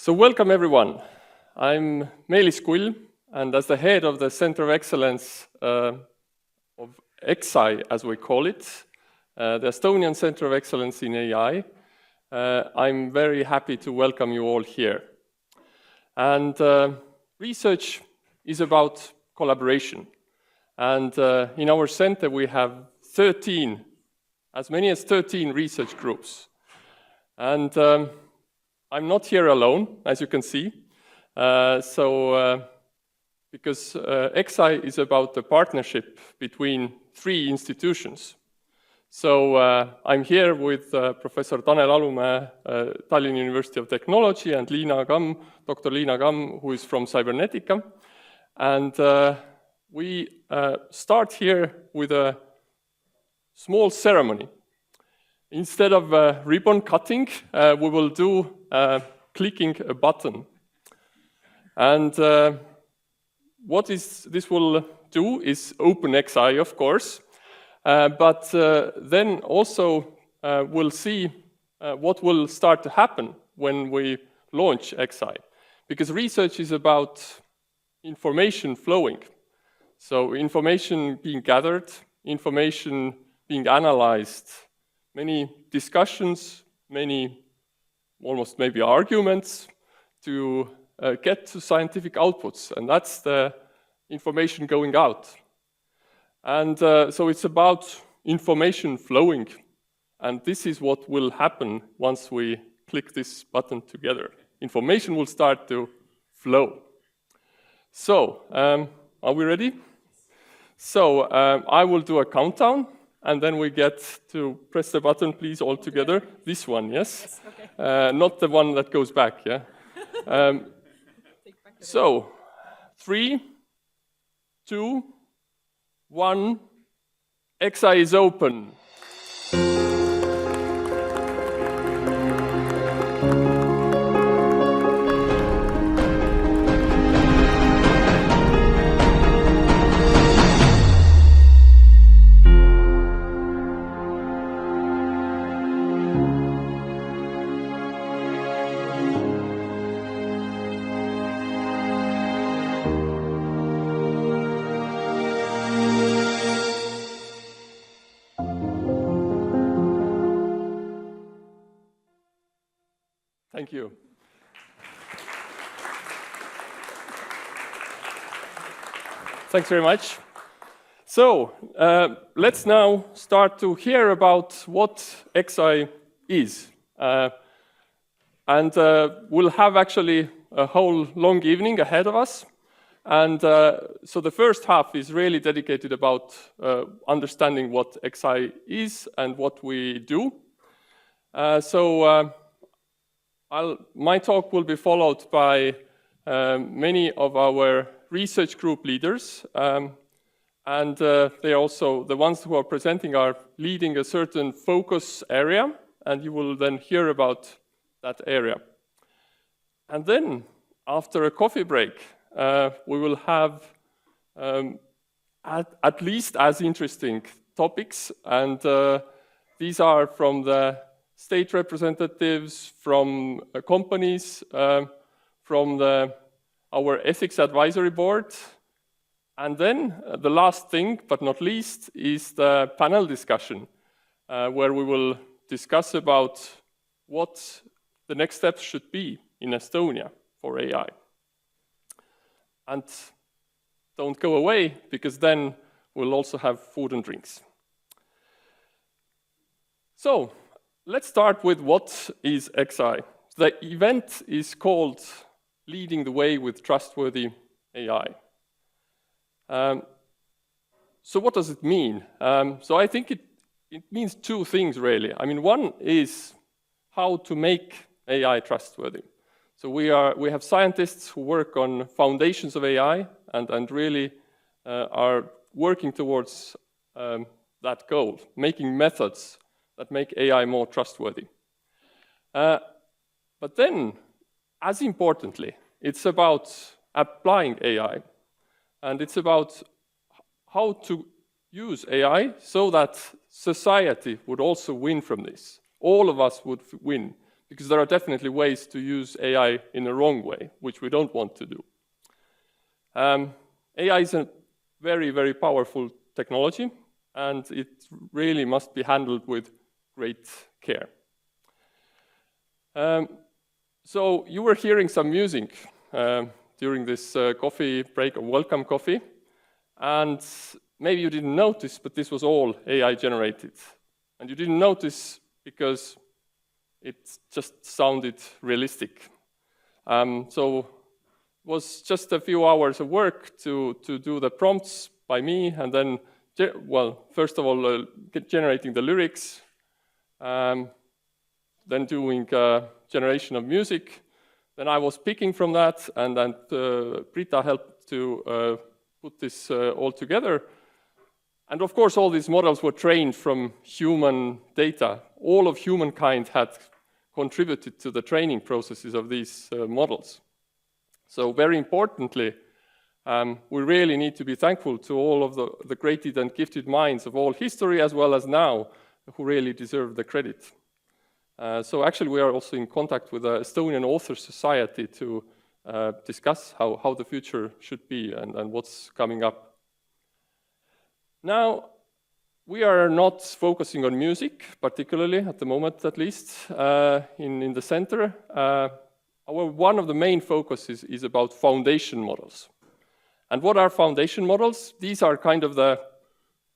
So welcome everyone. I'm Meelis Kull, and as the head of the Centre of Excellence of EXAI, as we call it, the Estonian Centre of Excellence in AI, I'm very happy to welcome you all here. And research is about collaboration. And in our center we have 13, as many as 13 research groups. And I'm not here alone, as you can see. Because EXAI is about the partnership between three institutions. So I'm here with Professor Tanel Tammet, Tallinn University of Technology, and Liina Kamm, Dr. Liina Kamm, who is from Cybernetica. And we start here with a small ceremony. Instead of ribbon cutting, we will do clicking a button. And what this will do is open EXAI, of course, but then also we'll see what will start to happen when we launch EXAI. Because research is about information flowing. So information being gathered, information being analyzed, many discussions, many almost maybe arguments to get to scientific outputs, and that's the information going out. And so it's about information flowing, and this is what will happen once we click this button together. Information will start to flow. So, are we ready? So, I will do a countdown, and then we get to press the button, please, all together. This one, yes? Yes, okay. Not the one that goes back, yeah? So, 3, 2, 1, EXAI is open. Thank you. Thanks very much. So, let's now start to hear about what EXAI is. We'll have actually a whole long evening ahead of us. And so the first half is really dedicated about understanding what EXAI is and what we do. My talk will be followed by many of our research group leaders, and they also, the ones who are presenting are leading a certain focus area, and you will then hear about that area. And then, after a coffee break, we will have at least as interesting topics, and these are from the state representatives, from companies, from our ethics advisory board. And then the last thing, but not least, is the panel discussion, where we will discuss about what the next steps should be in Estonia for AI. And don't go away, because then we'll also have food and drinks. So, let's start with what is EXAI. The event is called Leading the Way with Trustworthy AI. So what does it mean? So I think it means two things, really. I mean, one is how to make AI trustworthy. So we have scientists who work on foundations of AI and really are working towards that goal, making methods that make AI more trustworthy. But then, as importantly, it's about applying AI. And it's about how to use AI so that society would also win from this. All of us would win, because there are definitely ways to use AI in a wrong way, which we don't want to do. AI is a very, very powerful technology, and it really must be handled with great care. So you were hearing some music during this coffee break, or welcome coffee, and maybe you didn't notice, but this was all AI generated. And you didn't notice because it just sounded realistic. So it was just a few hours of work to do the prompts by me, and then, well, first of all, generating the lyrics, then doing generation of music. Then I was picking from that, and then Brita helped to put this all together. And of course, all these models were trained from human data. All of humankind had contributed to the training processes of these models. So very importantly, we really need to be thankful to all of the great and gifted minds of all history as well as now, who really deserve the credit. So actually we are also in contact with the Estonian Authors Society to discuss how the future should be and what's coming up. Now, we are not focusing on music, particularly at the moment at least, in the center. One of the main focuses is about foundation models. And what are foundation models? These are kind of the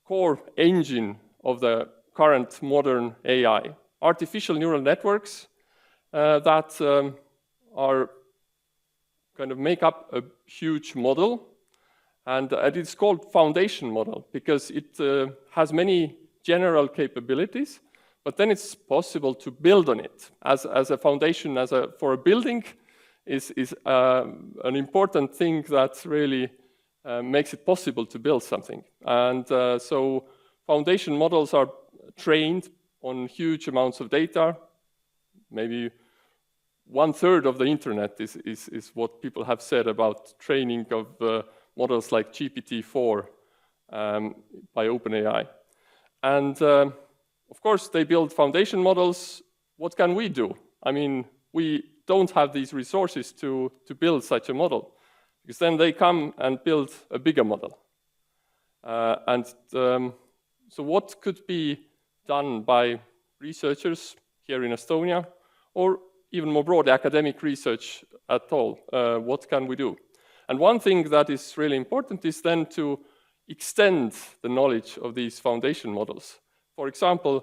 core engine of the current modern AI. Artificial neural networks that are kind of make up a huge model. And it's called foundation model because it has many general capabilities, but then it's possible to build on it as a foundation, for a building is an important thing that really makes it possible to build something. And so foundation models are trained on huge amounts of data. Maybe 1/3 of the internet is what people have said about training of models like GPT-4 by OpenAI. And of course, they build foundation models. What can we do? I mean, we don't have these resources to build such a model, because then they come and build a bigger model. So what could be done by researchers here in Estonia, or even more broadly, academic research at all? What can we do? And one thing that is really important is then to extend the knowledge of these foundation models. For example,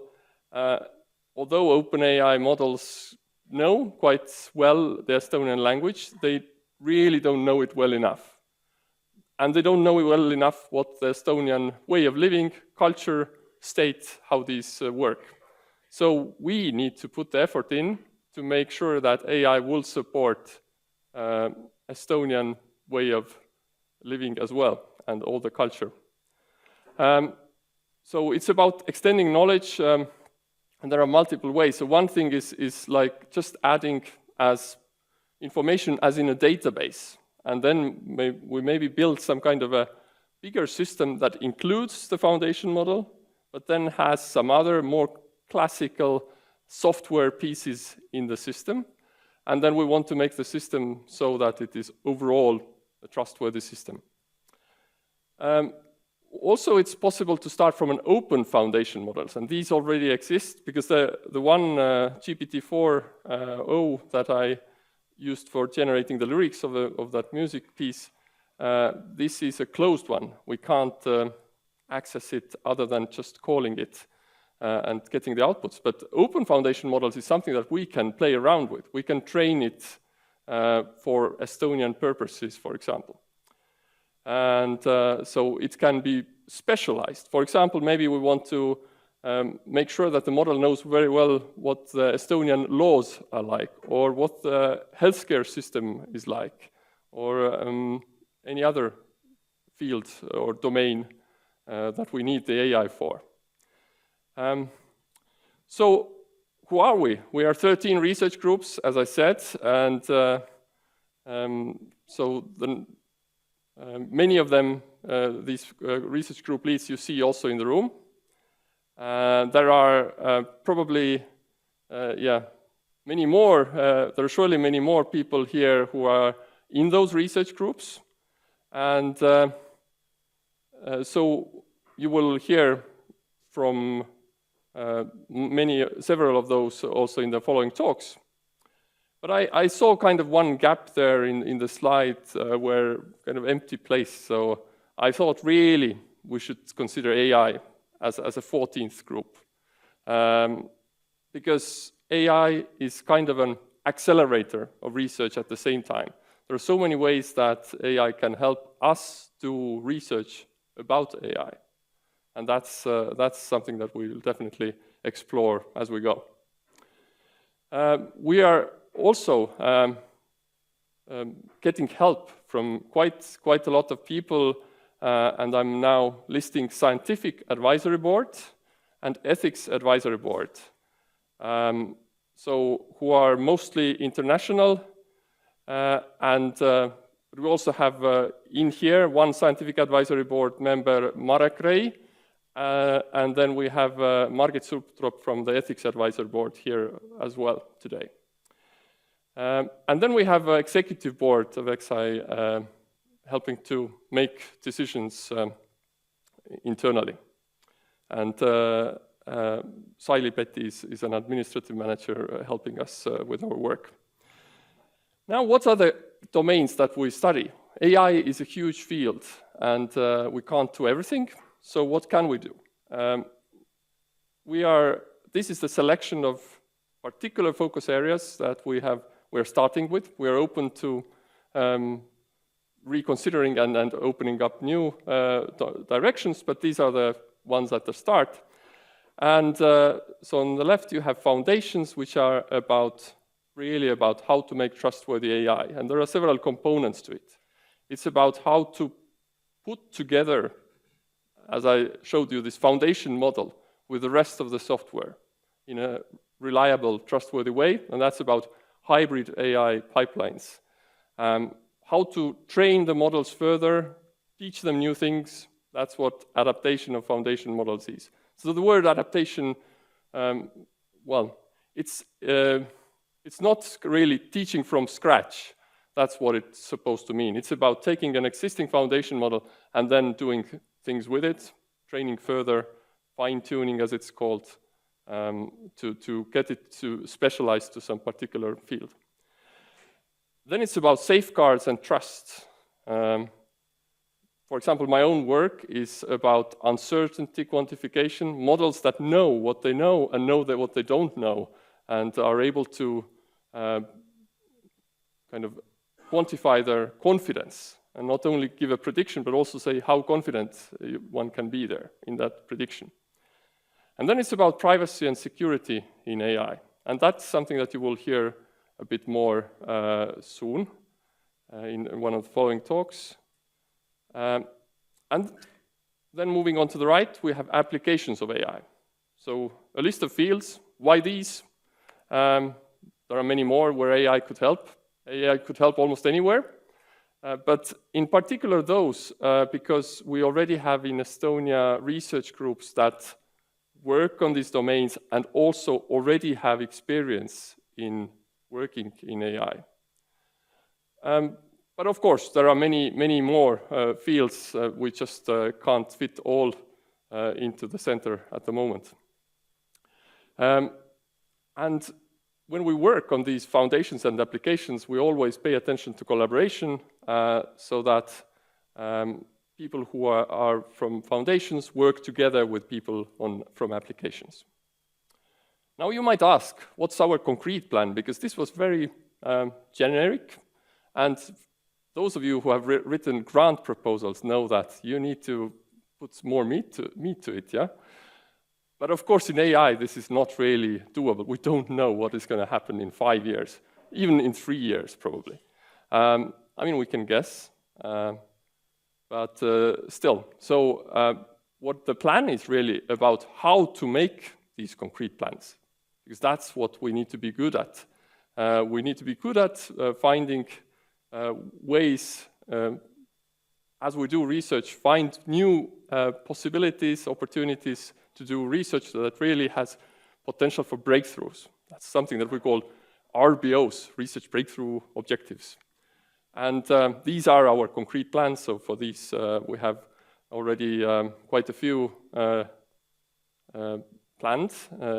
although OpenAI models know quite well the Estonian language, they really don't know it well enough. And they don't know well enough what the Estonian way of living, culture, state, how these work. So we need to put the effort in to make sure that AI will support Estonian way of living as well, and all the culture. So it's about extending knowledge, and there are multiple ways. So one thing is like just adding as information as in a database, and then we maybe build some kind of a bigger system that includes the foundation model, but then has some other more classical software pieces in the system. And then we want to make the system so that it is overall a trustworthy system. Also, it's possible to start from an open foundation models, and these already exist, because the one GPT-4o that I used for generating the lyrics of that music piece, this is a closed one. We can't access it other than just calling it and getting the outputs. But open foundation models is something that we can play around with. We can train it for Estonian purposes, for example. And so it can be specialized. For example, maybe we want to make sure that the model knows very well what the Estonian laws are like, or what the healthcare system is like, or any other field or domain that we need the AI for. So who are we? We are 13 research groups, as I said, and many of them, these research group leads you see also in the room. There are probably many more, there are surely many more people here who are in those research groups. And so you will hear from several of those also in the following talks. But I saw kind of one gap there in the slide where kind of empty place. So I thought really we should consider AI as a 14th group. Because AI is kind of an accelerator of research at the same time. There are so many ways that AI can help us do research about AI. And that's something that we will definitely explore as we go. We are also getting help from quite a lot of people, and I'm now listing Scientific Advisory Board and Ethics Advisory Board. So who are mostly international, and we also have in here one Scientific Advisory Board member, Marek Rei, and then we have Margit Sutrop from the Ethics Advisory Board here as well today. And then we have an Executive Board of EXAI helping to make decisions internally. And Saili Peti is an administrative manager helping us with our work. Now, what are the domains that we study? AI is a huge field, and we can't do everything. So what can we do? This is the selection of particular focus areas that we're starting with. We are open to reconsidering and opening up new directions, but these are the ones at the start. And so on the left, you have foundations, which are really about how to make trustworthy AI. And there are several components to it. It's about how to put together, as I showed you, this foundation model with the rest of the software in a reliable, trustworthy way. And that's about hybrid AI pipelines. How to train the models further, teach them new things. That's what adaptation of foundation models is. So the word adaptation, well, it's not really teaching from scratch. That's what it's supposed to mean. It's about taking an existing foundation model and then doing things with it, training further, fine-tuning, as it's called, to get it to specialize to some particular field. Then it's about safeguards and trust. For example, my own work is about uncertainty quantification, models that know what they know and know that what they don't know, and are able to kind of quantify their confidence, and not only give a prediction, but also say how confident one can be there in that prediction. And then it's about privacy and security in AI. And that's something that you will hear a bit more soon in one of the following talks. And then moving on to the right, we have applications of AI. So a list of fields. Why these? There are many more where AI could help. AI could help almost anywhere. But in particular those, because we already have in Estonia research groups that work on these domains and also already have experience in working in AI. But of course, there are many more fields. We just can't fit all into the center at the moment. And when we work on these foundations and applications, we always pay attention to collaboration so that people who are from foundations work together with people from applications. Now you might ask, what's our concrete plan? Because this was very generic, and those of you who have written grant proposals know that you need to put more meat to it, yeah? But of course in AI this is not really doable. We don't know what is going to happen in 5 years, even in 3 years probably. I mean, we can guess, but still. So what the plan is really about how to make these concrete plans, because that's what we need to be good at. We need to be good at finding ways, as we do research, find new possibilities, opportunities to do research that really has potential for breakthroughs. That's something that we call RBOs, research breakthrough objectives. And these are our concrete plans. So for these, we have already quite a few planned.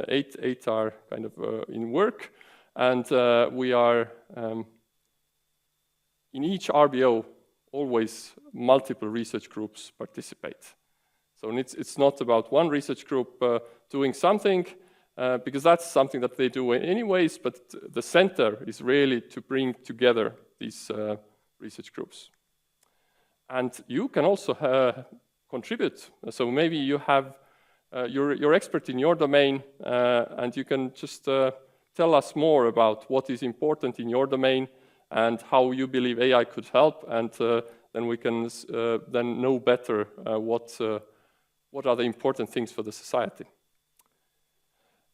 Eight are kind of in work. And we are, in each RBO, always multiple research groups participate. So it's not about one research group doing something, because that's something that they do anyways, but the center is really to bring together these research groups. And you can also contribute. So maybe you have, you're expert in your domain, and you can just tell us more about what is important in your domain and how you believe AI could help, and then we can then know better what are the important things for the society.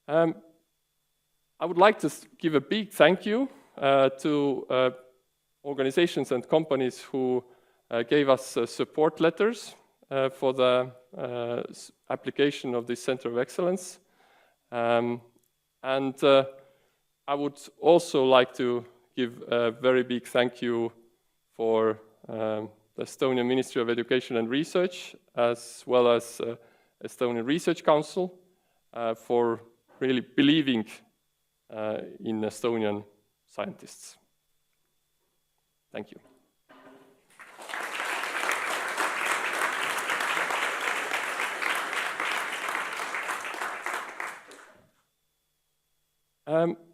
I would like to give a big thank you to organizations and companies who gave us support letters for the application of this Center of Excellence. And I would also like to give a very big thank you for the Estonian Ministry of Education and Research, as well as Estonian Research Council, for really believing in Estonian scientists. Thank you.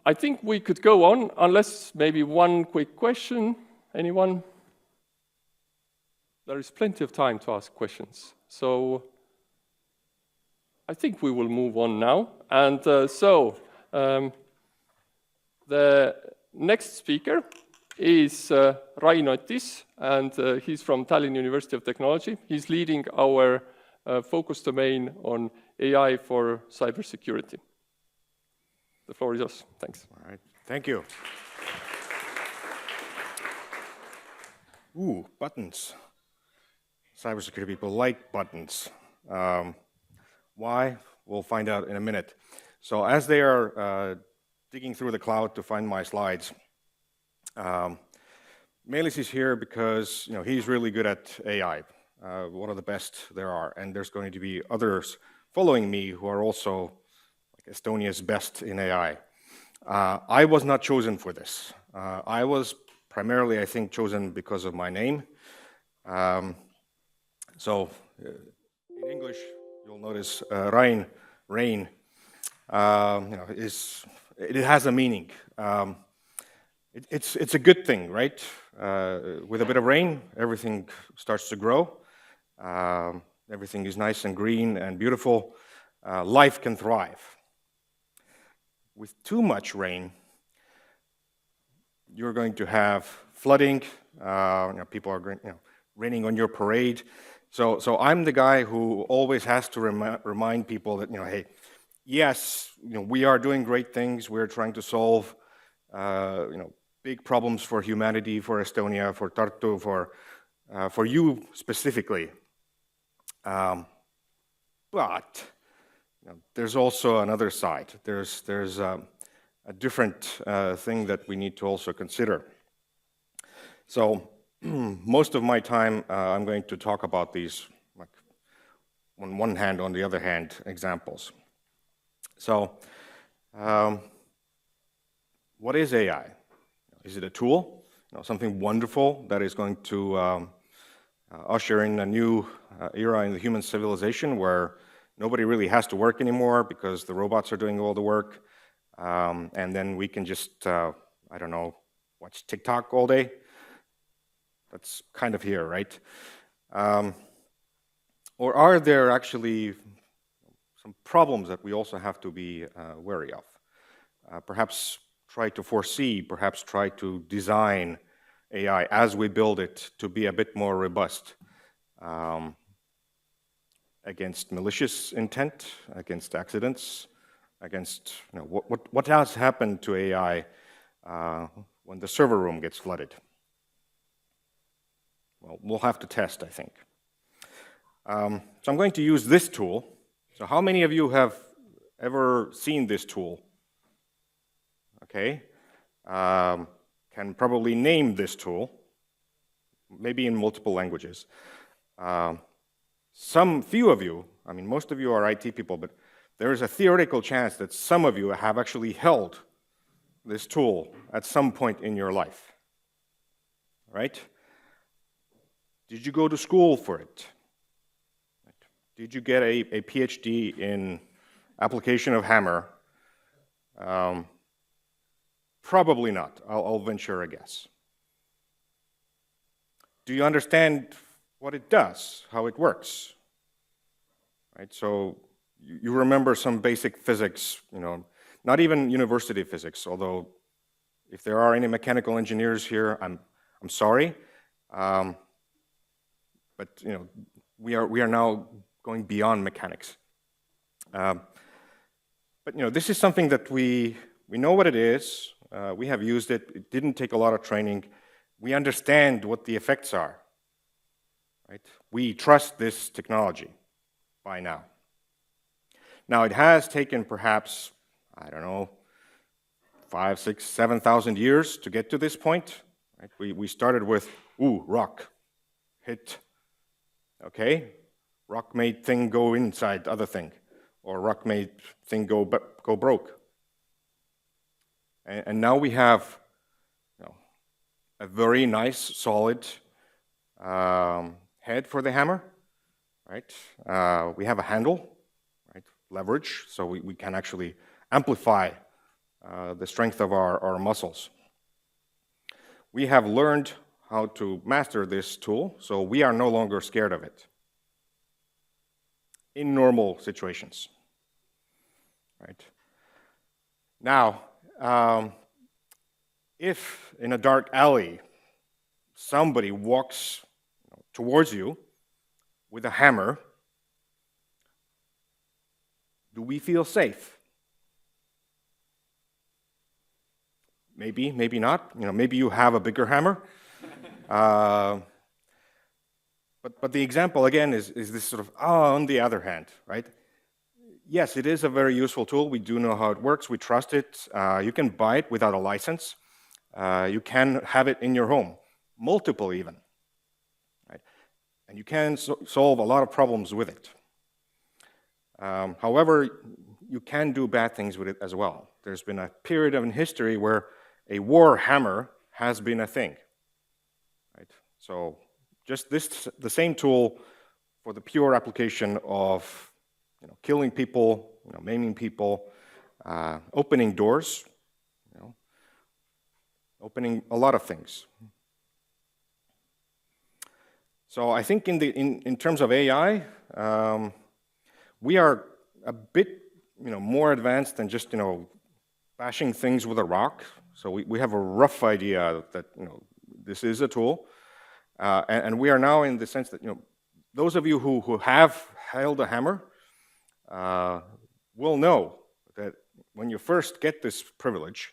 I think we could go on, unless maybe one quick question. Anyone? There is plenty of time to ask questions. So I think we will move on now. And the next speaker is Rain Ottis, and he's from Tallinn University of Technology. He's leading our focus domain on AI for cybersecurity. The floor is yours. Thanks. All right. Thank you. Ooh, buttons. Cybersecurity people like buttons. Why? We'll find out in a minute. So as they are digging through the cloud to find my slides, Meelis is here because he's really good at AI, one of the best there are, and there's going to be others following me who are also like Estonia's best in AI. I was not chosen for this. I was primarily, I think, chosen because of my name. So in English, you'll notice rain, it has a meaning. It's a good thing, right? With a bit of rain, everything starts to grow. Everything is nice and green and beautiful. Life can thrive. With too much rain, you're going to have flooding. People are raining on your parade. So I'm the guy who always has to remind people that hey, yes, we are doing great things. We're trying to solve big problems for humanity, for Estonia, for Tartu, for you specifically. But there's also another side. There's a different thing that we need to also consider. So most of my time, I'm going to talk about these, like, on one hand, on the other hand, examples. So what is AI? Is it a tool? Something wonderful that is going to usher in a new era in the human civilization where nobody really has to work anymore because the robots are doing all the work. And then we can just, I don't know, watch TikTok all day. That's kind of here, right? Or are there actually some problems that we also have to be wary of? Perhaps try to foresee, perhaps try to design AI as we build it to be a bit more robust against malicious intent, against accidents, against what has happened to AI when the server room gets flooded. Well, we'll have to test, I think. So I'm going to use this tool. So how many of you have ever seen this tool? Okay. can probably name this tool, maybe in multiple languages. Few of you, I mean, most of you are IT people, but there is a theoretical chance that some of you have actually held this tool at some point in your life, right? Did you go to school for it? Did you get a PhD in application of hammer? Probably not. I'll venture a guess. Do you understand what it does, how it works? Right, so you remember some basic physics, not even university physics, although if there are any mechanical engineers here, I'm sorry. But we are now going beyond mechanics. But this is something that we know what it is. We have used it. It didn't take a lot of training. We understand what the effects are. Right? We trust this technology by now. Now, it has taken perhaps, I don't know, 5,000, 6,000, 7,000 years to get to this point. Right? We started with, rock, hit, okay? Rock made thing go inside other thing, or rock made thing go broke. And now we have a very nice, solid head for the hammer, right? We have a handle, right? Leverage, so we can actually amplify the strength of our muscles. We have learned how to master this tool, so we are no longer scared of it in normal situations, right? Now, if in a dark alley somebody walks towards you with a hammer, do we feel safe? Maybe, maybe not. Maybe you have a bigger hammer. But the example again is this sort of, on the other hand, right? Yes, it is a very useful tool. We do know how it works. We trust it. You can buy it without a license. You can have it in your home, multiple even. Right? And you can solve a lot of problems with it. However, you can do bad things with it as well. There's been a period in history where a war hammer has been a thing. Right? So just the same tool for the pure application of killing people, maiming people, opening doors, opening a lot of things. So I think in terms of AI, we are a bit more advanced than just bashing things with a rock. So we have a rough idea that this is a tool, and we are now in the sense that those of you who have held a hammer will know that when you first get this privilege,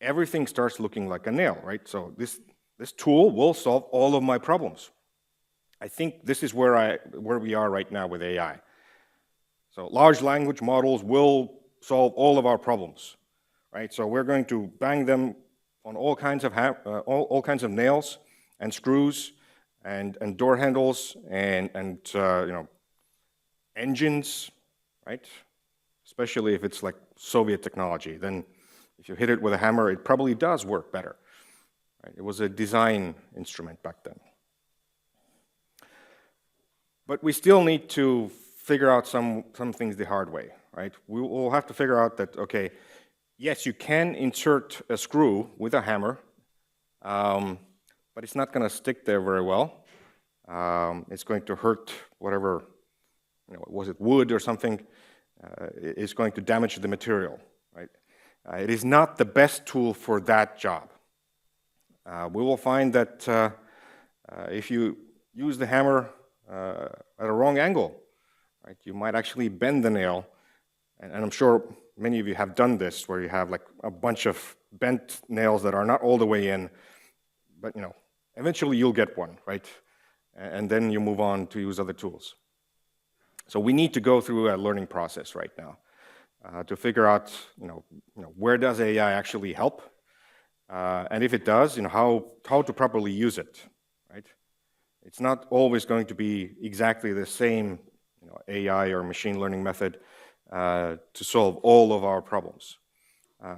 everything starts looking like a nail, right? So this tool will solve all of my problems. I think this is where we are right now with AI. So large language models will solve all of our problems, right? So we're going to bang them on all kinds of all kinds of nails and screws and door handles and engines, right? Especially if it's like Soviet technology, then if you hit it with a hammer, it probably does work better. Right? It was a design instrument back then. But we still need to figure out some things the hard way, right? We will have to figure out that, okay, yes, you can insert a screw with a hammer, but it's not going to stick there very well. It's going to hurt whatever, was it wood or something? It's going to damage the material, right? It is not the best tool for that job. We will find that if you use the hammer at a wrong angle, right, you might actually bend the nail, and I'm sure many of you have done this, where you have like a bunch of bent nails that are not all the way in, but eventually you'll get one, right? And then you move on to use other tools. So we need to go through a learning process right now. to figure out, where does AI actually help, and if it does, how to properly use it, right? It's not always going to be exactly the same, AI or machine learning method to solve all of our problems.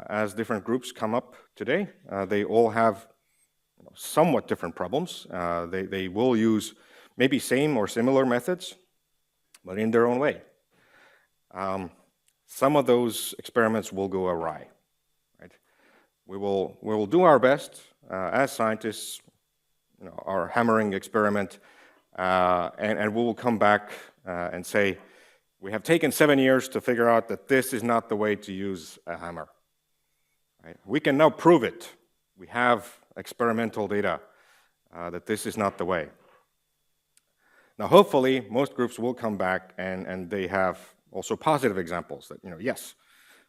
As different groups come up today, they all have somewhat different problems. They will use maybe same or similar methods, but in their own way. Some of those experiments will go awry, right? We will do our best as scientists, our hammering experiment, and we will come back and say, we have taken 7 years to figure out that this is not the way to use a hammer. Right? We can now prove it. We have experimental data that this is not the way. Now, hopefully, most groups will come back and they have also positive examples that, yes,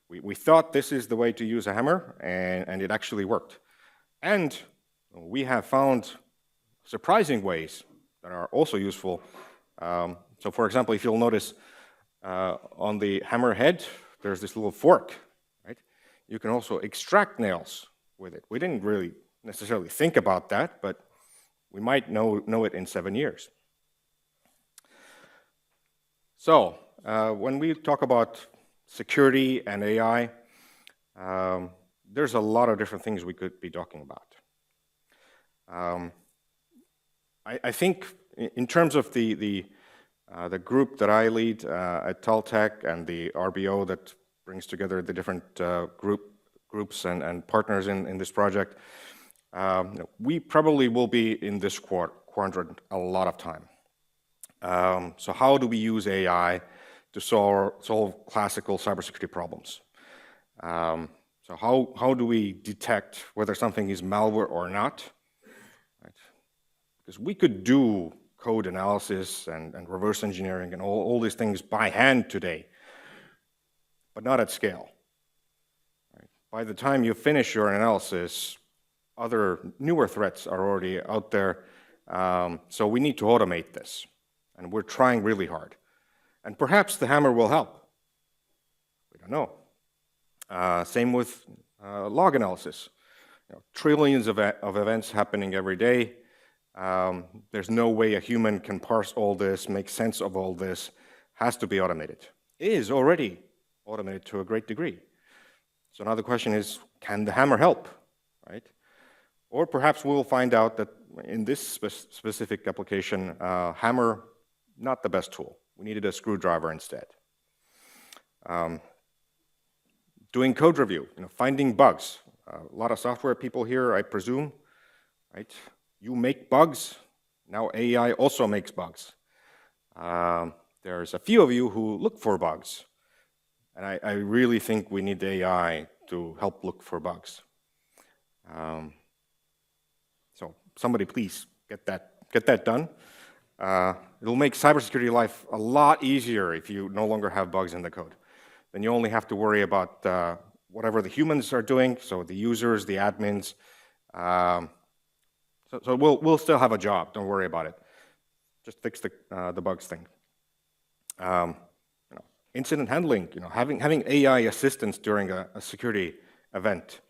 we thought this is the way to use a hammer, and it actually worked. And we have found surprising ways that are also useful. So, for example, if you'll notice on the hammer head, there's this little fork, right? You can also extract nails with it. We didn't really necessarily think about that, but we might know it in 7 years. So, when we talk about security and AI, there's a lot of different things we could be talking about. I think in terms of the group that I lead at Taltech and the RBO that brings together the different groups and partners in this project, we probably will be in this quadrant a lot of time. So how do we use AI to solve classical cybersecurity problems? So how do we detect whether something is malware or not? Right? Because we could do code analysis and reverse engineering and all these things by hand today, but not at scale. Right? By the time you finish your analysis, other newer threats are already out there, so we need to automate this, and we're trying really hard. And perhaps the hammer will help. We don't know. Same with log analysis. Trillions of events happening every day. There's no way a human can parse all this, make sense of all this. Has to be automated. It is already automated to a great degree. So now the question is, can the hammer help? Right? Or perhaps we'll find out that in this specific application, hammer, not the best tool. We needed a screwdriver instead. Doing code review, finding bugs. A lot of software people here, I presume, right? You make bugs, now AI also makes bugs. There's a few of you who look for bugs, and I really think we need AI to help look for bugs. So somebody please get that done. It'll make cybersecurity life a lot easier if you no longer have bugs in the code. Then you only have to worry about whatever the humans are doing, so the users, the admins. So we'll still have a job, don't worry about it. Just fix the bugs thing. Incident handling, having AI assistance during a security event,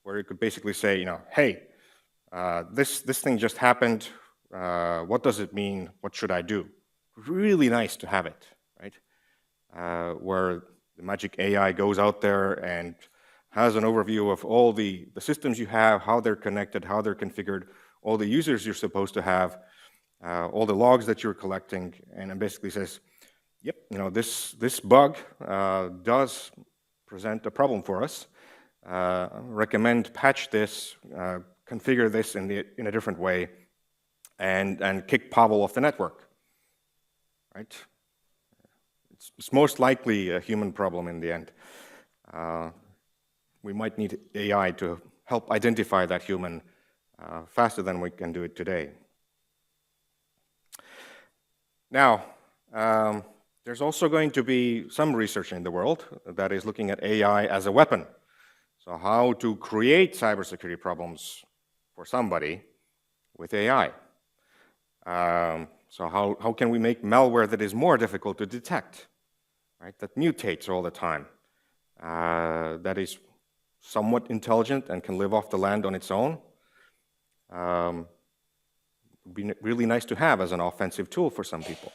where you could basically say, hey, this thing just happened. What does it mean? What should I do? Really nice to have it, right? Where the magic AI goes out there and has an overview of all the systems you have, how they're connected, how they're configured, all the users you're supposed to have, all the logs that you're collecting, and it basically says, yep, this bug does present a problem for us. Recommend patch this, configure this in a different way, and kick Pavel off the network, right? It's most likely a human problem in the end. We might need AI to help identify that human faster than we can do it today. Now, there's also going to be some research in the world that is looking at AI as a weapon. So how to create cybersecurity problems for somebody with AI. So how can we make malware that is more difficult to detect, right? That mutates all the time. that is somewhat intelligent and can live off the land on its own. Would be really nice to have as an offensive tool for some people.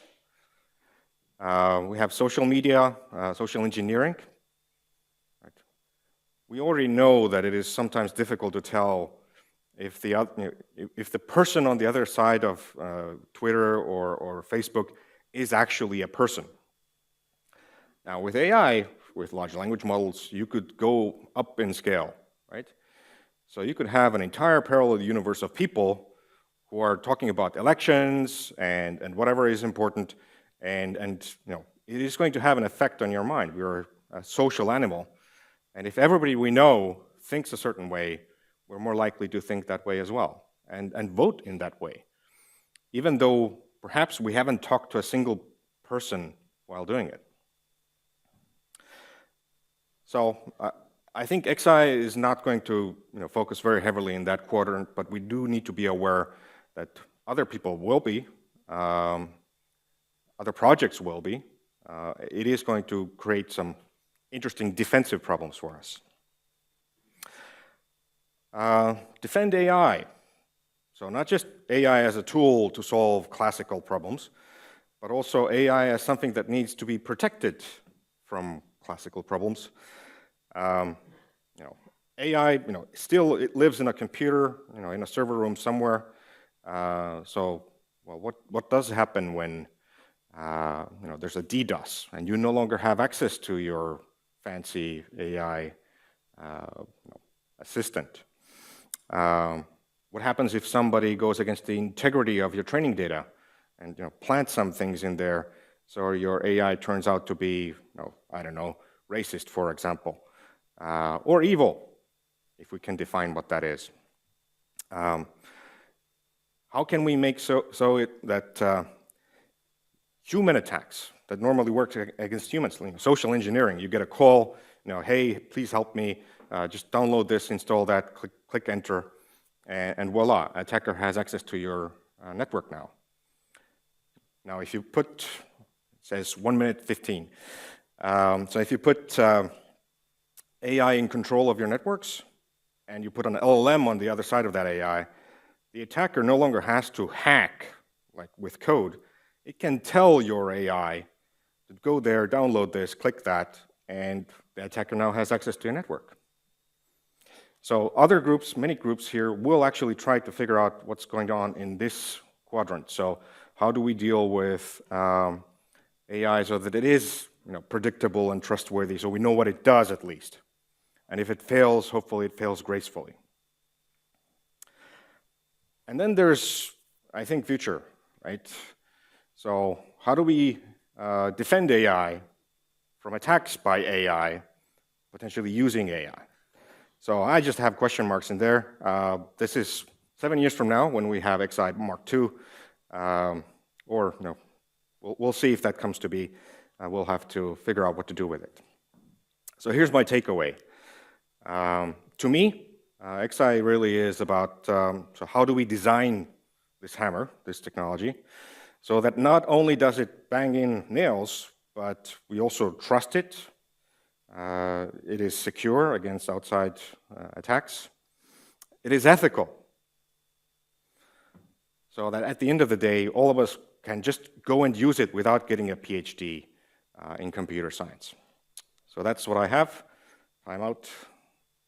We have social media, social engineering. Right? We already know that it is sometimes difficult to tell if the person on the other side of Twitter or Facebook is actually a person. Now with AI, with large language models, you could go up in scale, right? So you could have an entire parallel universe of people who are talking about elections and whatever is important, and it is going to have an effect on your mind. We're a social animal, and if everybody we know thinks a certain way, we're more likely to think that way as well, and vote in that way, even though perhaps we haven't talked to a single person while doing it. So I think EXAI is not going to focus very heavily in that quadrant, but we do need to be aware that other people will be, other projects will be. It is going to create some interesting defensive problems for us. Defend AI. So not just AI as a tool to solve classical problems, but also AI as something that needs to be protected from classical problems. AI, still it lives in a computer, in a server room somewhere. What does happen when there's a DDoS and you no longer have access to your fancy AI assistant? What happens if somebody goes against the integrity of your training data and plants some things in there so your AI turns out to be, I don't know, racist, for example, or evil, if we can define what that is? How can we make that human attacks that normally work against humans, social engineering, you get a call, hey, please help me, just download this, install that, click enter, and voila, attacker has access to your network now. Now, if you put, it says 1 minute 15. So if you put AI in control of your networks, and you put an LLM on the other side of that AI, the attacker no longer has to hack, like with code. It can tell your AI to go there, download this, click that, and the attacker now has access to your network. So other groups, many groups here, will actually try to figure out what's going on in this quadrant. So how do we deal with AI so that it is predictable and trustworthy, so we know what it does at least? And if it fails, hopefully it fails gracefully. And then there's, I think, future, right? So how do we defend AI from attacks by AI, potentially using AI? So I just have question marks in there. This is 7 years from now when we have EXAI Mark II, we'll see if that comes to be. We'll have to figure out what to do with it. So here's my takeaway. To me, EXAI really is about so how do we design this hammer, this technology, so that not only does it bang in nails, but we also trust it. It is secure against outside attacks. It is ethical, so that at the end of the day, all of us can just go and use it without getting a PhD in computer science. So that's what I have. I'm out.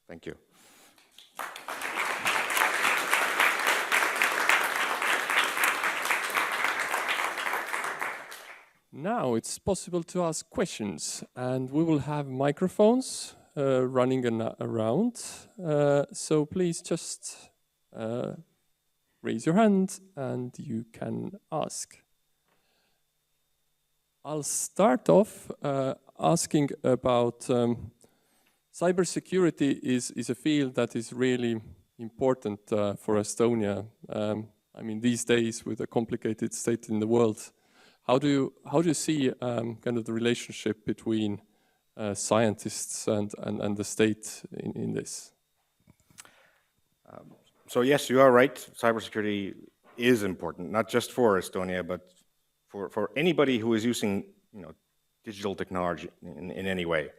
Thank you. Now it's possible to ask questions, and we will have microphones running around. So please just raise your hand and you can ask. I'll start off asking about cybersecurity is a field that is really important for Estonia. I mean, these days with a complicated state in the world, how do you see kind of the relationship between scientists and the state in this? So yes, you are right. Cybersecurity is important, not just for Estonia, but for anybody who is using digital technology in any way.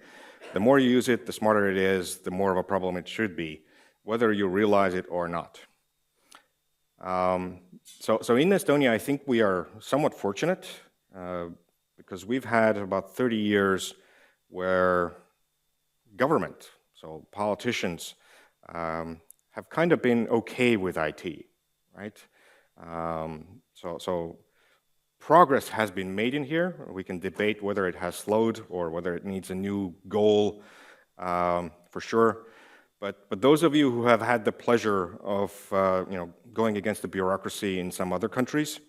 the more you use it, the smarter it is, the more of a problem it should be, whether you realize it or not. So in Estonia, I think we are somewhat fortunate because we've had about 30 years where government, so politicians, have kind of been okay with IT, right? So progress has been made in here. We can debate whether it has slowed or whether it needs a new goal, for sure. But those of you who have had the pleasure of going against the bureaucracy in some other countries,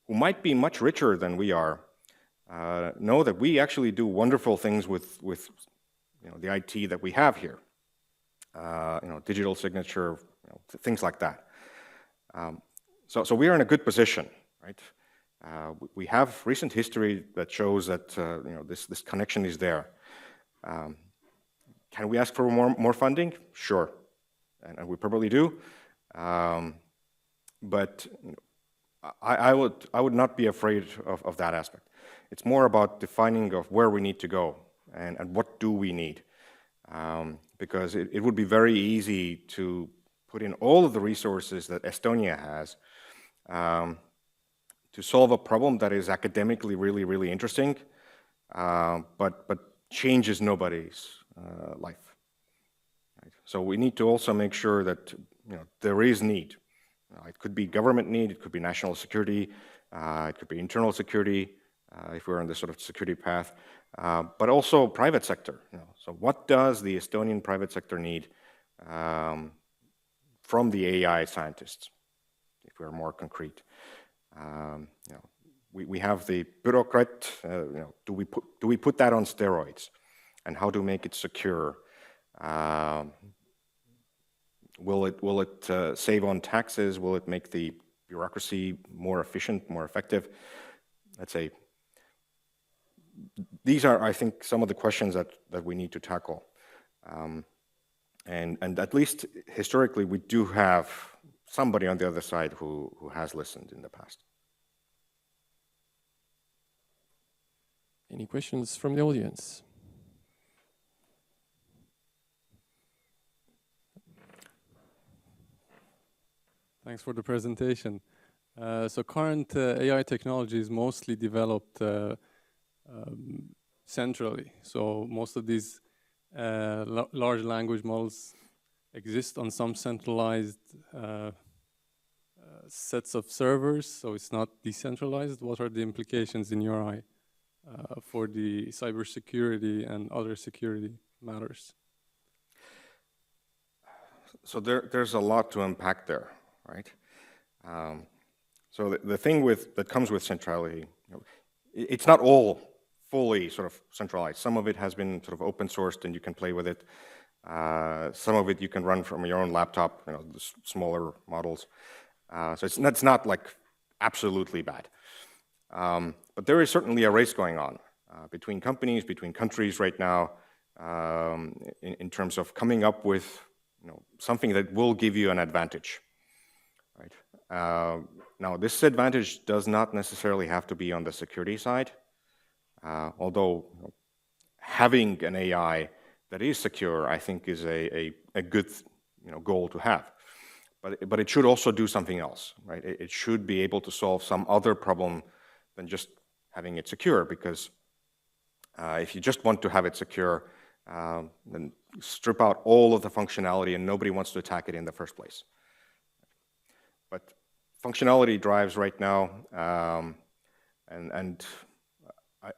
who might be much richer than we are, know that we actually do wonderful things with the IT that we have here. Digital signature, things like that. So we are in a good position, right? We have recent history that shows that this connection is there. Can we ask for more funding? Sure, and we probably do. But I would not be afraid of that aspect. It's more about defining of where we need to go and what do we need. Because it would be very easy to put in all of the resources that Estonia has to solve a problem that is academically really, really interesting, but changes nobody's life. Right? So we need to also make sure that there is need. It could be government need, it could be national security, it could be internal security, if we're on this sort of security path, but also private sector. So what does the Estonian private sector need from the AI scientists, if we're more concrete? We have the bureaucrat. Do we put that on steroids, and how to make it secure? Will it save on taxes? Will it make the bureaucracy more efficient, more effective? Let's say these are, I think, some of the questions that we need to tackle. And at least historically, we do have somebody on the other side who has listened in the past. Any questions from the audience? Thanks for the presentation. So current AI technology is mostly developed centrally. So most of these large language models exist on some centralized sets of servers, so it's not decentralized. What are the implications in your eye for the cybersecurity and other security matters? So there's a lot to unpack there, right? So the thing that comes with centrality, it's not all fully sort of centralized. Some of it has been sort of open sourced and you can play with it. Some of it you can run from your own laptop, the smaller models. So it's not like absolutely bad. But there is certainly a race going on between companies, between countries right now, in terms of coming up with something that will give you an advantage. Right? Now, this advantage does not necessarily have to be on the security side, although having an AI that is secure, I think, is a good goal to have. But it should also do something else, right? It should be able to solve some other problem than just having it secure, because if you just want to have it secure, then strip out all of the functionality and nobody wants to attack it in the first place. But functionality drives right now, and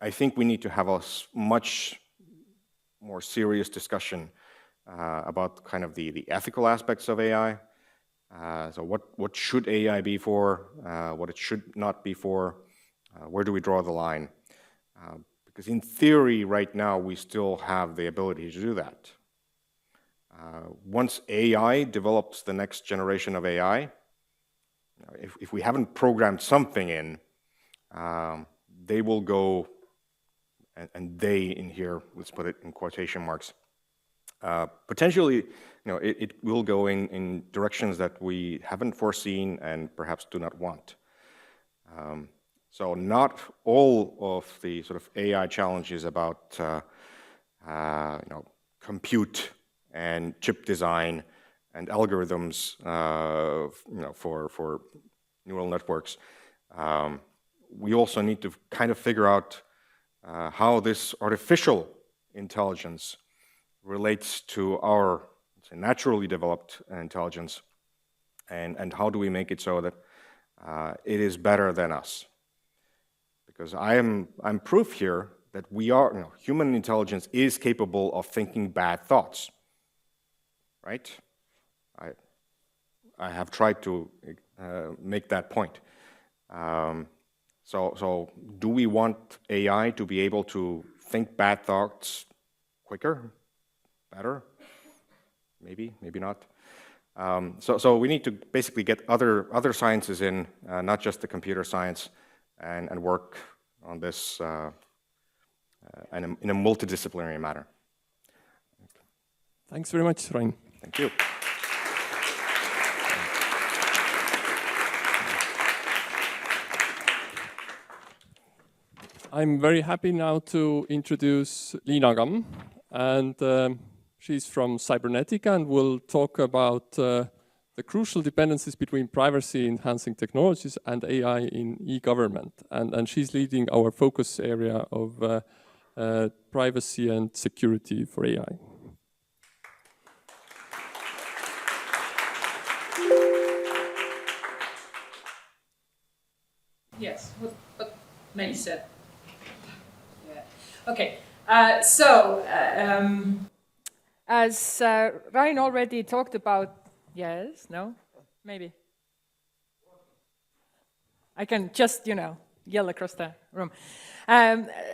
I think we need to have a much more serious discussion about kind of the ethical aspects of AI. So what should AI be for, what it should not be for, where do we draw the line? Because in theory, right now, we still have the ability to do that. Once AI develops the next generation of AI, if we haven't programmed something in, they will go, and they in here, let's put it in quotation marks, potentially, it will go in directions that we haven't foreseen and perhaps do not want. So not all of the sort of AI challenges about compute and chip design and algorithms, for neural networks. We also need to kind of figure out how this artificial intelligence relates to our naturally developed intelligence, and how do we make it so that it is better than us? Because I'm proof here that we are, human intelligence is capable of thinking bad thoughts, right? I have tried to make that point. So do we want AI to be able to think bad thoughts quicker, better? Maybe, maybe not. So we need to basically get other sciences in, not just the computer science, and work on this in a multidisciplinary manner. Thanks very much, Rain. Thank you. I'm very happy now to introduce Liina Kamm, and she's from Cybernetica and will talk about the crucial dependencies between privacy-enhancing technologies and AI in e-government. And she's leading our focus area of privacy and security for AI. Yes, what Meelis said. Yeah. Okay. As Rain already talked about, yes, no, maybe. I can just, yell across the room.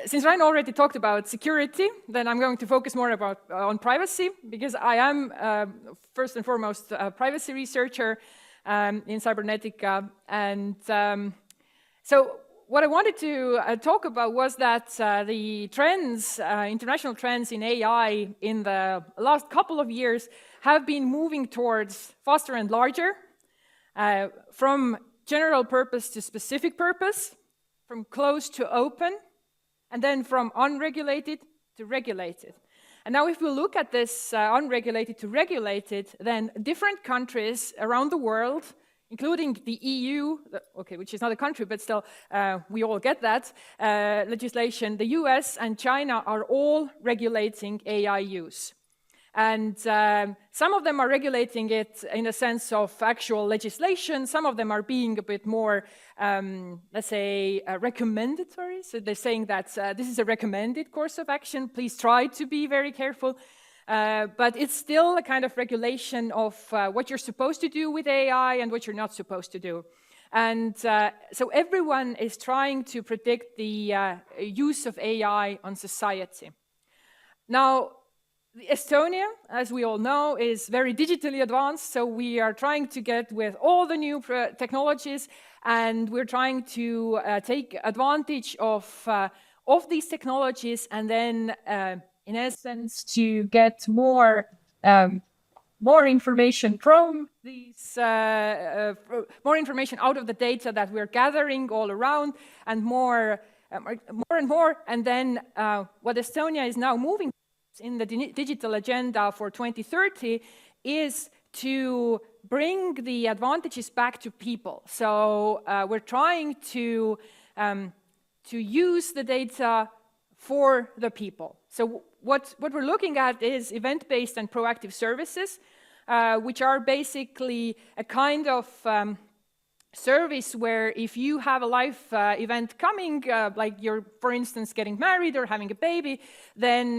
Since Rain already talked about security, then I'm going to focus more on privacy, because I am first and foremost a privacy researcher in Cybernetica, and so what I wanted to talk about was that the trends, international trends in AI in the last couple of years have been moving towards faster and larger, from general purpose to specific purpose, from closed to open, and then from unregulated to regulated. And now if we look at this unregulated to regulated, then different countries around the world, including the EU, okay, which is not a country, but still we all get that, legislation, the US and China are all regulating AI use. And some of them are regulating it in a sense of actual legislation. Some of them are being a bit more, let's say, recommendatory. So they're saying that this is a recommended course of action. Please try to be very careful. But it's still a kind of regulation of what you're supposed to do with AI and what you're not supposed to do. And so everyone is trying to predict the use of AI on society. Now, Estonia, as we all know, is very digitally advanced, so we are trying to get with all the new technologies, and we're trying to take advantage of these technologies, and then in essence, to get more information from these, more information out of the data that we're gathering all around, and more and more. And then what Estonia is now moving in the digital agenda for 2030 is to bring the advantages back to people. So we're trying to use the data for the people. So what we're looking at is event-based and proactive services, which are basically a kind of service where if you have a life event coming, like you're, for instance, getting married or having a baby, then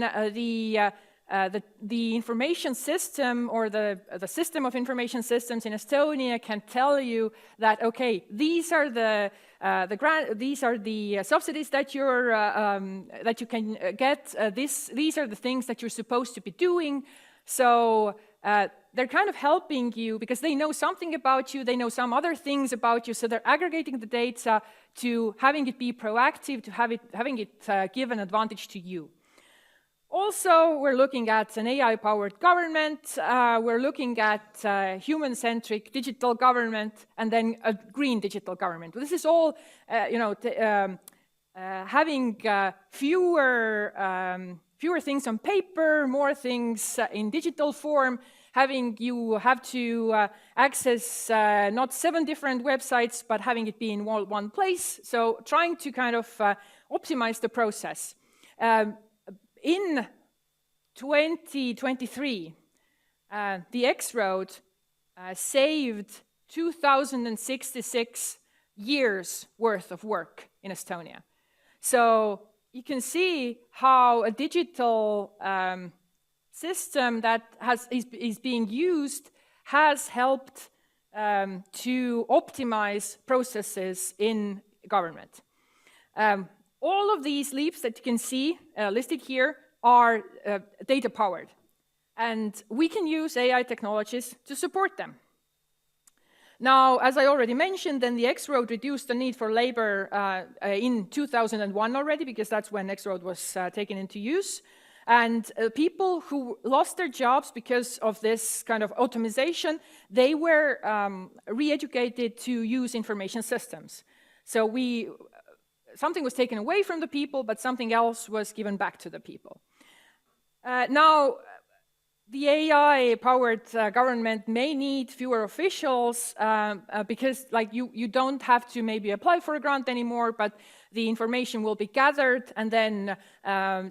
the information system or the system of information systems in Estonia can tell you that, okay, these are the subsidies that you can get. These are the things that you're supposed to be doing. So they're kind of helping you because they know something about you, they know some other things about you, so they're aggregating the data to having it be proactive, to having it give an advantage to you. Also, we're looking at an AI-powered government, we're looking at human-centric digital government, and then a green digital government. This is all, having fewer fewer things on paper, more things in digital form, you have to access not 7 different websites, but having it be in one place. So trying to kind of optimize the process. In 2023, the X-Road saved 2,066 years worth of work in Estonia. So you can see how a digital system that is being used has helped to optimize processes in government. All of these leaps that you can see listed here are data-powered, and we can use AI technologies to support them. Now, as I already mentioned, then the X-Road reduced the need for labor in 2001 already, because that's when X-Road was taken into use. And people who lost their jobs because of this kind of automation, they were re-educated to use information systems. So something was taken away from the people, but something else was given back to the people. Now, the AI-powered government may need fewer officials because you don't have to maybe apply for a grant anymore, but the information will be gathered and then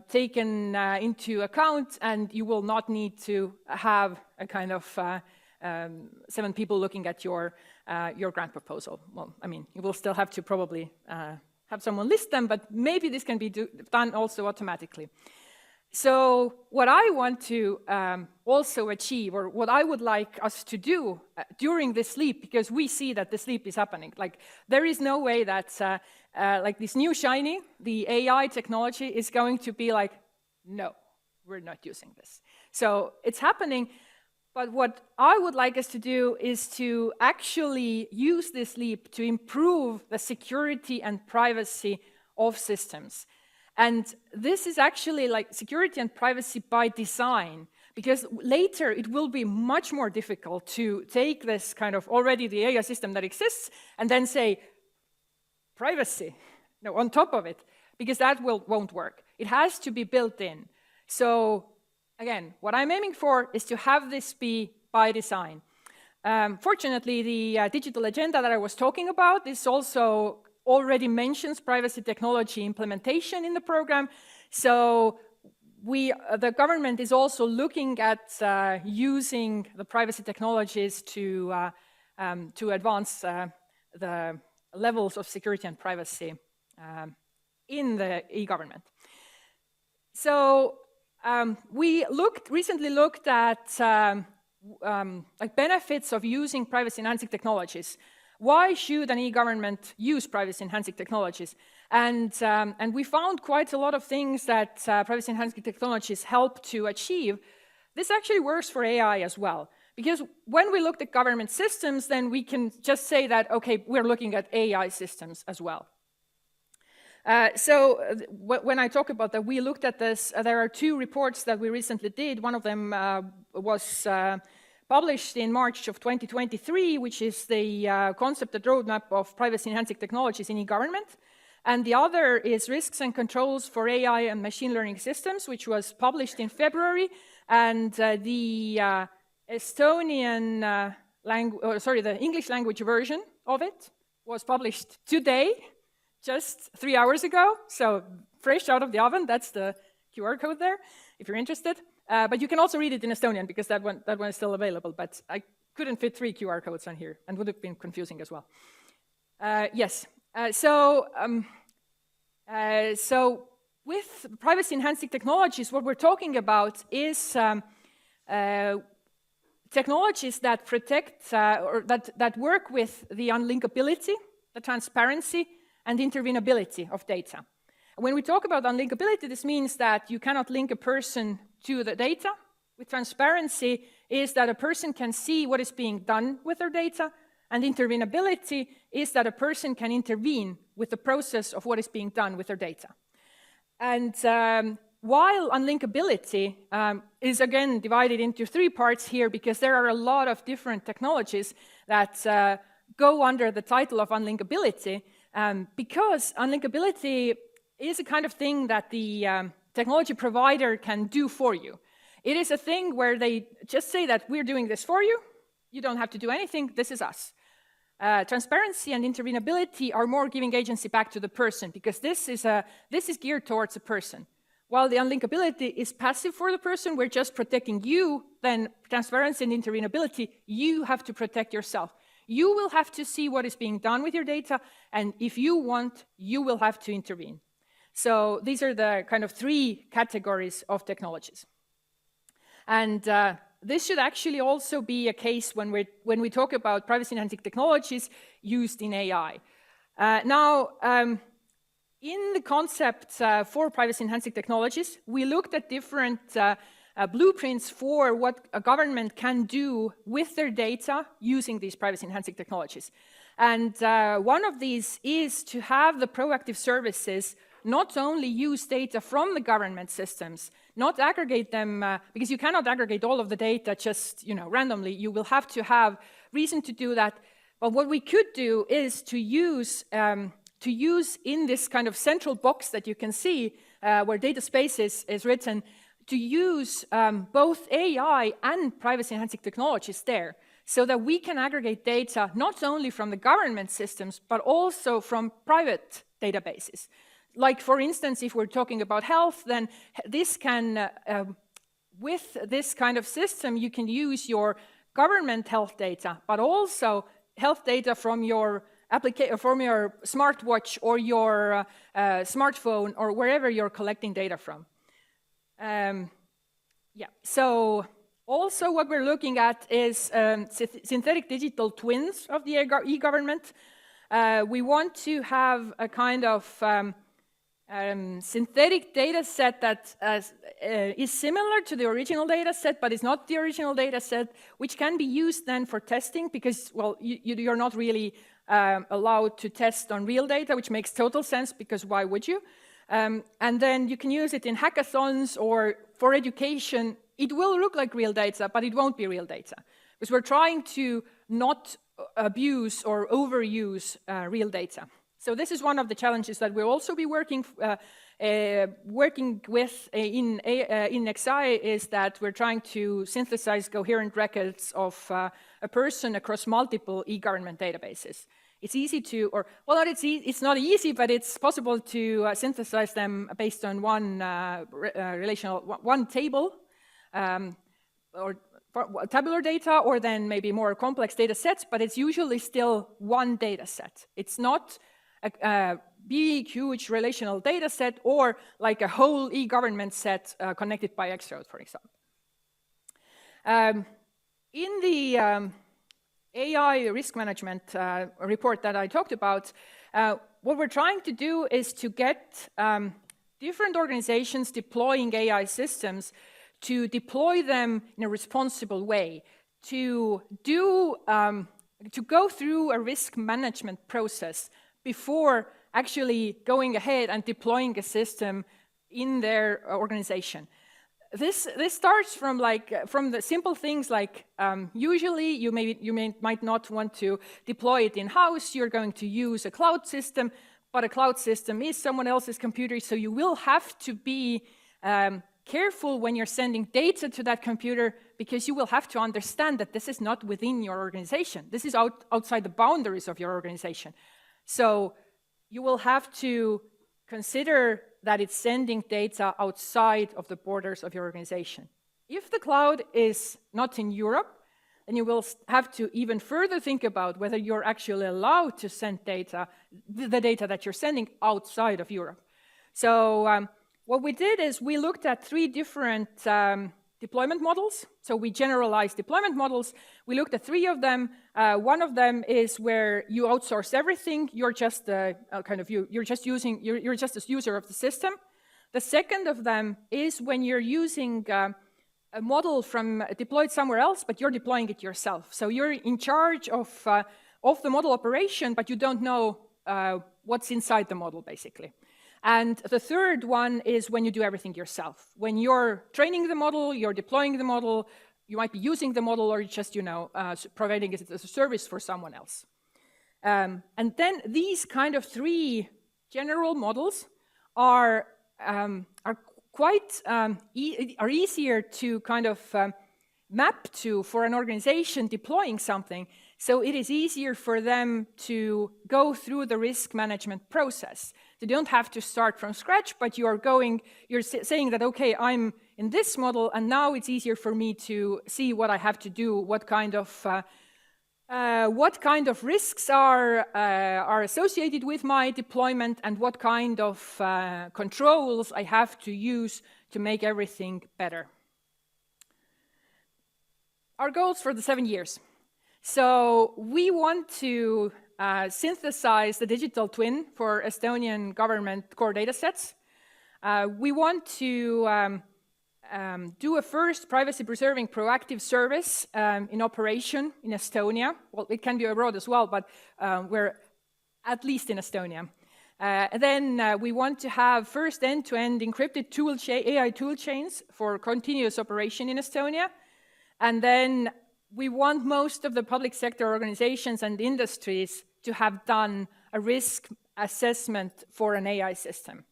taken into account, and you will not need to have a kind of 7 people looking at your grant proposal. Well, I mean, you will still have to probably have someone list them, but maybe this can be done also automatically. So what I want to also achieve, or what I would like us to do during this leap, because we see that this leap is happening, there is no way that this new shiny, the AI technology is going to be like, no, we're not using this. So it's happening, but what I would like us to do is to actually use this leap to improve the security and privacy of systems. And this is actually like security and privacy by design, because later it will be much more difficult to take this kind of already the AI system that exists and then say privacy on top of it, because that won't work. It has to be built in. So again, what I'm aiming for is to have this be by design. Fortunately, the digital agenda that I was talking about is also already mentions privacy technology implementation in the program. So the government is also looking at using the privacy technologies to advance the levels of security and privacy in the e-government. So we recently looked at benefits of using privacy-enhancing technologies. Why should an e-government use privacy-enhancing technologies? And we found quite a lot of things that privacy-enhancing technologies help to achieve. This actually works for AI as well, because when we looked at government systems, then we can just say that, okay, we're looking at AI systems as well. So when I talk about that, we looked at this, there are 2 reports that we recently did. One of them was published in March of 2023, which is the concept and roadmap of privacy-enhancing technologies in e-government. And the other is Risks and Controls for AI and Machine Learning Systems, which was published in February. And the Estonian the English language version of it was published today, just 3 hours ago. So fresh out of the oven. That's the QR code there, if you're interested. But you can also read it in Estonian, because that one is still available. But I couldn't fit 3 QR codes on here, and would have been confusing as well. Yes. So with privacy-enhancing technologies, what we're talking about is technologies that protect or that work with the unlinkability, the transparency, and intervenability of data. When we talk about unlinkability, this means that you cannot link a person to the data. With transparency is that a person can see what is being done with their data, and intervenability is that a person can intervene with the process of what is being done with their data. And while unlinkability is again divided into 3 parts here, because there are a lot of different technologies that go under the title of unlinkability, because unlinkability is a kind of thing that the technology provider can do for you. It is a thing where they just say that we're doing this for you. You don't have to do anything. This is us. Transparency and intervenability are more giving agency back to the person, because this is geared towards a person. While the unlinkability is passive for the person, we're just protecting you, then transparency and intervenability, you have to protect yourself. You will have to see what is being done with your data, and if you want, you will have to intervene. So these are the kind of three categories of technologies. And this should actually also be a case when we talk about privacy-enhancing technologies used in AI. In the concept for privacy-enhancing technologies, we looked at different blueprints for what a government can do with their data using these privacy-enhancing technologies. And one of these is to have the proactive services not only use data from the government systems, not aggregate them, because you cannot aggregate all of the data just randomly. You will have to have reason to do that. But what we could do is to use in this kind of central box that you can see where data space is written, to use both AI and privacy-enhancing technologies there, so that we can aggregate data not only from the government systems, but also from private databases. Like, for instance, if we're talking about health, then this can, with this kind of system, you can use your government health data, but also health data from your smartwatch or your smartphone or wherever you're collecting data from. So also what we're looking at is synthetic digital twins of the e-government. We want to have a kind of synthetic data set that is similar to the original data set, but is not the original data set, which can be used then for testing, because, well, you're not really allowed to test on real data, which makes total sense, because why would you? And then you can use it in hackathons or for education. It will look like real data, but it won't be real data, because we're trying to not abuse or overuse real data. So this is one of the challenges that we'll also be working with in EXAI, is that we're trying to synthesize coherent records of a person across multiple e-government databases. It's easy to, or, well, it's not easy, but it's possible to synthesize them based on one one table, or tabular data, or then maybe more complex data sets, but it's usually still one data set. It's not a big, huge relational data set, or like a whole e-government set connected by X-road, for example. In the AI risk management report that I talked about, what we're trying to do is to get different organizations deploying AI systems to deploy them in a responsible way, to go through a risk management process before actually going ahead and deploying a system in their organization. This starts from the simple things like usually you might not want to deploy it in-house. You're going to use a cloud system, but a cloud system is someone else's computer, so you will have to be careful when you're sending data to that computer, because you will have to understand that this is not within your organization. This is outside the boundaries of your organization. So you will have to consider that it's sending data outside of the borders of your organization. If the cloud is not in Europe, then you will have to even further think about whether you're actually allowed to send data, the data that you're sending, outside of Europe. So what we did is we looked at 3 different deployment models. So we generalized deployment models. We looked at 3 of them. One of them is where you outsource everything. You're just you're just a user of the system. The second of them is when you're using a model deployed somewhere else, but you're deploying it yourself. So you're in charge of the model operation, but you don't know what's inside the model, basically. And the third one is when you do everything yourself. When you're training the model, you're deploying the model, you might be using the model, or just, providing it as a service for someone else. And then these kind of 3 general models are are easier to kind of map to for an organization deploying something. So it is easier for them to go through the risk management process. They don't have to start from scratch, but you're saying that, okay, I'm in this model, and now it's easier for me to see what I have to do, what kind of risks are associated with my deployment, and what kind of controls I have to use to make everything better. Our goals for the 7 years. So we want to synthesize the digital twin for Estonian government core data sets. We want to do a first privacy-preserving proactive service in operation in Estonia. Well, it can be abroad as well, but we're at least in Estonia. Then we want to have first end-to-end encrypted AI tool chains for continuous operation in Estonia. And then we want most of the public sector organizations and industries to have done a risk assessment for an AI system.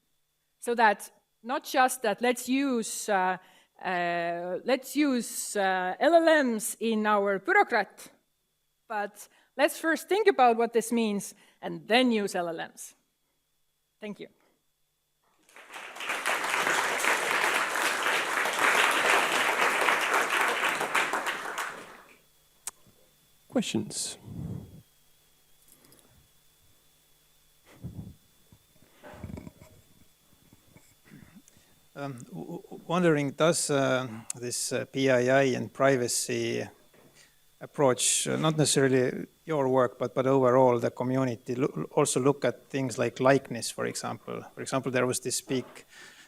So that not just that let's use LLMs in our bureaucrat, but let's first think about what this means and then use LLMs. Thank you. Questions? Wondering, does this PII and privacy approach, not necessarily your work, but overall the community, also look at things like likeness, for example? For example, there was this big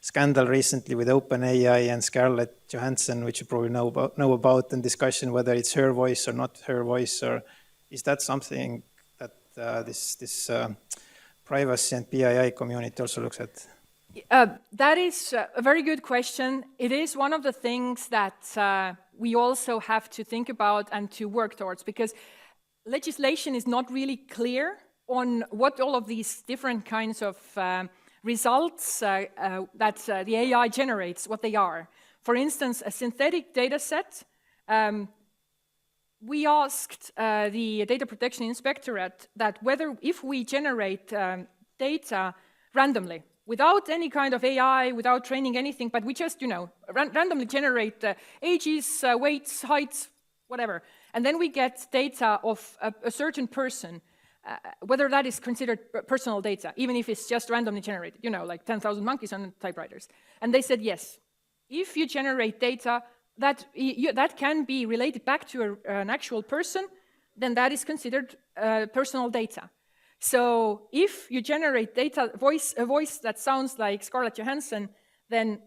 scandal recently with OpenAI and Scarlett Johansson, which you probably know about, and discussion whether it's her voice or not her voice, or is that something that this privacy and PII community also looks at? That is a very good question. It is one of the things that we also have to think about and to work towards, because legislation is not really clear on what all of these different kinds of results that the AI generates, what they are. For instance, a synthetic data set, we asked the Data Protection Inspectorate that if we generate data randomly, without any kind of AI, without training anything, but we just, randomly generate ages, weights, heights, whatever. And then we get data of a certain person, whether that is considered personal data, even if it's just randomly generated, like 10,000 monkeys on typewriters. And they said, yes, if you generate data that can be related back to an actual person, then that is considered personal data. So if you generate a voice that sounds like Scarlett Johansson, then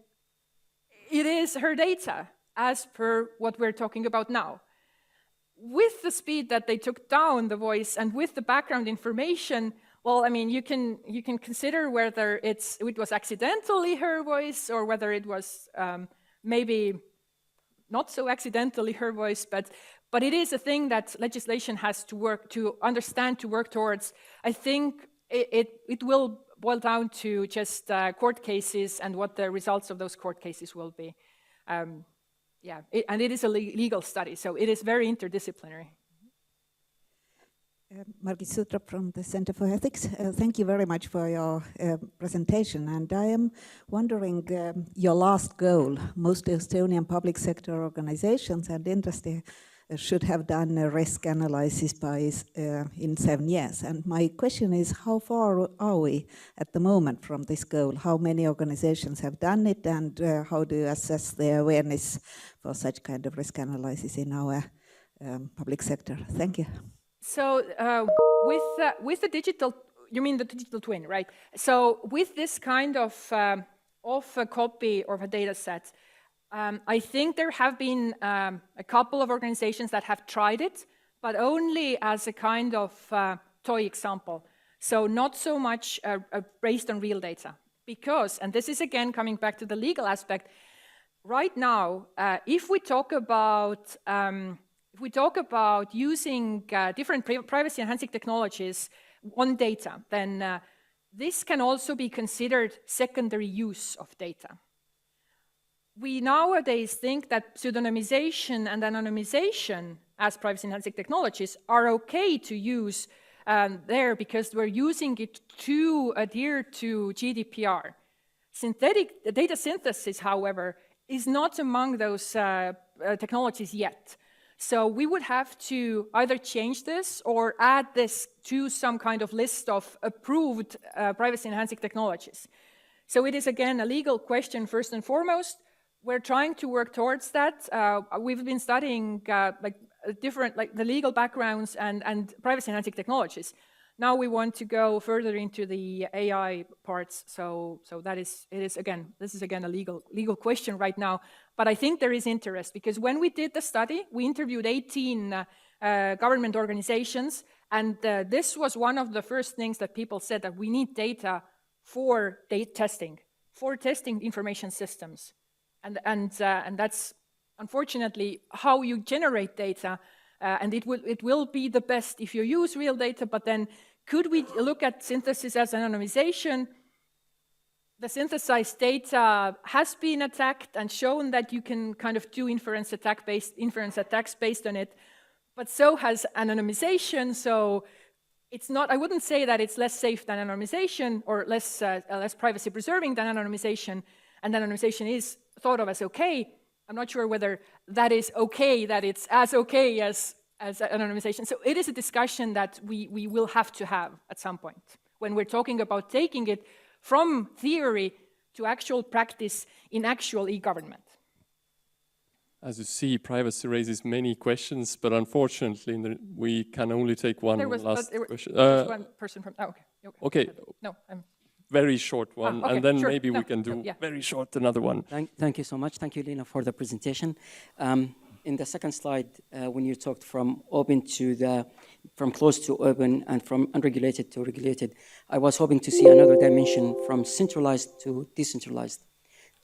it is her data as per what we're talking about now. With the speed that they took down the voice and with the background information, well, I mean, you can consider whether it was accidentally her voice or whether it was maybe not so accidentally her voice, but it is a thing that legislation has to work to understand, to work towards. I think it will boil down to just court cases and what the results of those court cases will be. And it is a legal study, so it is very interdisciplinary. Margit Sutrop from the Centre for Ethics. Thank you very much for your presentation. And I am wondering your last goal. Most Estonian public sector organizations and industry should have done a risk analysis in 7 years. And my question is, how far are we at the moment from this goal? How many organizations have done it, and how do you assess the awareness for such kind of risk analysis in our public sector? Thank you. So with the digital, you mean the digital twin, right? So with this kind of a copy of a data set, I think there have been a couple of organizations that have tried it, but only as a kind of toy example. So not so much based on real data. Because, and this is again coming back to the legal aspect, right now, if we talk about using different privacy-enhancing technologies on data, then this can also be considered secondary use of data. we nowadays think that pseudonymization and anonymization as privacy-enhancing technologies are okay to use there because we're using it to adhere to GDPR. Synthetic data synthesis, however, is not among those technologies yet. So we would have to either change this or add this to some kind of list of approved privacy-enhancing technologies. So it is, again, a legal question first and foremost. We're trying to work towards that. We've been studying different, the legal backgrounds and privacy-enhancing technologies. Now we want to go further into the AI parts. So this is again a legal question right now. But I think there is interest because when we did the study, we interviewed 18 government organizations, and this was one of the first things that people said, that we need data for testing information systems, and that's unfortunately how you generate data. And it will be the best if you use real data, but then could we look at synthesis as anonymization? The synthesized data has been attacked and shown that you can kind of do inference attacks based on it, but so has anonymization. So it's not, I wouldn't say that it's less safe than anonymization or less privacy preserving than anonymization, and anonymization is thought of as okay. I'm not sure whether that is okay, that it's as okay as anonymization. So it is a discussion that we will have to have at some point when we're talking about taking it from theory to actual practice in actual e-government. As you see, privacy raises many questions, but unfortunately we can only take one last question. One person from, okay. No, I'm... Very short one, okay, and then sure. maybe we can do very short another one. Thank you so much. Thank you, Liina, for the presentation. In the second slide, when you talked from close to open and from unregulated to regulated, I was hoping to see another dimension from centralized to decentralized.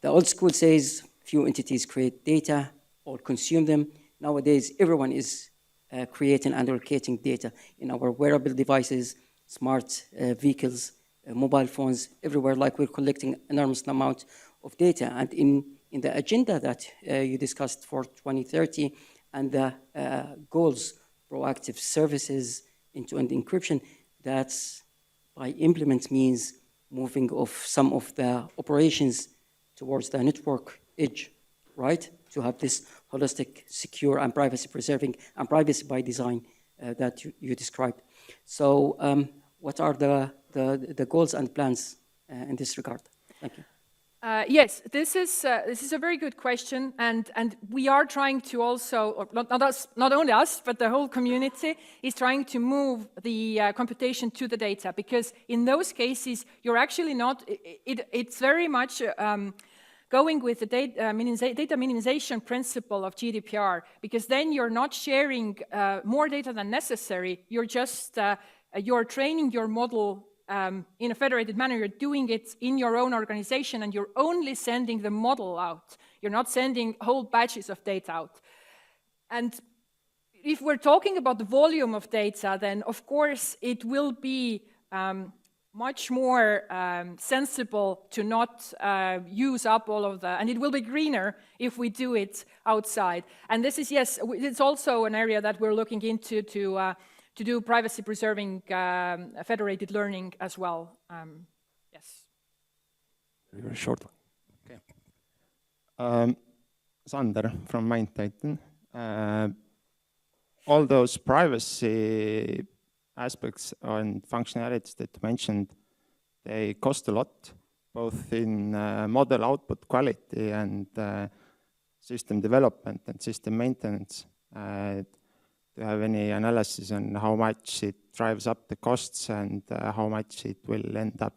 The old school says few entities create data or consume them. Nowadays, everyone is creating and allocating data in our wearable devices, smart vehicles, mobile phones, everywhere, like we're collecting enormous amount of data. And in the agenda that you discussed for 2030 and the goals, proactive services, end-to-end encryption, that's by implement means moving of some of the operations towards the network edge, right? To have this holistic, secure, and privacy preserving, and privacy by design that you described. So what are the goals and plans in this regard? Thank you. Yes, this is a very good question, and we are trying to also, or not only us, but the whole community is trying to move the computation to the data, because in those cases you're actually not. It's very much going with the data minimization principle of GDPR, because then you're not sharing more data than necessary. You're just you're training your model in a federated manner. You're doing it in your own organization, and you're only sending the model out. You're not sending whole batches of data out. And if we're talking about the volume of data, then of course it will be much more sensible to not use up all of the, and it will be greener if we do it outside. And this is, yes, it's also an area that we're looking into to do privacy-preserving federated learning as well. Yes. Very short one. Okay. Sander from MindTitan. All those privacy aspects and functionalities that you mentioned, they cost a lot, both in model output quality and system development and system maintenance. Do you have any analysis on how much it drives up the costs and how much it will end up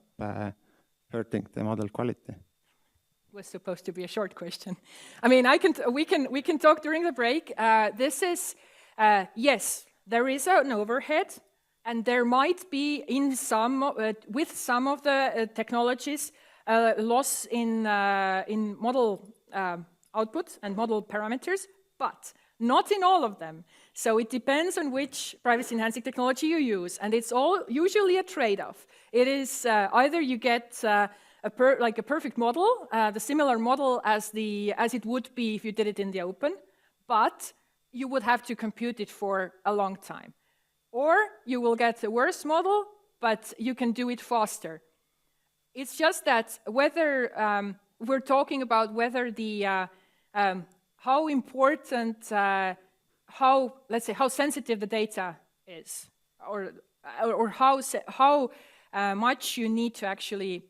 hurting the model quality? It was supposed to be a short question. I mean, we can talk during the break. This is, yes, there is an overhead, and there might be in some, with some of the technologies, loss in model output and model parameters, but not in all of them. So it depends on which privacy-enhancing technology you use, and it's all usually a trade-off. It is either you get a perfect model, the similar model as it would be if you did it in the open, but you would have to compute it for a long time. Or you will get a worse model, but you can do it faster. It's just that whether we're talking about whether the how important, let's say, how sensitive the data is, or how much you need to actually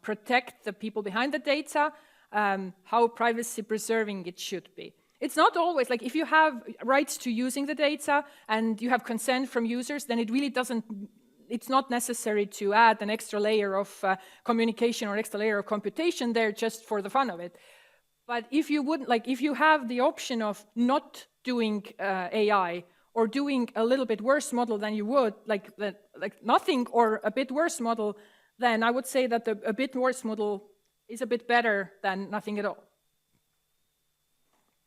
protect the people behind the data, how privacy preserving it should be. It's not always, like if you have rights to using the data and you have consent from users, then it really doesn't, it's not necessary to add an extra layer of communication or extra layer of computation there just for the fun of it. But if you wouldn't, like if you have the option of not doing AI or doing a little bit worse model than you would, like nothing or a bit worse model, then I would say that a bit worse model is a bit better than nothing at all.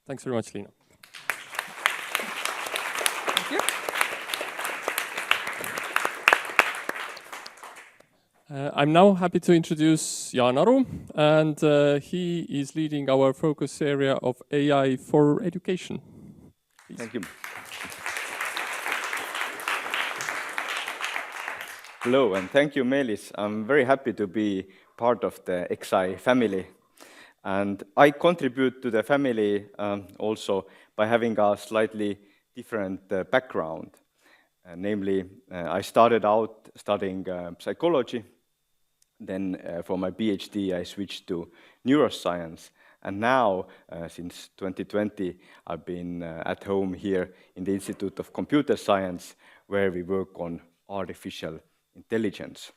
Thanks very much, Liina. Thank you. I'm now happy to introduce Jaan Aru, and he is leading our focus area of AI for education. Please. Thank you. Hello, and thank you, Meelis. I'm very happy to be part of the EXAI family. And I contribute to the family also by having a slightly different background. Namely, I started out studying psychology. Then for my PhD, I switched to neuroscience. And now, since 2020, I've been at home here in the Institute of Computer Science, where we work on artificial intelligence.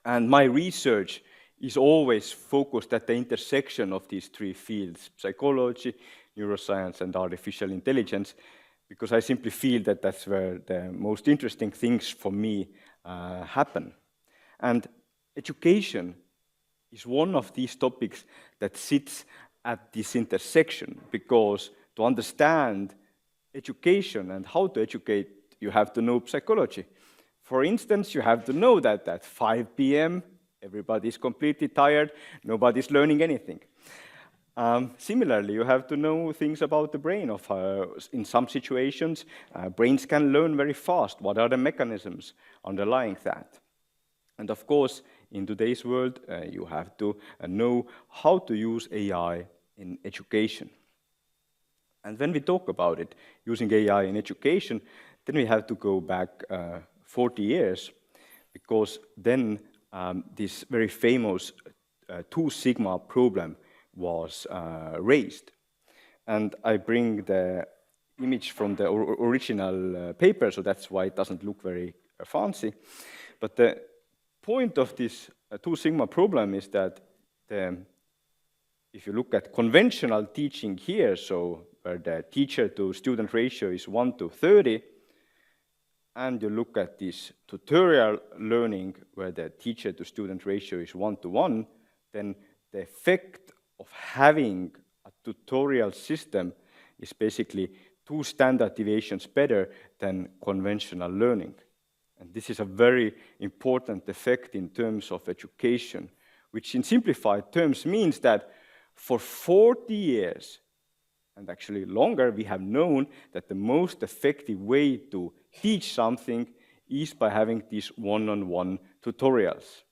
And my research is always focused at the intersection of these three fields, psychology, neuroscience, and artificial intelligence, because I simply feel that that's where the most interesting things for me happen. And education is one of these topics that sits at this intersection, because to understand education and how to educate, you have to know psychology. For instance, you have to know that at 5 p.m., everybody's completely tired, nobody's learning anything. Similarly, you have to know things about the brain. In some situations, brains can learn very fast. What are the mechanisms underlying that? And of course, in today's world, you have to know how to use AI in education. And when we talk about it, using AI in education, then we have to go back 40 years, because then this very famous 2 sigma problem was raised. And I bring the image from the original paper, so that's why it doesn't look very fancy. But the point of this 2 sigma problem is that if you look at conventional teaching here, so where the teacher to student ratio is 1 to 30, and you look at this tutorial learning where the teacher to student ratio is 1 to 1, then the effect of having a tutorial system is basically 2 standard deviations better than conventional learning. And this is a very important effect in terms of education, which in simplified terms means that for 40 years, and actually longer, we have known that the most effective way to teach something is by having these one-on-one tutorials.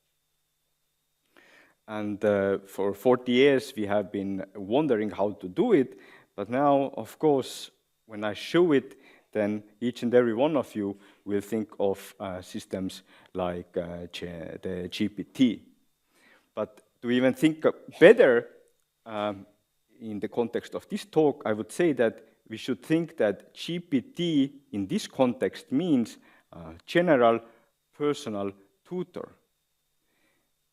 And for 40 years, we have been wondering how to do it, but now, of course, when I show it, then each and every one of you will think of systems like the GPT. But to even think better in the context of this talk, I would say that we should think that GPT in this context means general personal tutor.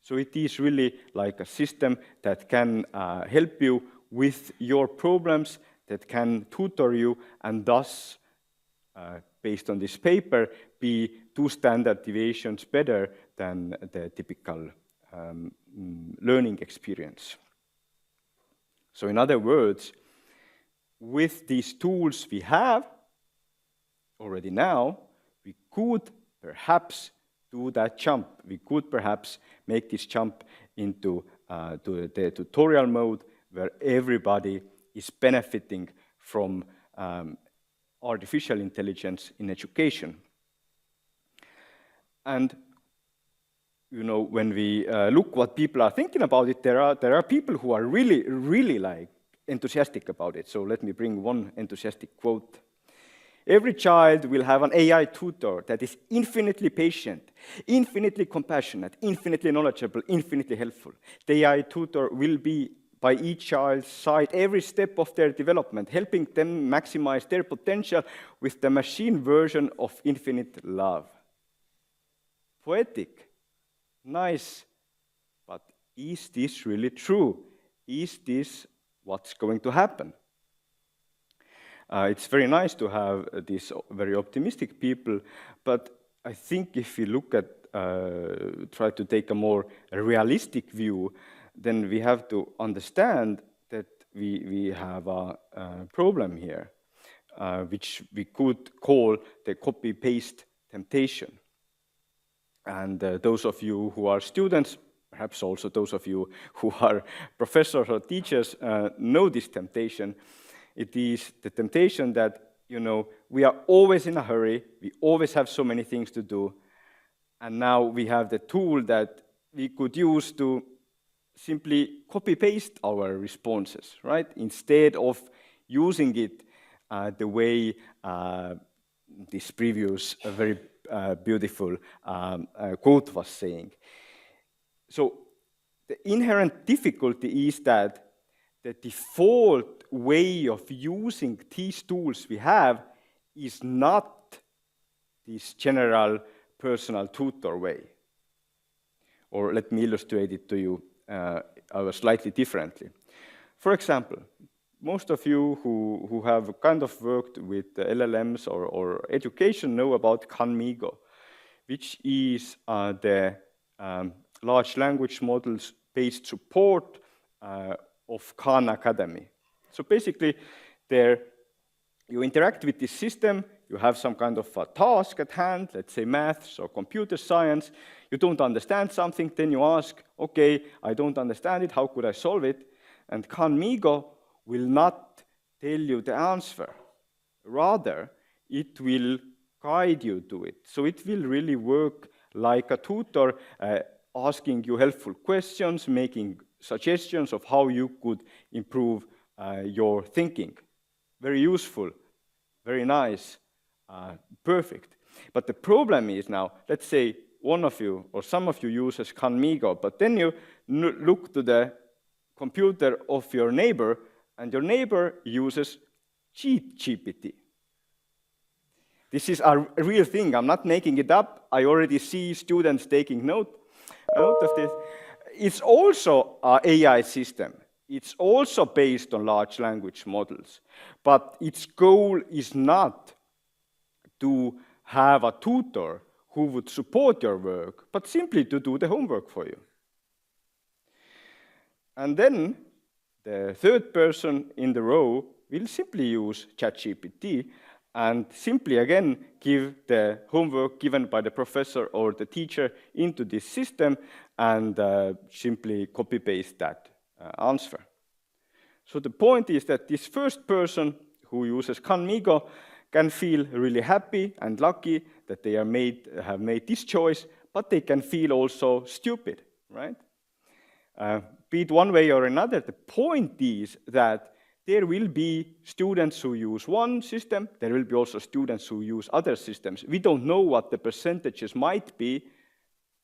So it is really like a system that can help you with your problems, that can tutor you, and thus, based on this paper, be 2 standard deviations better than the typical learning experience. So in other words, with these tools we have already now, we could perhaps do that jump. We could perhaps make this jump into to the tutorial mode where everybody is benefiting from artificial intelligence in education. And you know, when we look what people are thinking about it, there are people who are really like enthusiastic about it. So let me bring one enthusiastic quote. Every child will have an AI tutor that is infinitely patient, infinitely compassionate, infinitely knowledgeable, infinitely helpful. The AI tutor will be by each child's side every step of their development, helping them maximize their potential with the machine version of infinite love. Poetic, nice, but is this really true? Is this what's going to happen? It's very nice to have these very optimistic people, but I think if we look at, try to take a more realistic view, then we have to understand that we have a problem here, which we could call the copy-paste temptation. And those of you who are students, perhaps also those of you who are professors or teachers, know this temptation. It is the temptation that, you know, we are always in a hurry, we always have so many things to do, and now we have the tool that we could use to simply copy-paste our responses, right? Instead of using it the way this previous very beautiful quote was saying. So the inherent difficulty is that the default way of using these tools we have is not this general personal tutor way. Or let me illustrate it to you slightly differently. For example, most of you who have kind of worked with LLMs or education know about Khanmigo, which is the large language models based support of Khan Academy. So basically, there you interact with this system, you have some kind of a task at hand, let's say maths or computer science, you don't understand something, then you ask, okay, I don't understand it, how could I solve it? And Khanmigo will not tell you the answer. Rather, it will guide you to it. So it will really work like a tutor, asking you helpful questions, making suggestions of how you could improve your thinking. Very useful, very nice, perfect. But the problem is now, let's say one of you or some of you uses Khanmigo, but then you look to the computer of your neighbor, and your neighbor uses ChatGPT. This is a real thing. I'm not making it up. I already see students taking note of this. It's also an AI system. It's also based on large language models. But its goal is not to have a tutor who would support your work, but simply to do the homework for you. And then the third person in the row will simply use ChatGPT and simply, again, give the homework given by the professor or the teacher into this system and simply copy-paste that answer. So the point is that this first person who uses Khanmigo can feel really happy and lucky that they have made this choice, but they can feel also stupid, right? Be it one way or another, the point is that there will be students who use one system, there will be also students who use other systems. We don't know what the percentages might be.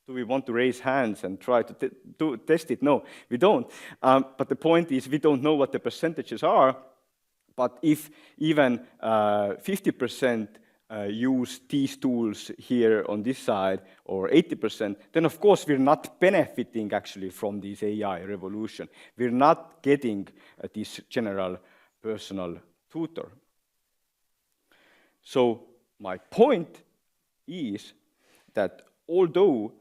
Do we want to raise hands and try to test it? No, we don't. But the point is we don't know what the percentages are, but if even 50% use these tools here on this side, or 80%, then of course we're not benefiting actually from this AI revolution. We're not getting this general personal tutor. So my point is that although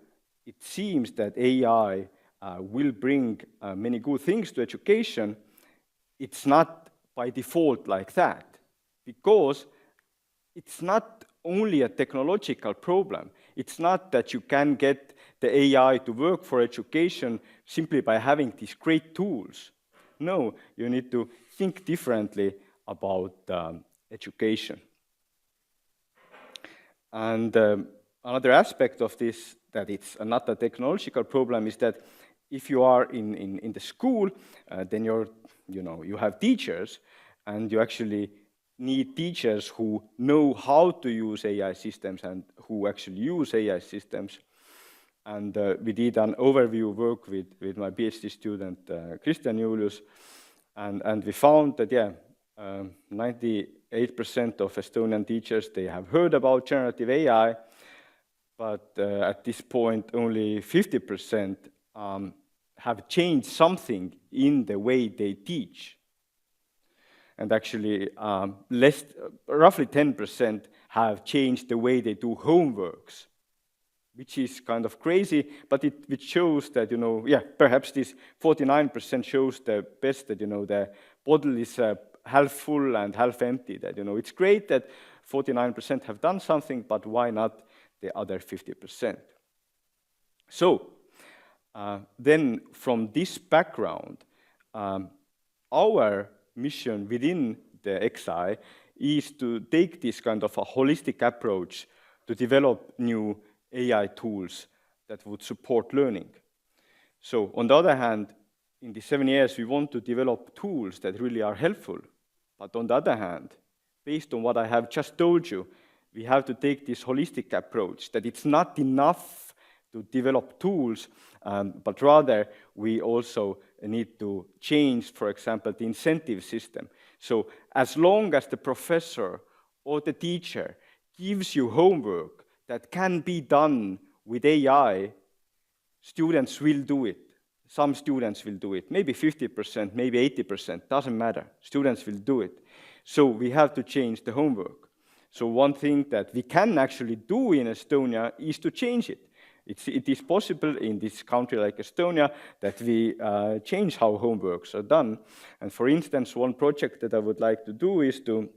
it seems that AI will bring many good things to education, it's not by default like that, because it's not only a technological problem, It's not that you can get the AI to work for education simply by having these great tools. No, you need to think differently about education. And another aspect of this, that it's not a technological problem, is that if you are in the school, then you have teachers, and you actually need teachers who know how to use AI systems and who actually use AI systems. And we did an overview work with my PhD student, Kristel, and we found that, 98% of Estonian teachers, they have heard about generative AI, but at this point, only 50% have changed something in the way they teach. And actually, roughly 10% have changed the way they do homeworks, which is kind of crazy, but it shows that, perhaps this 49% shows the best that, the bottle is half full and half empty, that, it's great that 49% have done something, but why not the other 50%? So, then from this background, our mission within the EXAI is to take this kind of a holistic approach to develop new AI tools that would support learning. So on the other hand, in the 7 years, we want to develop tools that really are helpful. But on the other hand, based on what I have just told you, we have to take this holistic approach, that it's not enough to develop tools, but rather we also need to change, for example, the incentive system. So as long as the professor or the teacher gives you homework that can be done with AI, students will do it. Some students will do it, maybe 50%, maybe 80%, doesn't matter. Students will do it. So we have to change the homework. So one thing that we can actually do in Estonia is to change it. It is possible in this country like Estonia that we change how homeworks are done. And for instance, one project that I would like to do is to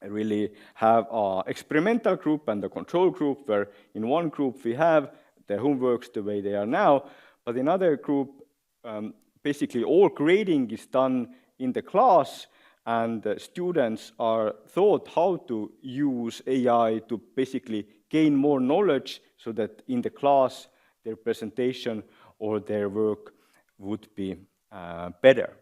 really have an experimental group and a control group, where in one group we have the homeworks the way they are now, but in another group, basically all grading is done in the class, and students are taught how to use AI to basically gain more knowledge so that in the class their presentation or their work would be better.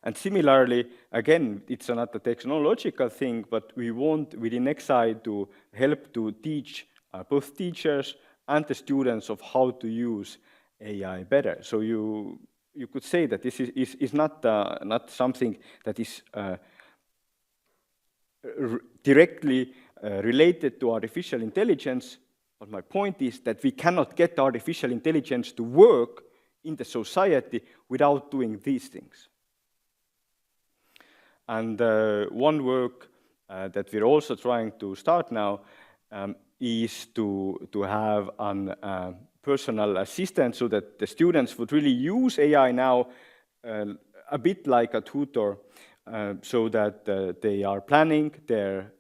And similarly, again, it's not a technological thing, but we want within EXAI to help to teach both teachers and the students of how to use AI better. So you could say that this is not something that is directly related to artificial intelligence, but my point is that we cannot get artificial intelligence to work in the society without doing these things. And one work that we're also trying to start now is to have a personal assistant, so that the students would really use AI now a bit like a tutor, so that they are planning their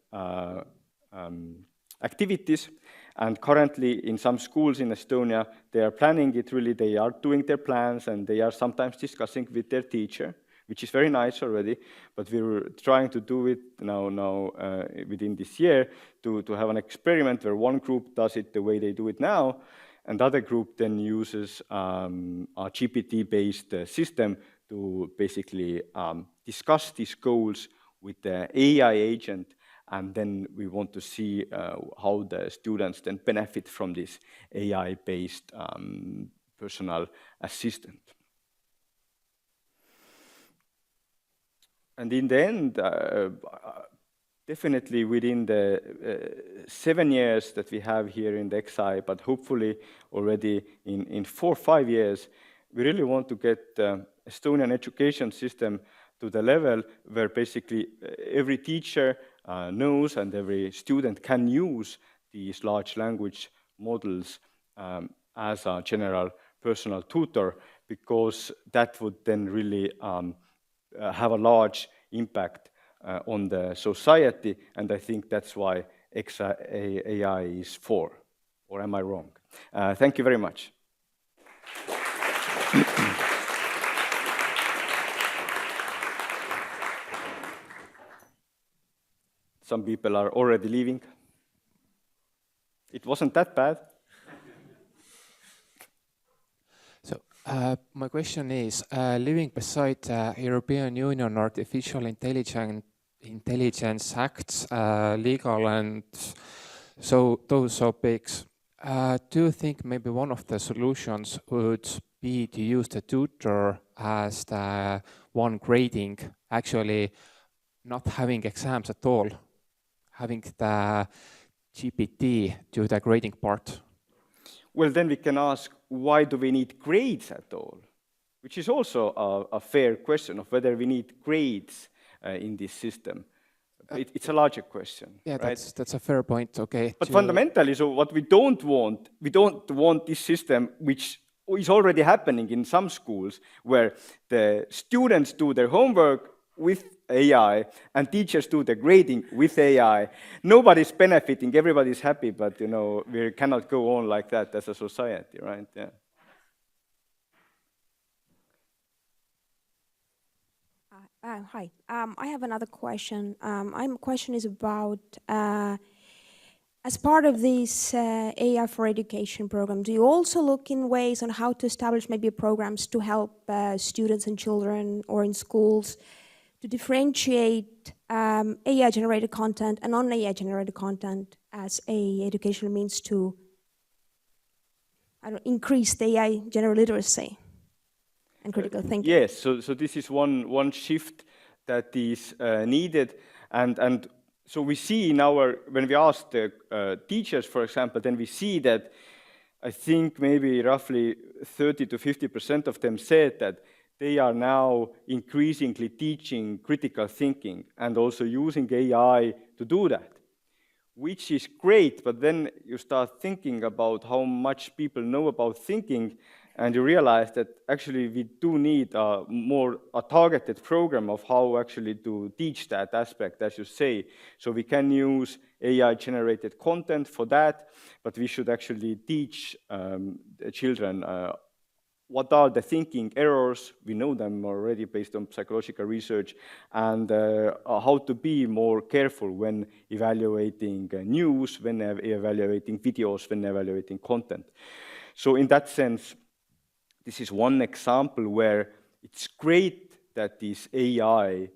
activities. And currently in some schools in Estonia, they are planning it really, they are doing their plans, and they are sometimes discussing with their teacher, which is very nice already, but we're trying to do it now within this year to have an experiment where one group does it the way they do it now, and the other group then uses a GPT-based system to basically discuss these goals with the AI agent, and then we want to see how the students then benefit from this AI-based personal assistant. And in the end, definitely within the 7 years that we have here in the EXAI, but hopefully already in 4 or 5 years, we really want to get the Estonian education system to the level where basically every teacher knows and every student can use these large language models as a general personal tutor, because that would then really have a large impact on the society, and I think that's why EXAI is for, or am I wrong? Thank you very much. Some people are already leaving. It wasn't that bad. So my question is, living beside the European Union Artificial Intelligence Acts, legal and so those topics, do you think maybe one of the solutions would be to use the tutor as the one grading, actually not having exams at all, having the GPT do the grading part? Well, then we can ask, why do we need grades at all? Which is also a fair question of whether we need grades in this system. It's a larger question. Yeah, right? that's a fair point. Okay. But fundamentally, so what we don't want this system, which is already happening in some schools, where the students do their homework with AI and teachers do the grading with AI. Nobody's benefiting, everybody's happy, but we cannot go on like that as a society, right? Yeah. Hi. I have another question. My question is about, as part of this AI for Education program, do you also look in ways on how to establish maybe programs to help students and children or in schools to differentiate AI-generated content and non-AI-generated content as a educational means to increase the AI general literacy and critical thinking? Yes, so this is one shift that is needed, and so we see in when we ask the teachers, for example, then we see that I think maybe roughly 30 to 50% of them said that they are now increasingly teaching critical thinking and also using AI to do that, which is great, but then you start thinking about how much people know about thinking, and you realize that actually we do need a targeted program of how actually to teach that aspect, as you say. So we can use AI-generated content for that, but we should actually teach the children what are the thinking errors, we know them already based on psychological research, and how to be more careful when evaluating news, when evaluating videos, when evaluating content. So in that sense, this is one example where it's great that this AI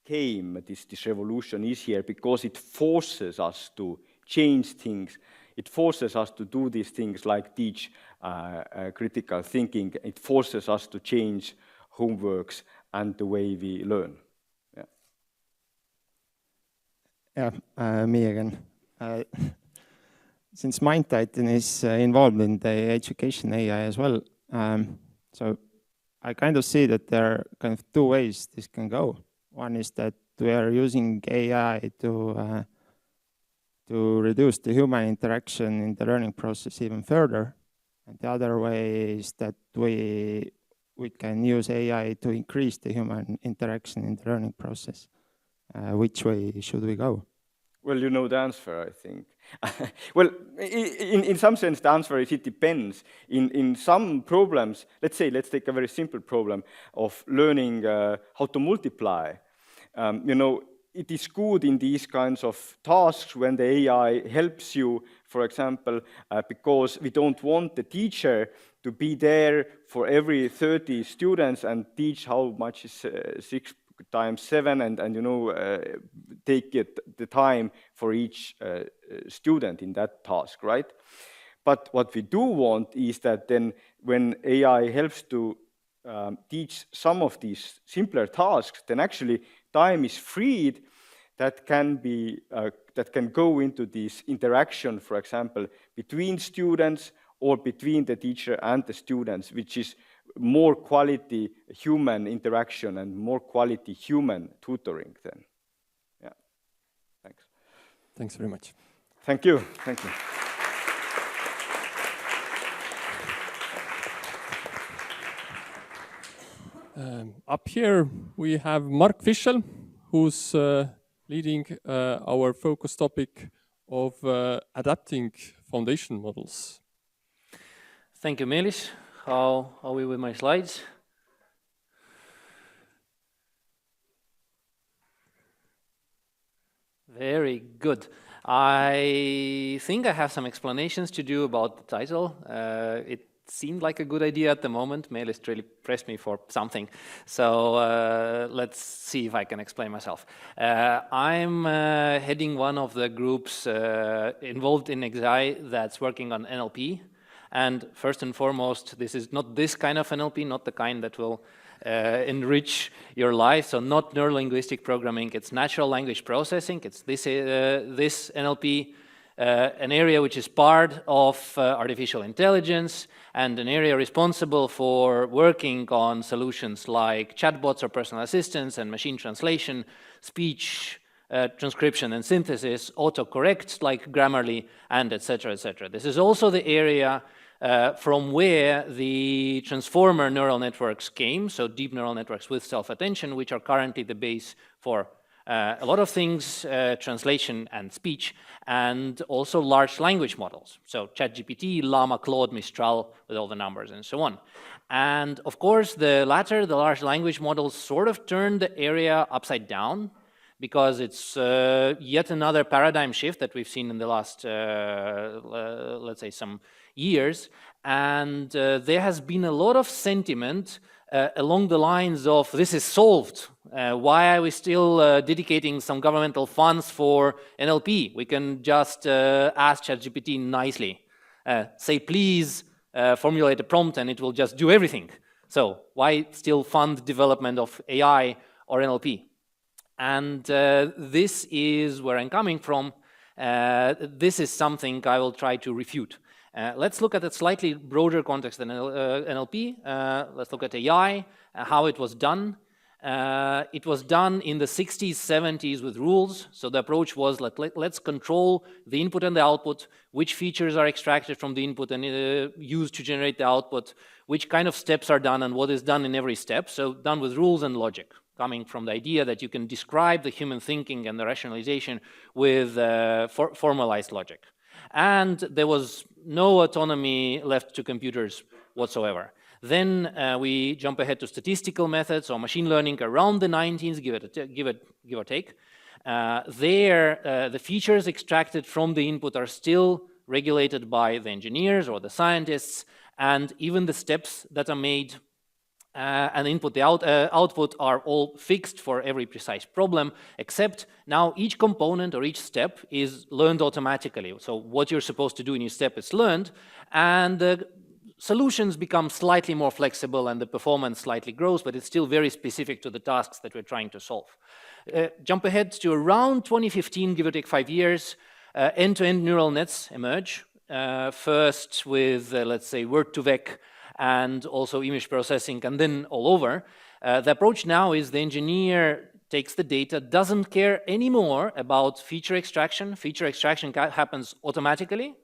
came, this revolution is here, because it forces us to change things. It forces us to do these things like teach critical thinking. It forces us to change homeworks and the way we learn. Yeah, me again. Since MindTitan is involved in the education AI as well, so I kind of see that there are kind of two ways this can go. One is that we are using AI to reduce the human interaction in the learning process even further. And the other way is that we can use AI to increase the human interaction in the learning process. Which way should we go? Well, you know the answer, I think. Well, in some sense, the answer is it depends. In some problems, let's take a very simple problem of learning how to multiply. It is good in these kinds of tasks when the AI helps you, for example, because we don't want the teacher to be there for every 30 students and teach how much is 6 times 7 and take the time for each student in that task, right? But what we do want is that then when AI helps to teach some of these simpler tasks, then actually time is freed that can go into this interaction, for example, between students or between the teacher and the students, which is more quality human interaction and more quality human tutoring then. Yeah, thanks. Thanks very much. Thank you. Thank you. Up here we have Fišel, who's leading our focus topic of adapting foundation models. Thank you, Meelis. How are we with my slides? Very good. I think I have some explanations to do about the title. It seemed like a good idea at the moment. Meelis really pressed me for something. So let's see if I can explain myself. I'm heading one of the groups involved in EXAI that's working on NLP. And first and foremost, this is not this kind of NLP, not the kind that will enrich your life. So not neurolinguistic programming, it's natural language processing. It's this NLP, an area which is part of artificial intelligence and an area responsible for working on solutions like chatbots or personal assistants and machine translation, speech transcription and synthesis, autocorrects like Grammarly, and etc., etc. This is also the area from where the transformer neural networks came, so deep neural networks with self-attention, which are currently the base for a lot of things, translation and speech, and also large language models. So ChatGPT, Llama, Claude, Mistral, with all the numbers and so on. And of course, the latter, the large language models, sort of turned the area upside down, because it's yet another paradigm shift that we've seen in the last, let's say, some years. And there has been a lot of sentiment along the lines of, this is solved. Why are we still dedicating some governmental funds for NLP? We can just ask ChatGPT nicely. Say, please formulate a prompt and it will just do everything. So why still fund development of AI or NLP? And this is where I'm coming from. This is something I will try to refute. Let's look at a slightly broader context than NLP. Let's look at AI, how it was done. It was done in the 60s, 70s with rules. So the approach was, let's control the input and the output, which features are extracted from the input and used to generate the output, which kind of steps are done and what is done in every step. So done with rules and logic, coming from the idea that you can describe the human thinking and the rationalization with formalized logic. And there was no autonomy left to computers whatsoever. Then we jump ahead to statistical methods or machine learning around the 90s, give or take. The features extracted from the input are still regulated by the engineers or the scientists, and even the steps that are made and input, the output are all fixed for every precise problem, except now each component or each step is learned automatically. So what you're supposed to do in each step is learned, and the solutions become slightly more flexible and the performance slightly grows, but it's still very specific to the tasks that we're trying to solve. Jump ahead to around 2015, give or take 5 years, end-to-end neural nets emerge, first with, let's say, word-to-vec, and also image processing, and then all over. The approach now is the engineer takes the data, doesn't care anymore about feature extraction. Feature extraction happens automatically,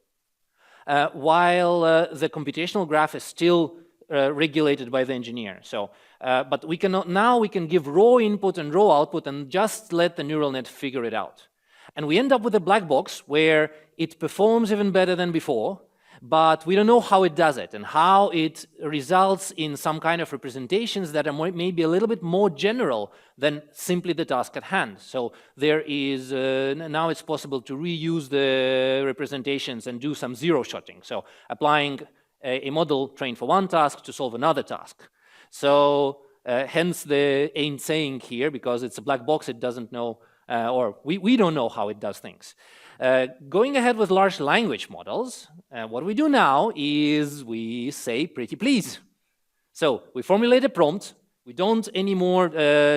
while the computational graph is still regulated by the engineer. So, but now we can give raw input and raw output and just let the neural net figure it out. And we end up with a black box where it performs even better than before, but we don't know how it does it and how it results in some kind of representations that are maybe a little bit more general than simply the task at hand. So there is, now it's possible to reuse the representations and do some zero-shotting. So applying a model trained for one task to solve another task. So hence the ain't saying here, because it's a black box, it doesn't know, or we don't know how it does things. Going ahead with large language models, what we do now is we say pretty please. So we formulate a prompt. We don't anymore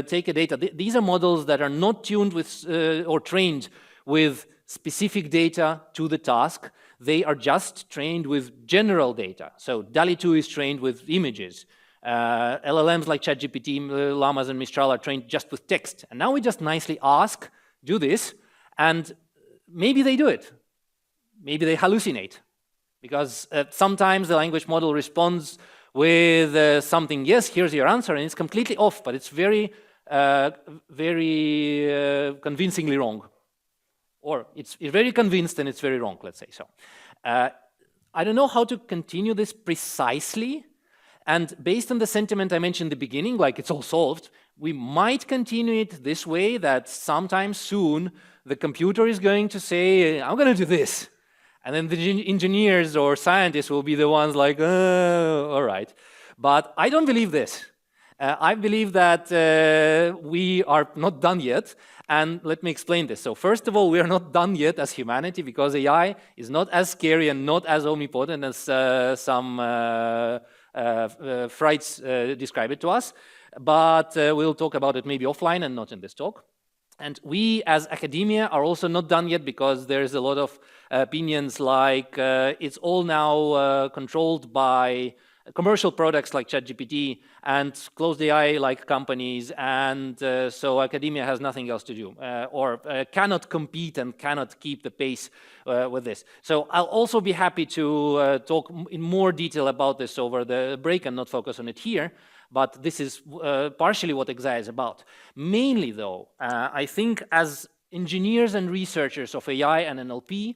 take a data. These are models that are not tuned with or trained with specific data to the task. They are just trained with general data. So DALL-E 2 is trained with images. LLMs like ChatGPT, Llamas, and Mistral are trained just with text. And now we just nicely ask, do this, and maybe they do it. Maybe they hallucinate. Because sometimes the language model responds with something, yes, here's your answer, and it's completely off, but it's very, very convincingly wrong. or it's very convinced and it's very wrong, let's say so. I don't know how to continue this precisely, and based on the sentiment I mentioned in the beginning, like it's all solved, we might continue it this way, that sometime soon the computer is going to say, I'm going to do this. And then the engineers or scientists will be the ones like, all right. But I don't believe this. I believe that we are not done yet. And let me explain this. So first of all, we are not done yet as humanity, because AI is not as scary and not as omnipotent as some frights describe it to us. But we'll talk about it maybe offline and not in this talk. And we as academia are also not done yet, because there's a lot of opinions like it's all now controlled by commercial products like ChatGPT and closed AI like companies, and so academia has nothing else to do or cannot compete and cannot keep the pace with this. So I'll also be happy to talk in more detail about this over the break and not focus on it here. But this is partially what EXAI is about. Mainly, though, I think as engineers and researchers of AI and NLP,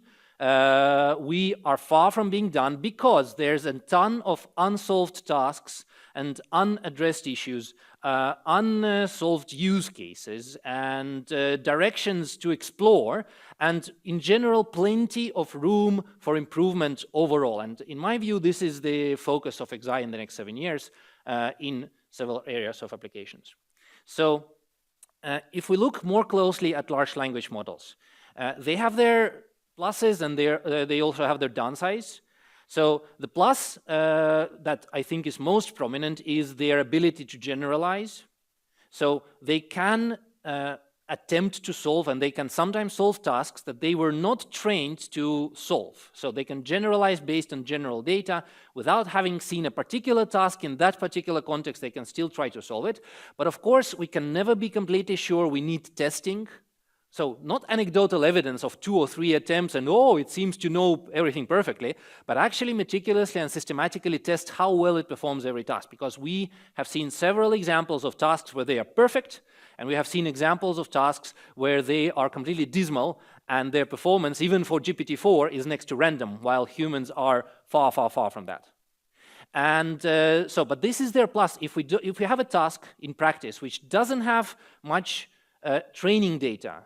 we are far from being done, because there's a ton of unsolved tasks and unaddressed issues, unsolved use cases, and directions to explore, and in general, plenty of room for improvement overall. And in my view, this is the focus of EXAI in the next 7 years. In several areas of applications. So if we look more closely at large language models, they have their pluses and they also have their downsides. So the plus that I think is most prominent is their ability to generalize. So they can attempt to solve, and they can sometimes solve tasks that they were not trained to solve. So they can generalize based on general data without having seen a particular task in that particular context. They can still try to solve it. But of course, we can never be completely sure. We need testing. So not anecdotal evidence of 2 or 3 attempts and, oh, it seems to know everything perfectly, but actually meticulously and systematically test how well it performs every task, because we have seen several examples of tasks where they are perfect, and we have seen examples of tasks where they are completely dismal and their performance, even for GPT-4, is next to random, while humans are far, far, far from that. And but this is their plus. If we have a task in practice which doesn't have much training data,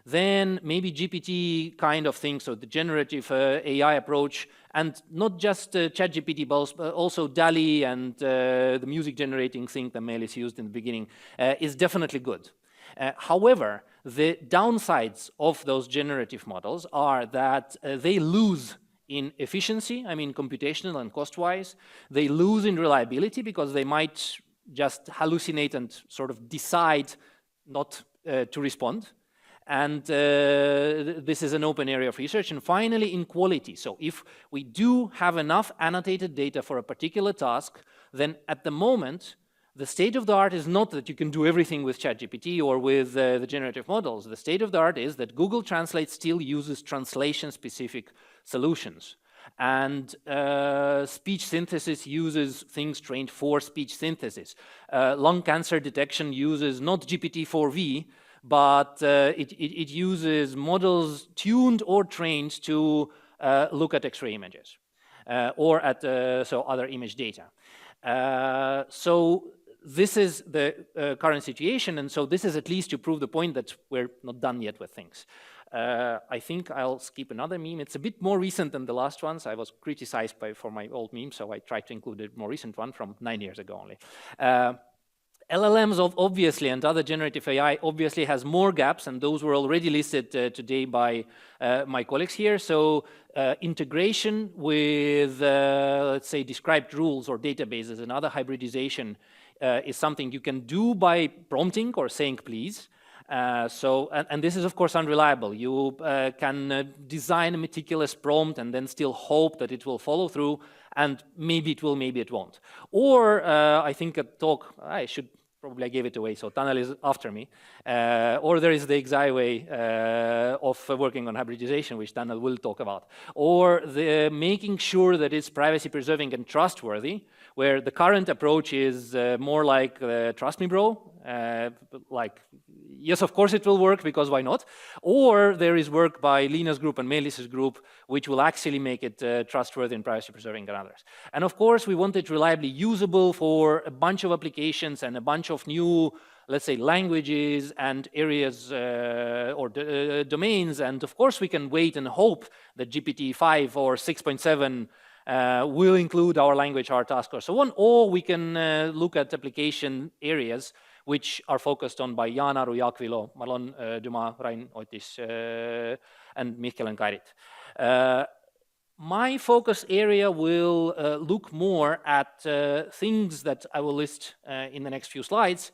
then maybe GPT kind of thing, so the generative AI approach, and not just ChatGPT, but also DALL-E and the music generating thing that Meelis used in the beginning is definitely good. However, the downsides of those generative models are that they lose in efficiency, I mean computational and cost-wise. They lose in reliability because they might just hallucinate and sort of decide not to respond. And this is an open area of research. And finally, in quality. So if we do have enough annotated data for a particular task, then at the moment, the state of the art is not that you can do everything with ChatGPT or with the generative models. The state of the art is that Google Translate still uses translation-specific solutions. And speech synthesis uses things trained for speech synthesis. Lung cancer detection uses not GPT-4V, but it uses models tuned or trained to look at X-ray images or at other image data. So this is the current situation, and so this is at least to prove the point that we're not done yet with things. I think I'll skip another meme. It's a bit more recent than the last ones. I was criticized for my old meme, so I tried to include a more recent one from 9 years ago only. LLMs obviously and other generative AI obviously has more gaps, and those were already listed today by my colleagues here. So integration with, let's say, described rules or databases and other hybridization is something you can do by prompting or saying please. And this is of course unreliable. You can design a meticulous prompt and then still hope that it will follow through, and maybe it will, maybe it won't. Or I think a talk, probably I gave it away, so Tanel is after me. Or there is the EXAI way of working on hybridization, which Tanel will talk about. Or the making sure that it's privacy preserving and trustworthy, where the current approach is more like trust me bro, like yes, of course it will work, because why not? Or there is work by Liina's group and Meelis's group, which will actually make it trustworthy and privacy-preserving and others. And of course, we want it reliably usable for a bunch of applications and a bunch of new, let's say, languages and areas or domains. And of course, we can wait and hope that GPT-5 or 6.7 will include our language, our task, or so on. Or we can look at application areas which are focused on by Jaan Aru, Jaak Vilo, Marlon, Dumas, Rain, Ottis, and Mihkel and Kairit. My focus area will look more at things that I will list in the next few slides.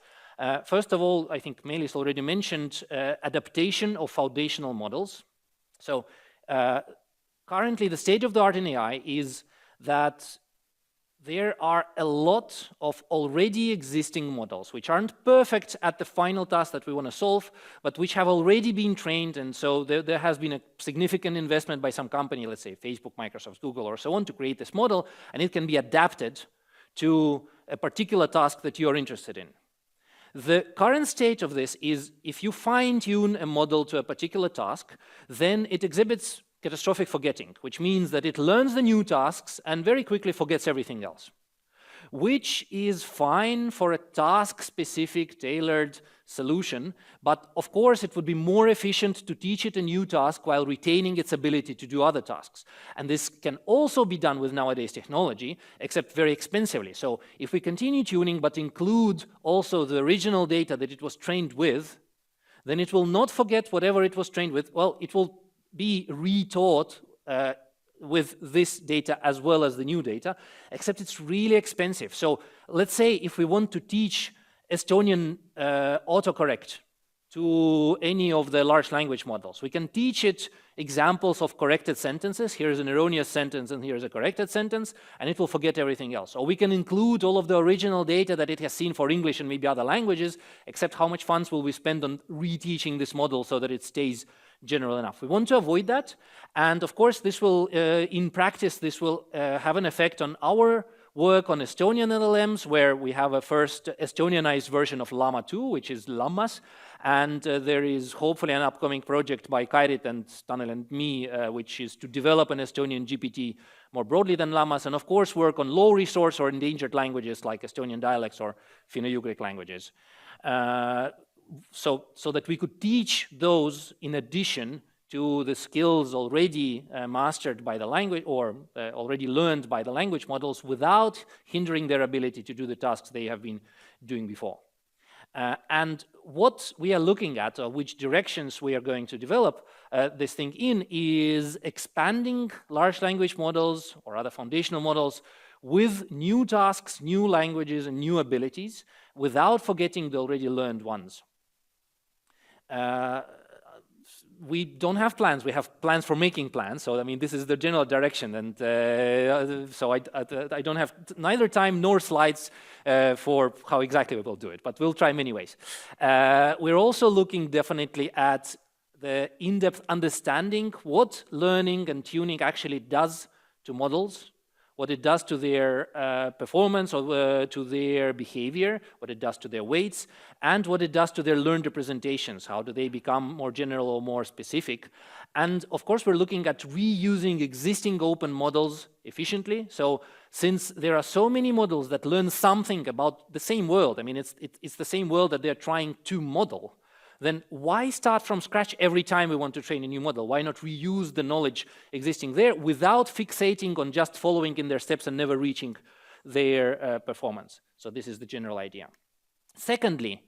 First of all, I think Meelis already mentioned adaptation of foundational models. So currently, the state of the art in AI is that there are a lot of already existing models, which aren't perfect at the final task that we want to solve, but which have already been trained. And so there has been a significant investment by some company, let's say Facebook, Microsoft, Google, or so on, to create this model, and it can be adapted to a particular task that you're interested in. The current state of this is if you fine-tune a model to a particular task, then it exhibits catastrophic forgetting, which means that it learns the new tasks and very quickly forgets everything else, which is fine for a task-specific, tailored solution. But of course, it would be more efficient to teach it a new task while retaining its ability to do other tasks. And this can also be done with nowadays technology, except very expensively. So if we continue tuning, but include also the original data that it was trained with, then it will not forget whatever it was trained with. Well, it will be retaught with this data as well as the new data, except it's really expensive. So let's say if we want to teach Estonian autocorrect to any of the large language models, we can teach it examples of corrected sentences. Here's an erroneous sentence and here's a corrected sentence, and it will forget everything else. Or we can include all of the original data that it has seen for English and maybe other languages, except how much funds will we spend on reteaching this model so that it stays general enough. We want to avoid that. And of course, this will, in practice, this will have an effect on our work on Estonian LLMs, where we have a first Estonianized version of Llama 2, which is Lammas. And there is hopefully an upcoming project by Kairit and Tanel and me, which is to develop an Estonian GPT more broadly than Lammas, and of course work on low resource or endangered languages like Estonian dialects or Finno-Ugric languages. So that we could teach those in addition to the skills already mastered by the language or already learned by the language models without hindering their ability to do the tasks they have been doing before. And what we are looking at, or which directions we are going to develop this thing in, is expanding large language models or other foundational models with new tasks, new languages, and new abilities without forgetting the already learned ones. We don't have plans. We have plans for making plans. So, I mean, this is the general direction. And so I don't have neither time nor slides for how exactly we will do it, but we'll try many ways. We're also looking definitely at the in-depth understanding what learning and tuning actually does to models, what it does to their performance or to their behavior, what it does to their weights, and what it does to their learned representations. How do they become more general or more specific? And of course, we're looking at reusing existing open models efficiently. So since there are so many models that learn something about the same world, I mean, it's the same world that they're trying to model, then why start from scratch every time we want to train a new model? Why not reuse the knowledge existing there without fixating on just following in their steps and never reaching their performance? So this is the general idea. Secondly,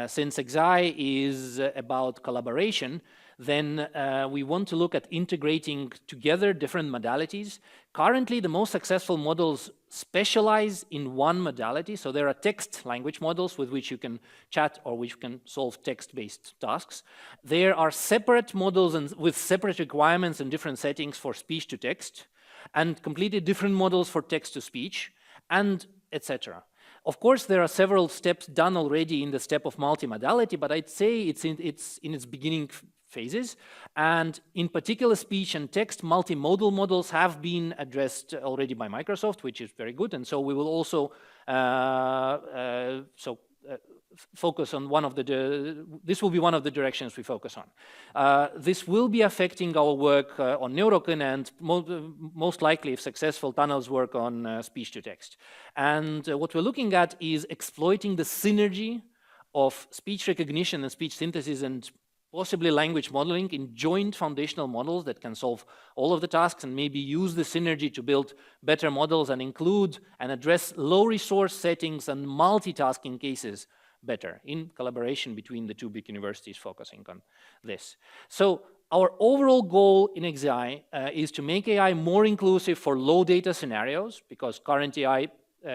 since EXAI is about collaboration, then we want to look at integrating together different modalities. Currently, the most successful models specialize in one modality. So there are text language models with which you can chat or which can solve text-based tasks. There are separate models and with separate requirements and different settings for speech to text, and completely different models for text to speech, and etc. Of course, there are several steps done already in the step of multimodality, but I'd say it's in its beginning phases. And in particular, speech and text multimodal models have been addressed already by Microsoft, which is very good. And so we will also focus on this will be one of the directions we focus on. This will be affecting our work on neurocognition and most likely, if successful, Tanel's work on speech-to-text. And what we're looking at is exploiting the synergy of speech recognition and speech synthesis and possibly language modeling in joint foundational models that can solve all of the tasks and maybe use the synergy to build better models and include and address low resource settings and multitasking cases better in collaboration between the two big universities focusing on this. So our overall goal in EXAI is to make AI more inclusive for low data scenarios, because current AI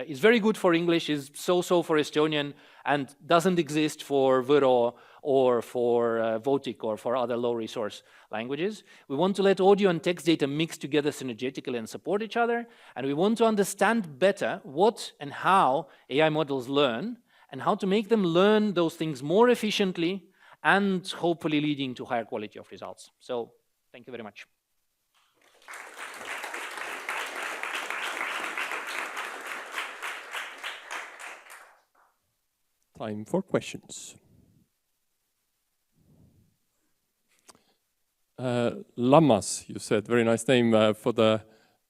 is very good for English, is so-so for Estonian, and doesn't exist for Võro or for Votic or for other low-resource languages. We want to let audio and text data mix together synergetically and support each other, and we want to understand better what and how AI models learn, and how to make them learn those things more efficiently and hopefully leading to higher quality of results. So, thank you very much. Time for questions. Lammas, you said, very nice name for the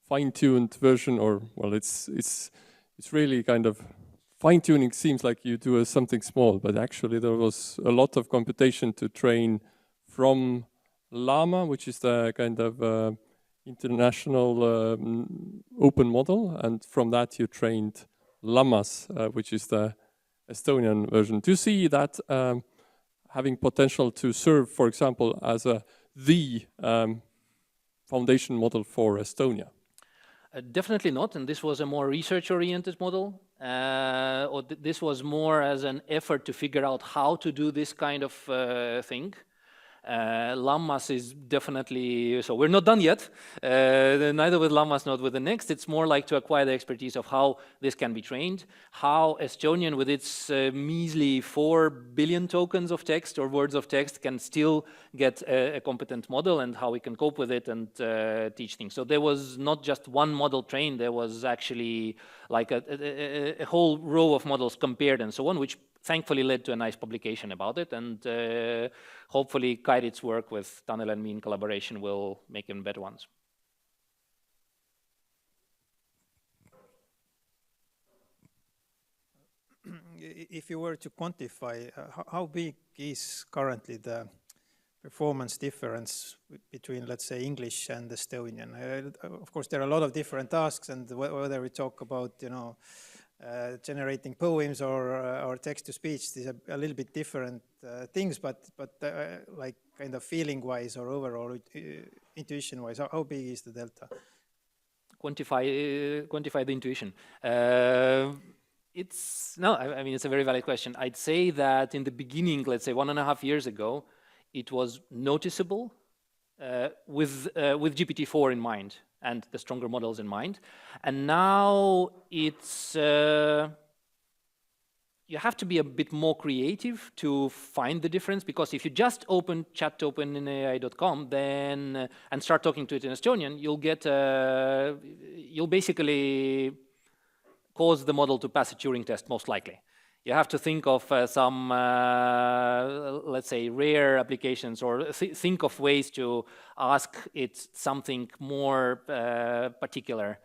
fine-tuned version, or well, it's really kind of fine-tuning. Seems like you do something small, but actually there was a lot of computation to train from Llama, which is the kind of international open model, and from that you trained Lammas, which is the Estonian version. Do you see that having potential to serve, for example, as the foundation model for Estonia? Definitely not, and this was a more research-oriented model. Or this was more as an effort to figure out how to do this kind of thing. Lammas is definitely, so we're not done yet, neither with Lammas, not with the next. It's more like to acquire the expertise of how this can be trained, how Estonian with its measly 4 billion tokens of text or words of text can still get a competent model, and how we can cope with it and teach things. So there was not just one model trained, there was actually like a whole row of models compared and so on, which thankfully led to a nice publication about it, and hopefully Kairit's work with Tanel and me in collaboration will make even better ones. If you were to quantify, how big is currently the performance difference between, let's say, English and Estonian? Of course, there are a lot of different tasks, and whether we talk about, you know, generating poems or text-to-speech, these are a little bit different things, but like kind of feeling-wise or overall intuition-wise, how big is the delta? Quantify the intuition. It's a very valid question. I'd say that in the beginning, let's say 1.5 years ago, it was noticeable with GPT-4 in mind and the stronger models in mind. And now it's, you have to be a bit more creative to find the difference, because if you just open chat openai.com then and start talking to it in Estonian, you'll basically cause the model to pass a Turing test, most likely. You have to think of some, let's say, rare applications, or think of ways to ask it something more particular,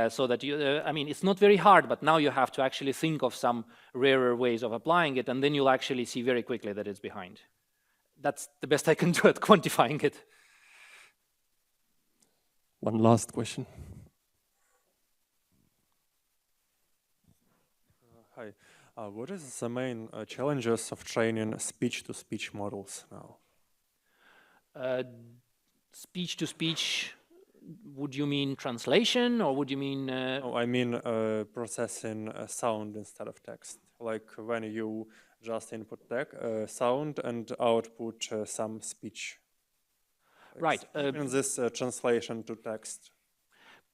so that you, it's not very hard, but now you have to actually think of some rarer ways of applying it, and then you'll actually see very quickly that it's behind. That's the best I can do at quantifying it. One last question. Hi. What is the main challenges of training speech-to-speech models now? Speech-to-speech, would you mean translation, or would you mean... No, I mean processing sound instead of text. Like when you just input sound and output some speech. Right. In this translation to text.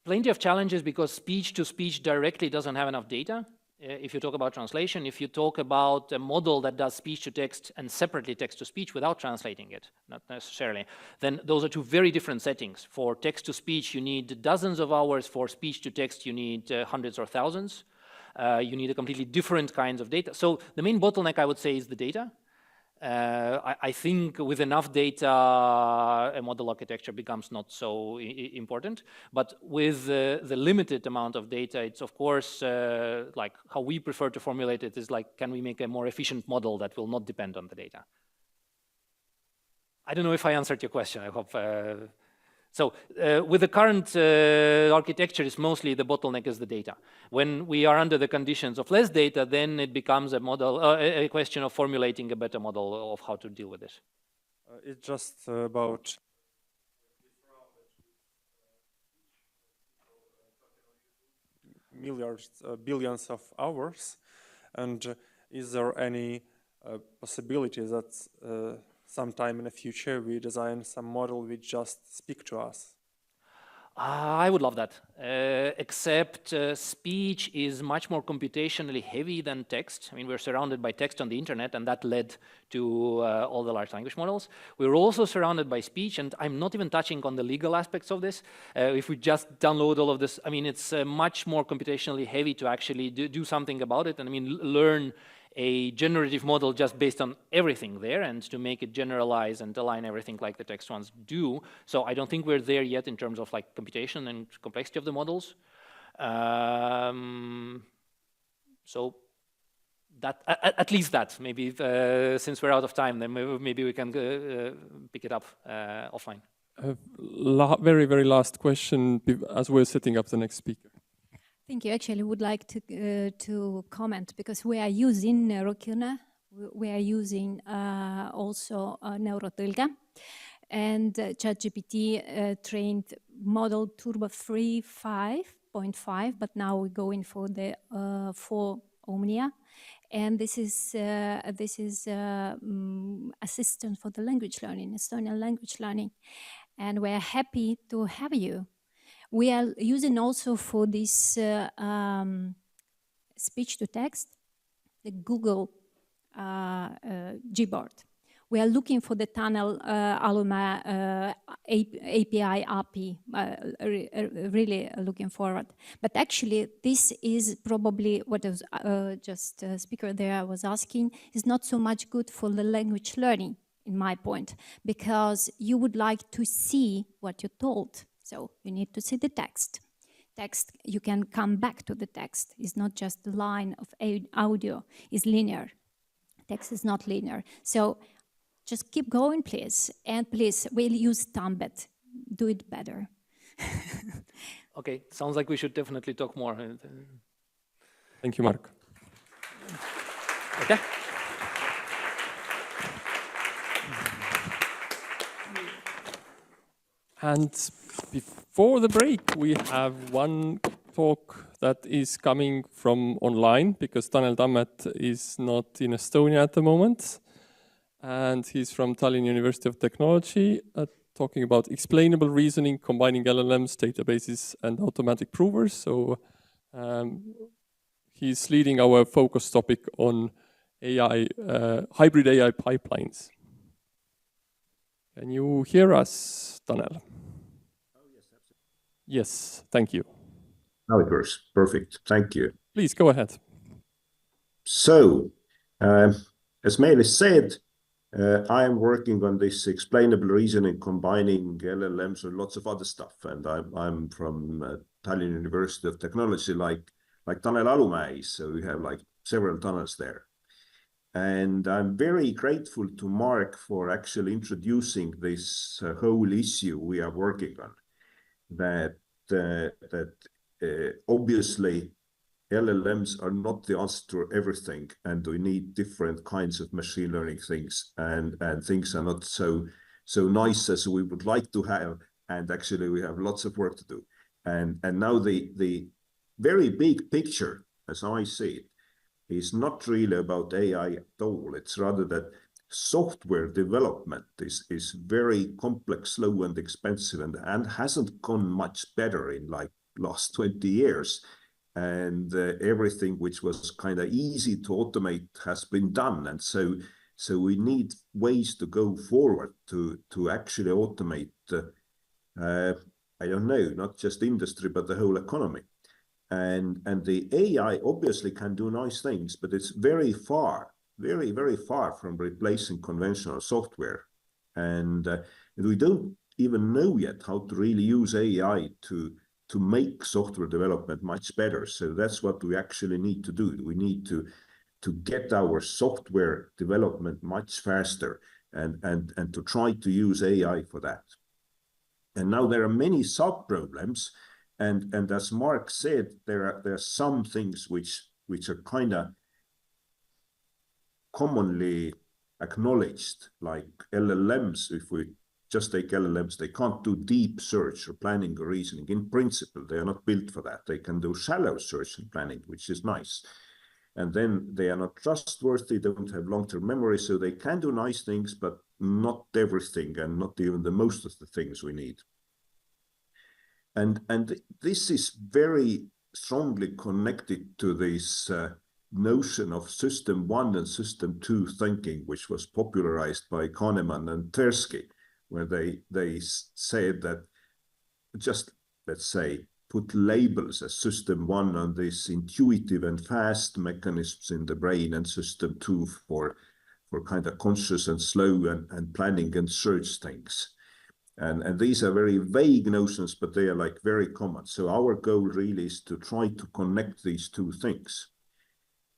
Plenty of challenges, because speech-to-speech directly doesn't have enough data. If you talk about translation, if you talk about a model that does speech-to-text and separately text-to-speech without translating it, not necessarily, then those are two very different settings. For text-to-speech, you need dozens of hours. For speech-to-text, you need hundreds or thousands. You need a completely different kinds of data. So the main bottleneck, I would say, is the data. I think with enough data, a model architecture becomes not so important. But with the limited amount of data, it's of course like how we prefer to formulate it is like, can we make a more efficient model that will not depend on the data? I don't know if I answered your question. I hope. So with the current architecture, it's mostly the bottleneck is the data. When we are under the conditions of less data, then it becomes a model, a question of formulating a better model of how to deal with this. It's just about billions of hours. And is there any possibility that sometime in the future we design some model which just speak to us? I would love that, except speech is much more computationally heavy than text. I mean, we're surrounded by text on the internet, and that led to all the large language models. We're also surrounded by speech, and I'm not even touching on the legal aspects of this. If we just download all of this, I mean, it's much more computationally heavy to actually do something about it, and I mean, learn a generative model just based on everything there and to make it generalize and align everything like the text ones do. So I don't think we're there yet in terms of like computation and complexity of the models. So that, at least that, maybe since we're out of time, then maybe we can pick it up offline. Very, very last question as we're setting up the next speaker. Thank you. Actually, would like to comment because we are using Neurokina, we are using also Neurotõlge, and ChatGPT trained model Turbo 3.5.5, but now we're going for the 4 Omnia, and this is assistant for the language learning, Estonian language learning, and we're happy to have you. We are using also for this speech to text, the Google Gboard. We are looking for the Tanel API API, really looking forward. But actually, this is probably what was just speaker there was asking, is not so much good for the language learning, in my point, because you would like to see what you're told. So you need to see the text. Text, you can come back to the text. It's not just the line of audio, it's linear. Text is not linear. So just keep going, please. And please, we'll use Tammet. Do it better. Okay, sounds like we should definitely talk more. Thank you, Mark. Okay. And before the break, we have one talk that is coming from online because Tanel Tammet is not in Estonia at the moment. And he's from Tallinn University of Technology, talking about explainable reasoning, combining LLMs, databases, and automatic provers. So he's leading our focus topic on AI, hybrid AI pipelines. Can you hear us, Tanel? Oh, yes, absolutely. Yes, thank you. Now it works. Perfect. Thank you. Please go ahead. So, as Meelis said, I am working on this explainable reasoning, combining LLMs and lots of other stuff. And I'm from Tallinn University of Technology, like Tanel Tammet is. So we have like several tunnels there. And I'm very grateful to Mark for actually introducing this whole issue we are working on. That obviously LLMs are not the answer to everything, and we need different kinds of machine learning things, and things are not so nice as we would like to have, and actually we have lots of work to do. And now the very big picture, as I see it, is not really about AI at all. It's rather that software development is very complex, slow, and expensive, and hasn't gone much better in like last 20 years. And everything which was kind of easy to automate has been done. And so we need ways to go forward to actually automate, I don't know, not just industry, but the whole economy. And the AI obviously can do nice things, but it's very far, very, very far from replacing conventional software. And we don't even know yet how to really use AI to make software development much better. So that's what we actually need to do. We need to get our software development much faster and to try to use AI for that. And now there are many sub-problems. And as Mark said, there are some things which are kind of commonly acknowledged, like LLMs. If we just take LLMs, they can't do deep search or planning or reasoning. In principle, they are not built for that. They can do shallow search and planning, which is nice. And then they are not trustworthy, they don't have long-term memory, so they can do nice things, but not everything, and not even the most of the things we need. And this is very strongly connected to this notion of System 1 and System 2 thinking, which was popularized by Kahneman and Tversky, where they said that just, let's say, put labels as System 1 on these intuitive and fast mechanisms in the brain, and System 2 for kind of conscious and slow and planning and search things. And these are very vague notions, but they are like very common. So our goal really is to try to connect these two things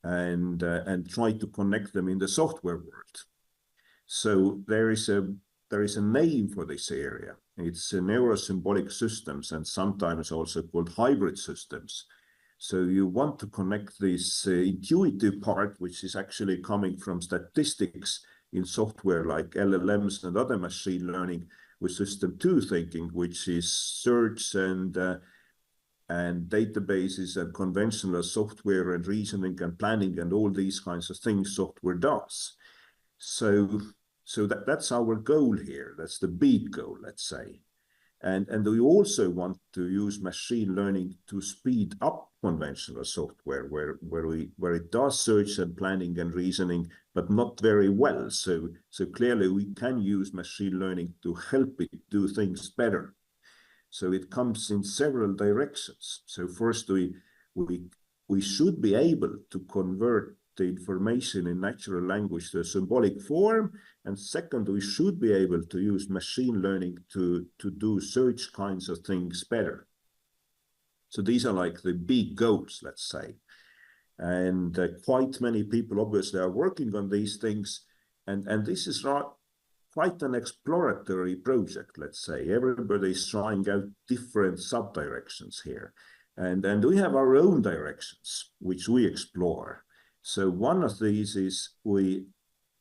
and try to connect them in the software world. So there is a name for this area. It's neurosymbolic systems, and sometimes also called hybrid systems. So you want to connect this intuitive part, which is actually coming from statistics in software like LLMs and other machine learning, with System 2 thinking, which is search and databases and conventional software and reasoning and planning and all these kinds of things software does. So that's our goal here. That's the big goal, let's say. And we also want to use machine learning to speed up conventional software where it does search and planning and reasoning, but not very well. So clearly we can use machine learning to help it do things better. So it comes in several directions. So first we should be able to convert the information in natural language to a symbolic form. And second, we should be able to use machine learning to do search kinds of things better. So these are like the big goals, let's say. And quite many people obviously are working on these things. And this is not quite an exploratory project, let's say. Everybody is trying out different sub-directions here. And we have our own directions, which we explore. So one of these is we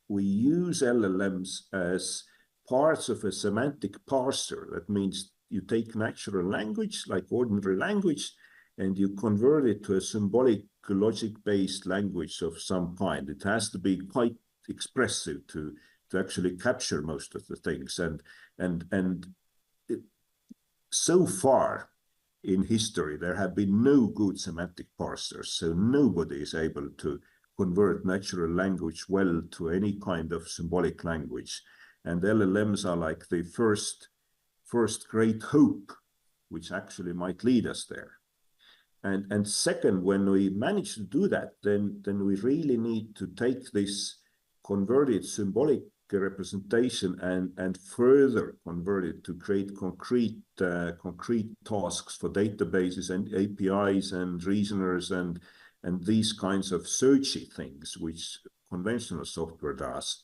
use LLMs as parts of a semantic parser. That means you take natural language, like ordinary language, and you convert it to a symbolic logic-based language of some kind. It has to be quite expressive to actually capture most of the things. And so far in history, there have been no good semantic parsers. So nobody is able to convert natural language well to any kind of symbolic language. And LLMs are like the first great hope, which actually might lead us there. And second, when we manage to do that, then we really need to take this converted symbolic representation and further convert it to create concrete tasks for databases and APIs and reasoners and these kinds of searchy things, which conventional software does.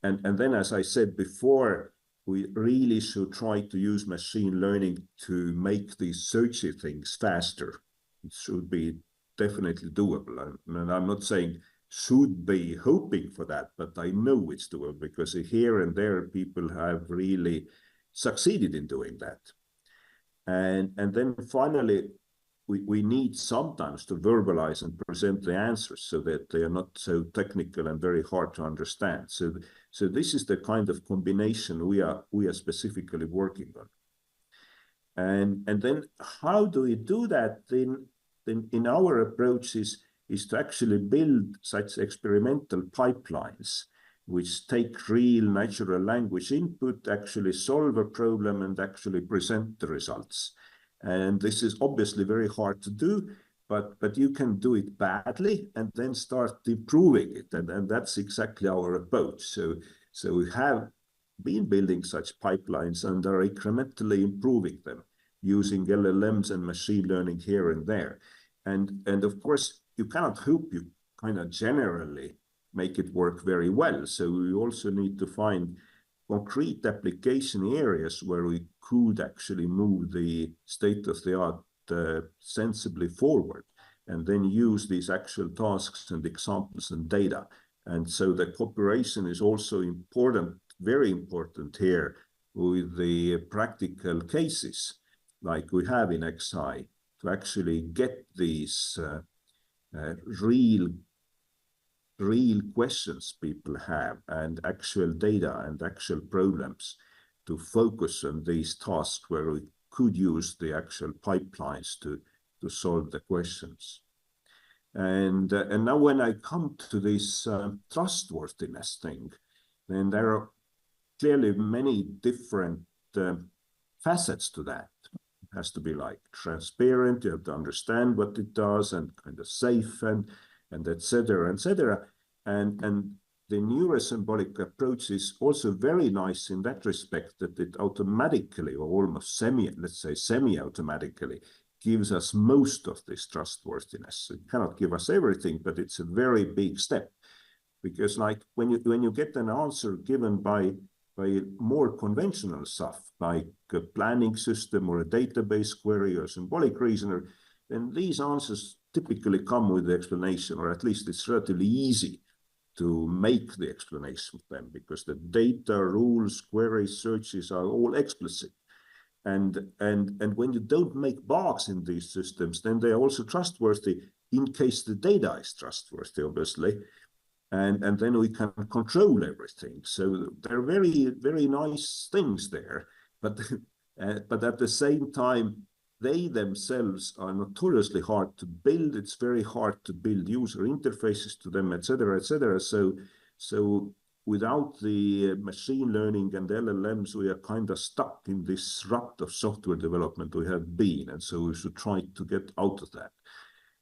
And then, as I said before, we really should try to use machine learning to make these searchy things faster. It should be definitely doable. And I'm not saying should be hoping for that, but I know it's doable because here and there people have really succeeded in doing that. And then finally, we need sometimes to verbalize and present the answers so that they are not so technical and very hard to understand. So this is the kind of combination we are specifically working on. And then how do we do that? Then in our approach is to actually build such experimental pipelines which take real natural language input, actually solve a problem and actually present the results. And this is obviously very hard to do, but you can do it badly and then start improving it. And that's exactly our approach. So we have been building such pipelines and are incrementally improving them using LLMs and machine learning here and there. And of course, you cannot hope you kind of generally make it work very well. So we also need to find concrete application areas where we could actually move the state-of-the-art sensibly forward, and then use these actual tasks and examples and data. And so the cooperation is also important, very important here with the practical cases like we have in EXAI to actually get these real questions people have and actual data and actual problems to focus on these tasks where we could use the actual pipelines to solve the questions. And now when I come to this trustworthiness thing, then there are clearly many different facets to that. It has to be like transparent, you have to understand what it does, and kind of safe, and et cetera, et cetera. And the neurosymbolic approach is also very nice in that respect, that it automatically, or almost semi-automatically, gives us most of this trustworthiness. It cannot give us everything, but it's a very big step. Because like when you get an answer given by more conventional stuff, like a planning system or a database query or symbolic reasoner, then these answers typically come with the explanation, or at least it's relatively easy to make the explanation of them, because the data, rules, queries, searches are all explicit. And when you don't make bugs in these systems, then they are also trustworthy in case the data is trustworthy, obviously. And then we can control everything. So there are very, very nice things there. But at the same time, they themselves are notoriously hard to build. It's very hard to build user interfaces to them, et cetera, et cetera. So without the machine learning and LLMs, we are kind of stuck in this rut of software development we have been. And so we should try to get out of that.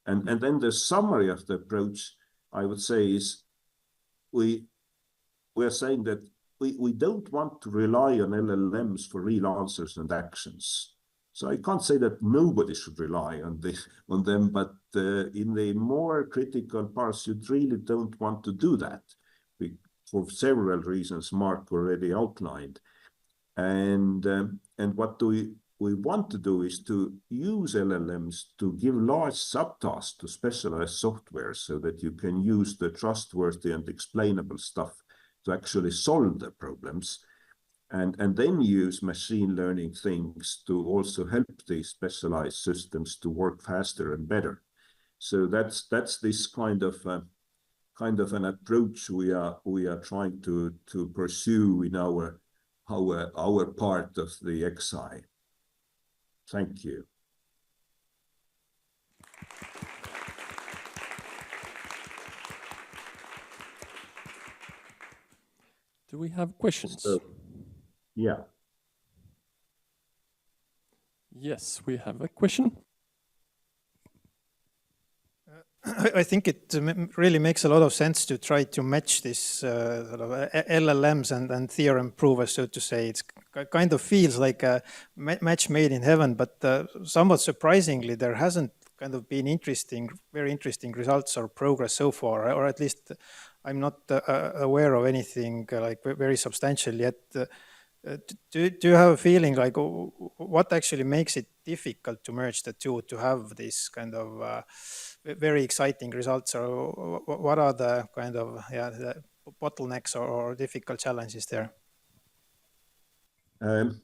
And then the summary of the approach, I would say, is we are saying that we don't want to rely on LLMs for real answers and actions. So I can't say that nobody should rely on them, but in the more critical parts, you really don't want to do that for several reasons Mark already outlined. And what we want to do is to use LLMs to give large subtasks to specialized software so that you can use the trustworthy and explainable stuff to actually solve the problems, and then use machine learning things to also help these specialized systems to work faster and better. So that's this kind of an approach we are trying to pursue in our part of the EXAI. Thank you. Do we have questions? Yeah. Yes, we have a question. I think it really makes a lot of sense to try to match this sort of LLMs and theorem provers, so to say. It kind of feels like a match made in heaven, but somewhat surprisingly, there hasn't kind of been very interesting results or progress so far, or at least I'm not aware of anything like very substantial yet. Do you have a feeling like what actually makes it difficult to merge the two, to have this kind of very exciting results, or what are the kind of the bottlenecks or difficult challenges there? I'm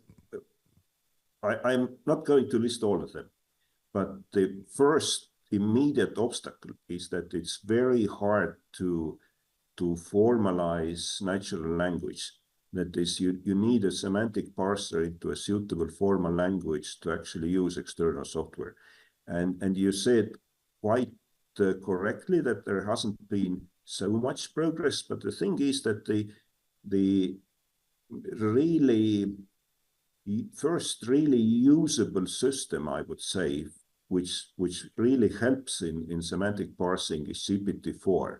not going to list all of them, but the first immediate obstacle is that it's very hard to formalize natural language. That is, you need a semantic parser into a suitable formal language to actually use external software. And you said quite correctly that there hasn't been so much progress, but the thing is that the really first really usable system, I would say, which really helps in semantic parsing is GPT-4.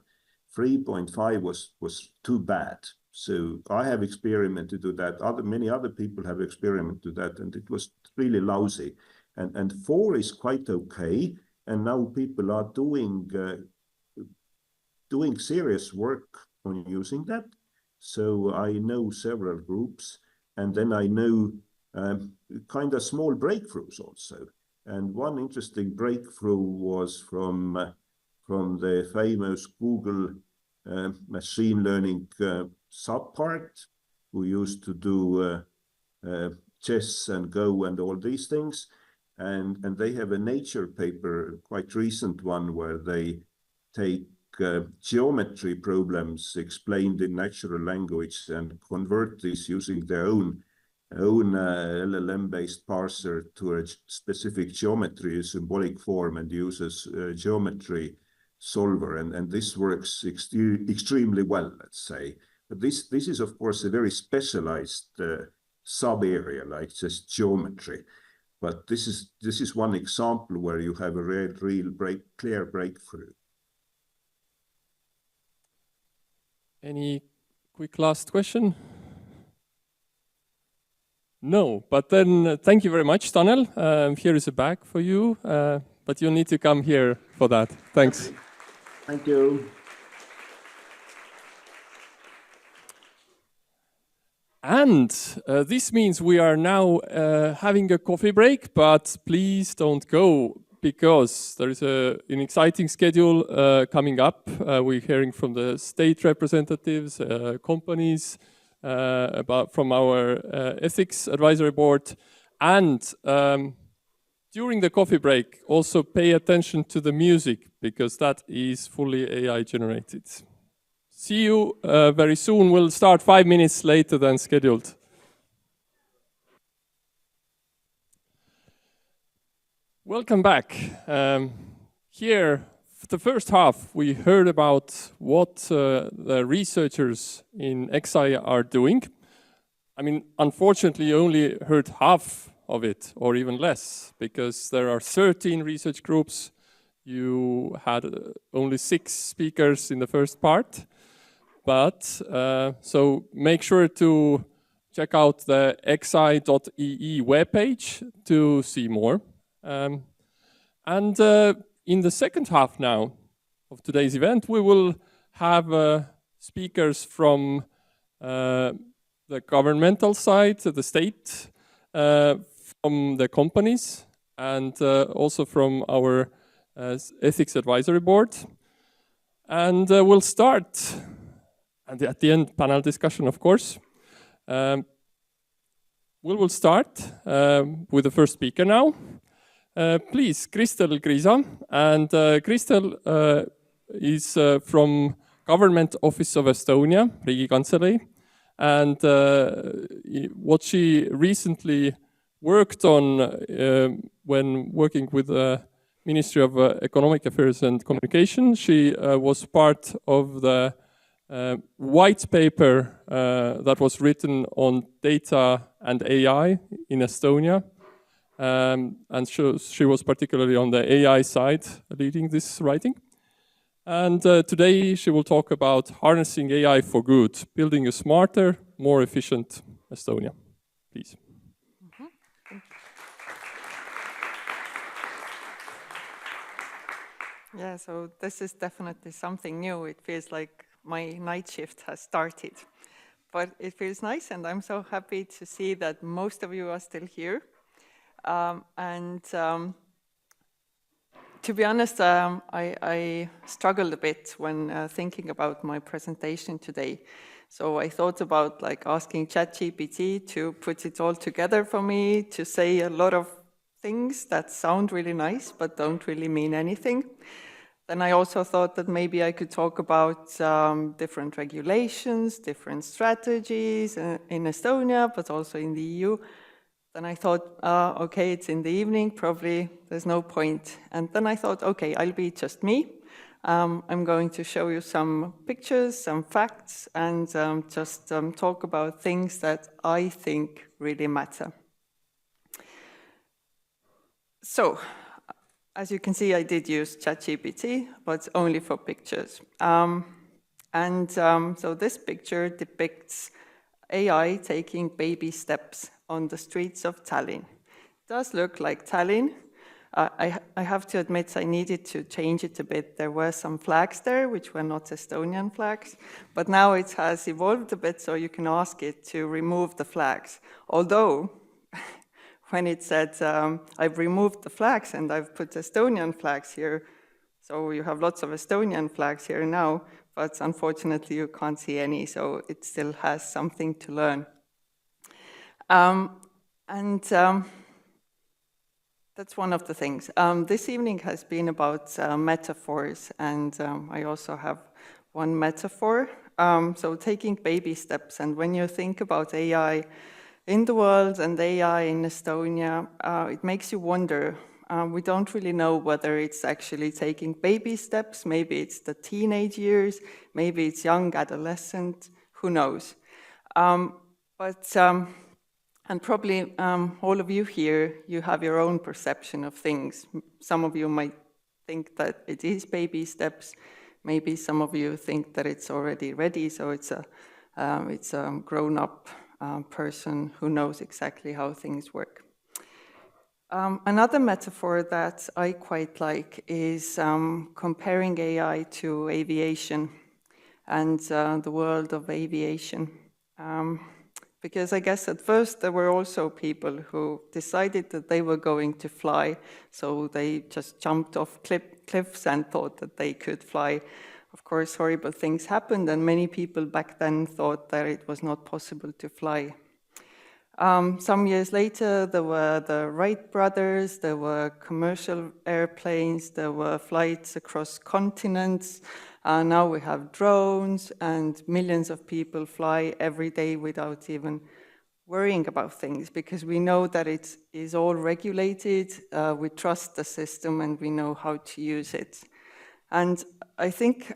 3.5 was too bad. So I have experimented with that. Many other people have experimented with that, and it was really lousy. And 4 is quite okay. And now people are doing serious work on using that. So I know several groups, and then I know kind of small breakthroughs also. And one interesting breakthrough was from the famous Google machine learning subpart, who used to do chess and Go and all these things. And they have a Nature paper, quite recent one, where they take geometry problems explained in natural language and convert this using their own LLM-based parser to a specific geometry, symbolic form, and uses geometry solver. And this works extremely well, let's say. But this is, of course, a very specialized sub-area, like just geometry. But this is one example where you have a real clear breakthrough. Any quick last question? No, but then thank you very much, Tanel. Here is a bag for you, but you'll need to come here for that. Thanks. Thank you. And this means we are now having a coffee break, but please don't go, because there is an exciting schedule coming up. We're hearing from the state representatives, companies, from our ethics advisory board. And during the coffee break, also pay attention to the music, because that is fully AI generated. See you very soon. We'll start 5 minutes later than scheduled. Welcome back. Here, the first half, we heard about what the researchers in EXAI are doing. I mean, unfortunately, you only heard half of it, or even less, because there are 13 research groups. You had only 6 speakers in the first part. But, so make sure to check out the exai.ee webpage to see more. And in the second half now of today's event, we will have speakers from the governmental side, the state, from the companies, and also from our ethics advisory board. And we'll start, and at the end, panel discussion, of course. We will start with the first speaker now. Please, Kristel, Kriisa. And Kristel is from Government Office of Estonia, Riigikantselei. And what she recently worked on when working with the Ministry of Economic Affairs and Communication, she was part of the white paper that was written on data and AI in Estonia. And she was particularly on the AI side leading this writing. And today she will talk about harnessing AI for good, building a smarter, more efficient Estonia. Please. Yeah, so this is definitely something new. It feels like my night shift has started. But it feels nice, and I'm so happy to see that most of you are still here. To be honest, I struggled a bit when thinking about my presentation today. So I thought about like asking ChatGPT to put it all together for me, to say a lot of things that sound really nice but don't really mean anything. Then I also thought that maybe I could talk about different regulations, different strategies in Estonia, but also in the EU. Then I thought, okay, it's in the evening, probably there's no point. And then I thought, okay, I'll be just me. I'm going to show you some pictures, some facts, and just talk about things that I think really matter. So, as you can see, I did use ChatGPT, but only for pictures. So this picture depicts AI taking baby steps on the streets of Tallinn. It does look like Tallinn. I have to admit I needed to change it a bit. There were some flags there, which were not Estonian flags, but now it has evolved a bit, so you can ask it to remove the flags. Although, when it said, I've removed the flags and I've put Estonian flags here, so you have lots of Estonian flags here now, but unfortunately you can't see any, so it still has something to learn. That's one of the things. This evening has been about metaphors, and I also have one metaphor. So taking baby steps, and when you think about AI in the world and AI in Estonia, it makes you wonder. We don't really know whether it's actually taking baby steps, maybe it's the teenage years, maybe it's young adolescent, who knows. And probably all of you here, you have your own perception of things. Some of you might think that it is baby steps. Maybe some of you think that it's already ready, so it's a grown-up person who knows exactly how things work. Another metaphor that I quite like is comparing AI to aviation and the world of aviation. Because I guess at first there were also people who decided that they were going to fly, so they just jumped off cliffs and thought that they could fly. Of course, horrible things happened, and many people back then thought that it was not possible to fly. Some years later, there were the Wright brothers, there were commercial airplanes, there were flights across continents. Now we have drones, and millions of people fly every day without even worrying about things, because we know that it is all regulated, we trust the system, and we know how to use it. And I think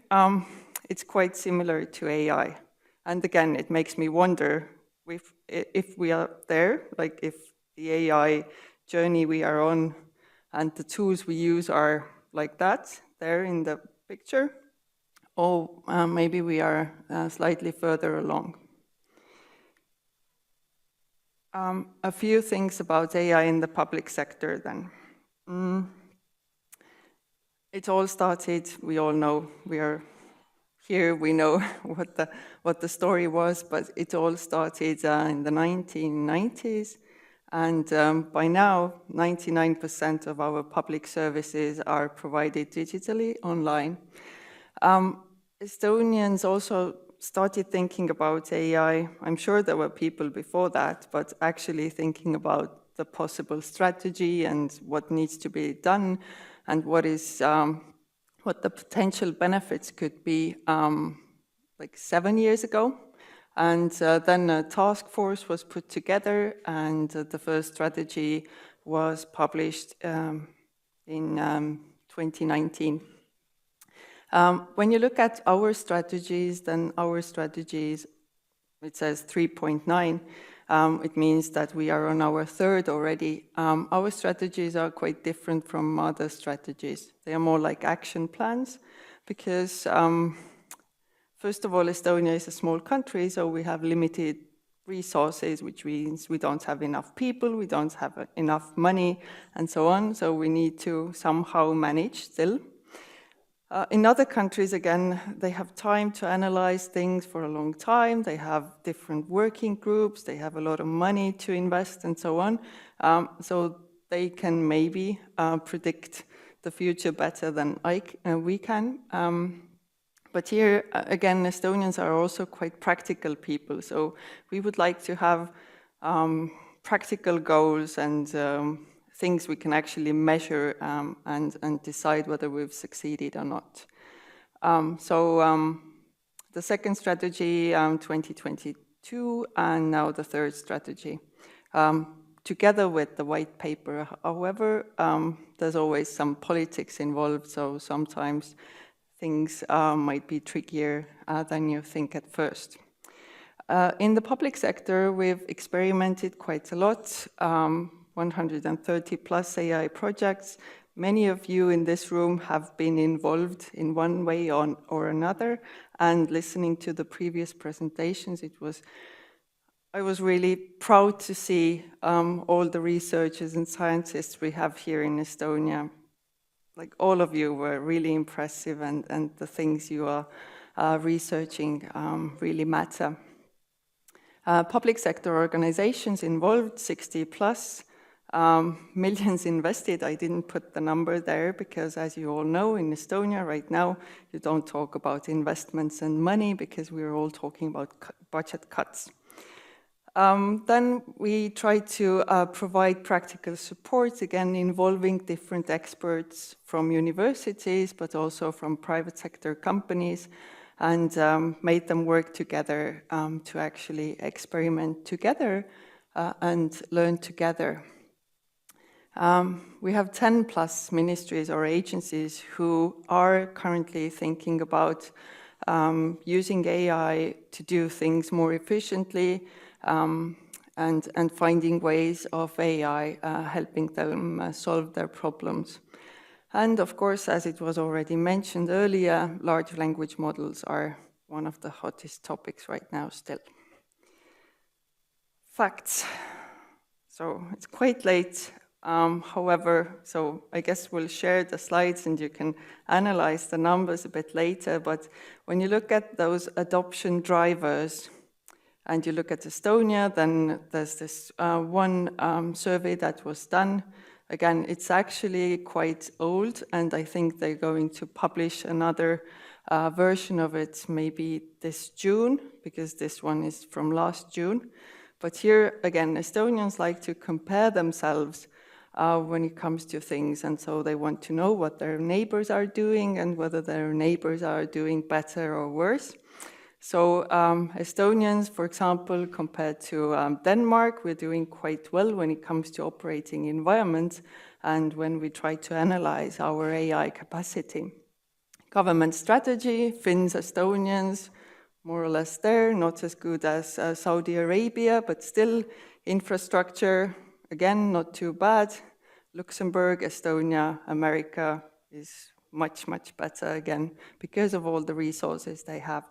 it's quite similar to AI. And again, it makes me wonder if we are there, like if the AI journey we are on and the tools we use are like that, there in the picture, or maybe we are slightly further along. A few things about AI in the public sector then. It all started, we all know, we are here, we know what the story was, but it all started in the 1990s. And by now, 99% of our public services are provided digitally online. Estonians also started thinking about AI. I'm sure there were people before that, but actually thinking about the possible strategy and what needs to be done and what the potential benefits could be like 7 years ago. And then a task force was put together, and the first strategy was published in 2019. When you look at our strategies, then our strategies, it says 3.9. It means that we are on our third already. Our strategies are quite different from other strategies. They are more like action plans because, first of all, Estonia is a small country, so we have limited resources, which means we don't have enough people, we don't have enough money, and so on. So we need to somehow manage still. In other countries, again, they have time to analyze things for a long time. They have different working groups. They have a lot of money to invest and so on. So they can maybe predict the future better than we can. But here, again, Estonians are also quite practical people. So we would like to have practical goals and things we can actually measure and decide whether we've succeeded or not. The second strategy, 2022, and now the third strategy. Together with the white paper, however, there's always some politics involved, so sometimes things might be trickier than you think at first. In the public sector, we've experimented quite a lot. 130 plus AI projects. Many of you in this room have been involved in one way or another, and listening to the previous presentations, I was really proud to see all the researchers and scientists we have here in Estonia. Like, all of you were really impressive, and the things you are researching really matter. Public sector organizations involved, 60 plus, millions invested. I didn't put the number there because, as you all know, in Estonia right now, you don't talk about investments and money because we're all talking about budget cuts. Then we try to provide practical support, again, involving different experts from universities, but also from private sector companies, and made them work together to actually experiment together and learn together. We have 10 plus ministries or agencies who are currently thinking about using AI to do things more efficiently, and finding ways of AI helping them solve their problems. And of course, as it was already mentioned earlier, large language models are one of the hottest topics right now still. Facts. So it's quite late. However, so I guess we'll share the slides and you can analyze the numbers a bit later. But when you look at those adoption drivers, and you look at Estonia, then there's this one survey that was done. Again, it's actually quite old, and I think they're going to publish another version of it maybe this June, because this one is from last June. But here, again, Estonians like to compare themselves when it comes to things, and so they want to know what their neighbors are doing and whether their neighbors are doing better or worse. So Estonians, for example, compared to Denmark, we're doing quite well when it comes to operating environments and when we try to analyze our AI capacity. Government strategy, Finns, Estonians, more or less there, not as good as Saudi Arabia, but still infrastructure, again, not too bad. Luxembourg, Estonia, America is much, much better again because of all the resources they have.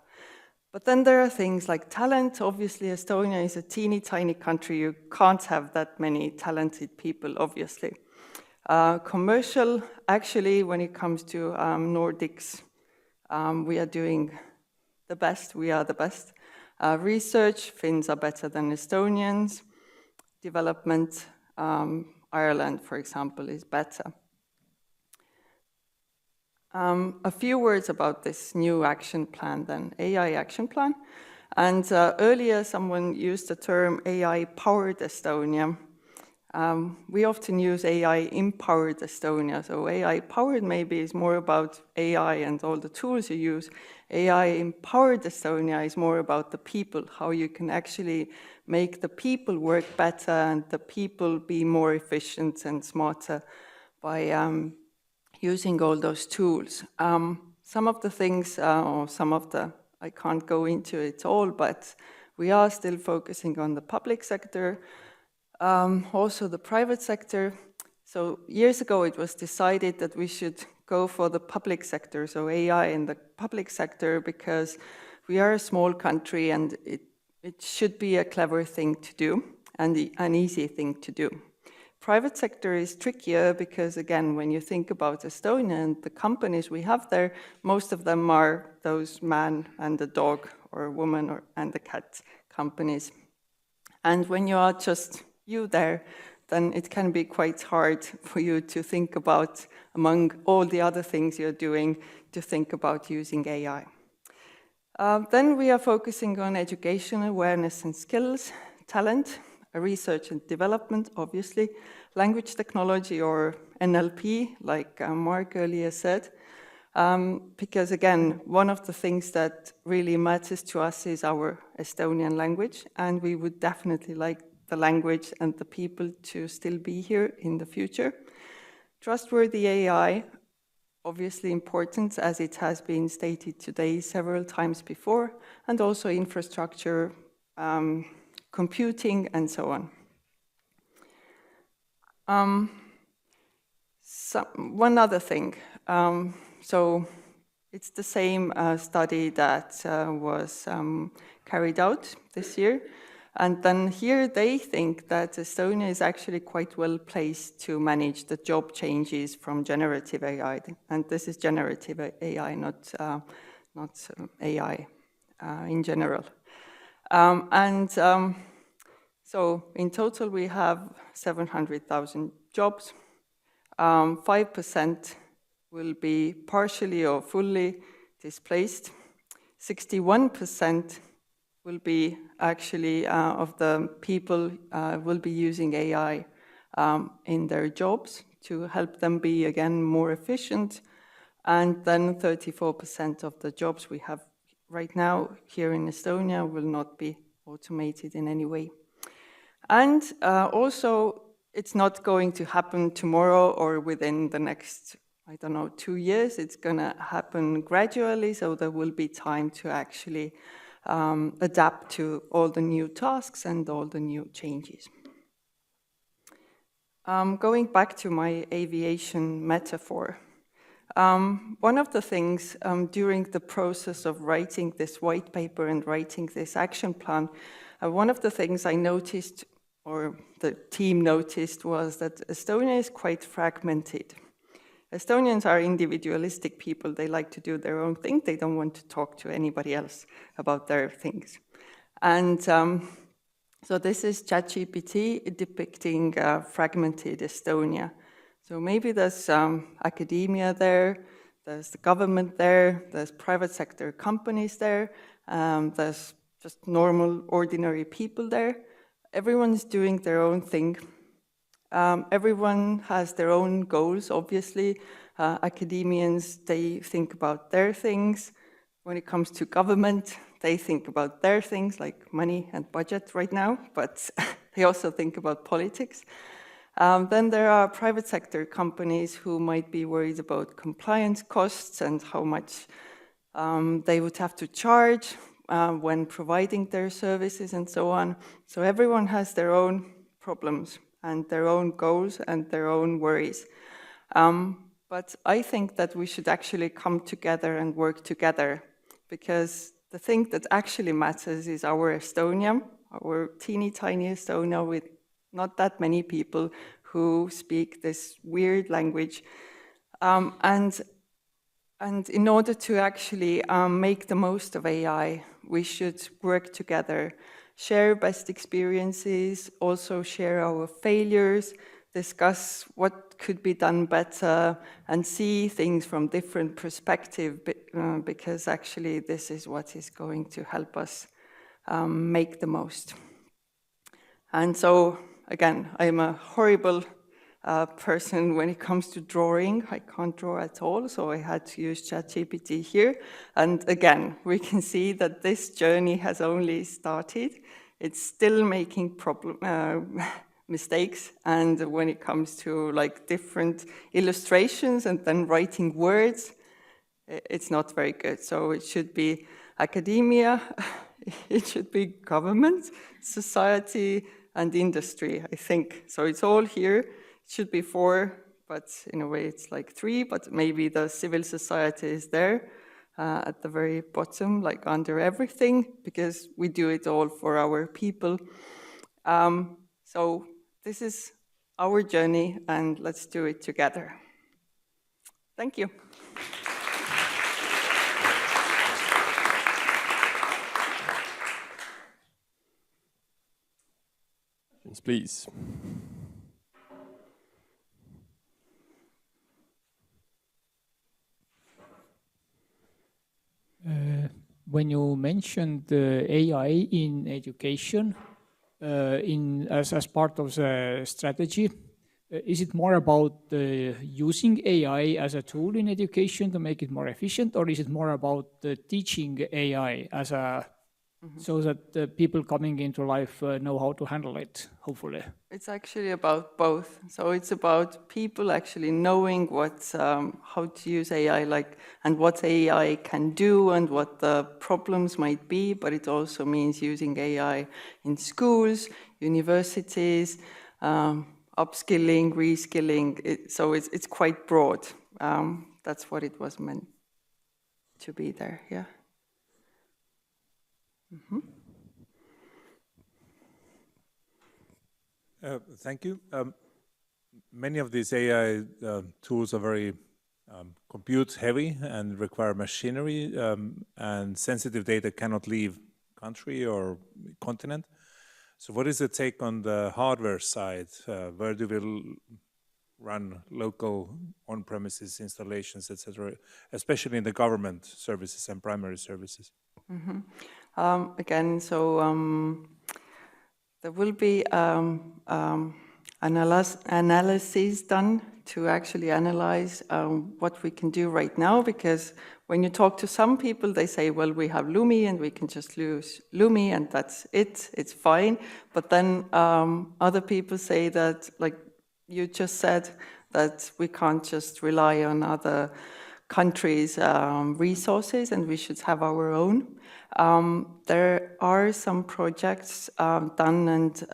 But then there are things like talent. Obviously, Estonia is a teeny tiny country. You can't have that many talented people, obviously. Commercial, actually, when it comes to Nordics, we are doing the best. We are the best. Research, Finns are better than Estonians. Development, Ireland, for example, is better. A few words about this new action plan then, AI action plan. And earlier someone used the term AI-powered Estonia. We often use AI-empowered Estonia. So AI-powered maybe is more about AI and all the tools you use. AI-empowered Estonia is more about the people, how you can actually make the people work better and the people be more efficient and smarter by using all those tools. Some of the things, I can't go into it all, but we are still focusing on the public sector, also the private sector. So years ago, it was decided that we should go for the public sector, so AI in the public sector, because we are a small country and it should be a clever thing to do and an easy thing to do. Private sector is trickier because, again, when you think about Estonia and the companies we have there, most of them are those man and the dog or woman and the cat companies. And when you are just you there, then it can be quite hard for you to think about, among all the other things you're doing, to think about using AI. Then we are focusing on education, awareness and skills, talent, research and development, obviously, language technology or NLP, like Mark earlier said, because again, one of the things that really matters to us is our Estonian language, and we would definitely like the language and the people to still be here in the future. Trustworthy AI, obviously important, as it has been stated today several times before, and also infrastructure, computing, and so on. One other thing. So it's the same study that was carried out this year. And then here they think that Estonia is actually quite well placed to manage the job changes from generative AI. And this is generative AI, not AI in general. So in total, we have 700,000 jobs. 5% will be partially or fully displaced. 61% will be actually of the people will be using AI in their jobs to help them be, again, more efficient. And then 34% of the jobs we have right now here in Estonia will not be automated in any way. And also, it's not going to happen tomorrow or within the next, 2 years. It's going to happen gradually, so there will be time to actually adapt to all the new tasks and all the new changes. Going back to my aviation metaphor, one of the things during the process of writing this white paper and writing this action plan, one of the things I noticed, or the team noticed, was that Estonia is quite fragmented. Estonians are individualistic people. They like to do their own thing. They don't want to talk to anybody else about their things. And so this is ChatGPT depicting fragmented Estonia. So maybe there's academia there, there's the government there, there's private sector companies there, there's just normal, ordinary people there. Everyone's doing their own thing. Everyone has their own goals, obviously. Academians, they think about their things. When it comes to government, they think about their things, like money and budget right now, but they also think about politics. Then there are private sector companies who might be worried about compliance costs and how much they would have to charge when providing their services and so on. So everyone has their own problems and their own goals and their own worries. But I think that we should actually come together and work together, because the thing that actually matters is our Estonia, our teeny tiny Estonia with not that many people who speak this weird language. And in order to actually make the most of AI, we should work together, share best experiences, also share our failures, discuss what could be done better, and see things from different perspectives, because actually this is what is going to help us make the most. And so, again, I'm a horrible person when it comes to drawing. I can't draw at all, so I had to use ChatGPT here. And again, we can see that this journey has only started. It's still making mistakes, and when it comes to like different illustrations and then writing words, it's not very good. So it should be academia, it should be government, society, and industry, I think. So it's all here. It should be 4, but in a way it's like 3, but maybe the civil society is there at the very bottom, like under everything, because we do it all for our people. So this is our journey, and let's do it together. Thank you. Please. When you mentioned AI in education, as part of the strategy, is it more about using AI as a tool in education to make it more efficient, or is it more about teaching AI as a so that people coming into life know how to handle it, hopefully? It's actually about both. So it's about people actually knowing how to use AI, and what AI can do and what the problems might be, but it also means using AI in schools, universities, upskilling, reskilling. So it's quite broad. That's what it was meant to be there, yeah. Mm-hmm. Thank you. Many of these AI tools are very compute heavy and require machinery, and sensitive data cannot leave country or continent. So what is the take on the hardware side? Where do we run local on-premises installations, etc., especially in the government services and primary services? Mm-hmm. Again, so there will be analysis done to actually analyze what we can do right now, because when you talk to some people, they say, well, we have Lumi and we can just use Lumi and that's it, it's fine. But then other people say that, like you just said, that we can't just rely on other countries' resources and we should have our own. There are some projects done, and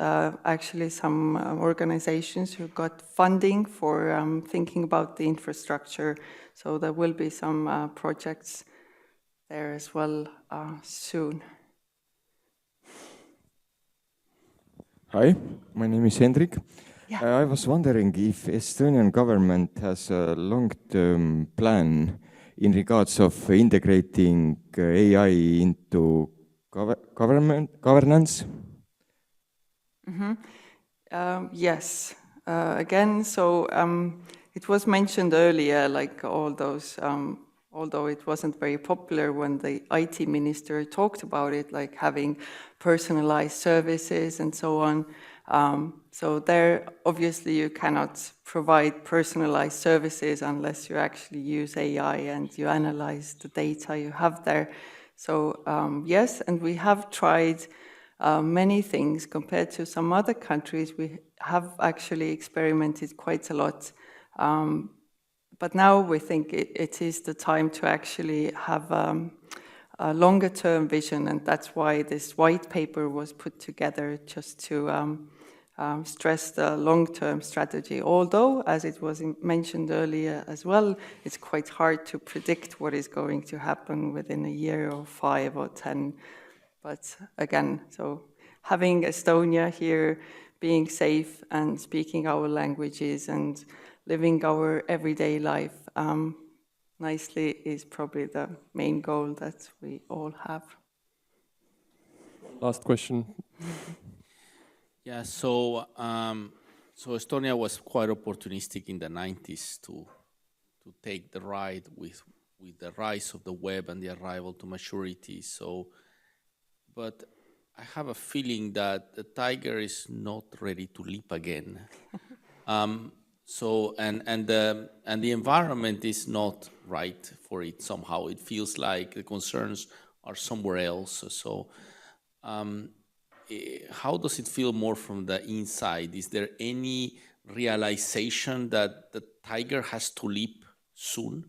actually some organizations who got funding for thinking about the infrastructure. So there will be some projects there as well soon. Hi, my name is Henrik. Yeah. I was wondering if Estonian government has a long-term plan in regards of integrating AI into governance? Mm-hmm. Yes. Again, so it was mentioned earlier, like all those, although it wasn't very popular when the IT minister talked about it, like having personalized services and so on. So there, obviously, you cannot provide personalized services unless you actually use AI and you analyze the data you have there. So yes, and we have tried many things compared to some other countries. We have actually experimented quite a lot. But now we think it is the time to actually have a longer term vision, and that's why this white paper was put together, just to stress the long-term strategy. Although, as it was mentioned earlier as well, it's quite hard to predict what is going to happen within a year or 5 or 10. But again, so having Estonia here, being safe and speaking our languages and living our everyday life nicely is probably the main goal that we all have. Last question. Yeah, so Estonia was quite opportunistic in the 90s to take the ride with the rise of the web and the arrival to maturity. So, but I have a feeling that the tiger is not ready to leap again. So and the environment is not right for it somehow. It feels like the concerns are somewhere else. So how does it feel more from the inside? Is there any realization that the tiger has to leap soon?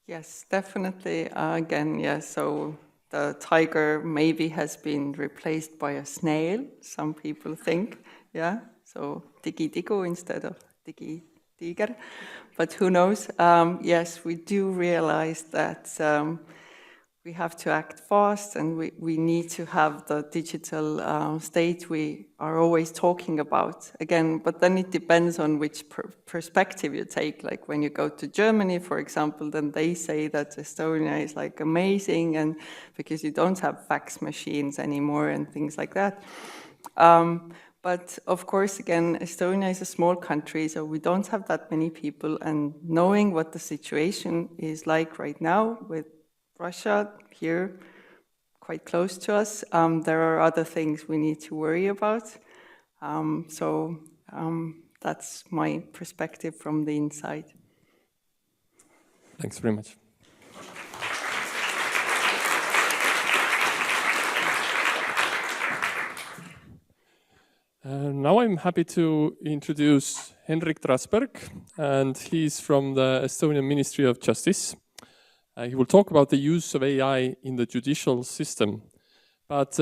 Yes, definitely. Again, yes. So the tiger maybe has been replaced by a snail. Some people think, yeah. So digi-digu instead of digi-tiger. But who knows? Yes, we do realize that we have to act fast, and we need to have the digital state we are always talking about. Again, but then it depends on which perspective you take. Like when you go to Germany, for example, then they say that Estonia is like amazing, and because you don't have fax machines anymore and things like that. But of course, again, Estonia is a small country, so we don't have that many people, and knowing what the situation is like right now with Russia here, quite close to us, there are other things we need to worry about. So that's my perspective from the inside. Thanks very much. Now I'm happy to introduce Henrik Trasberg, and he's from the Estonian Ministry of Justice. He will talk about the use of AI in the judicial system. But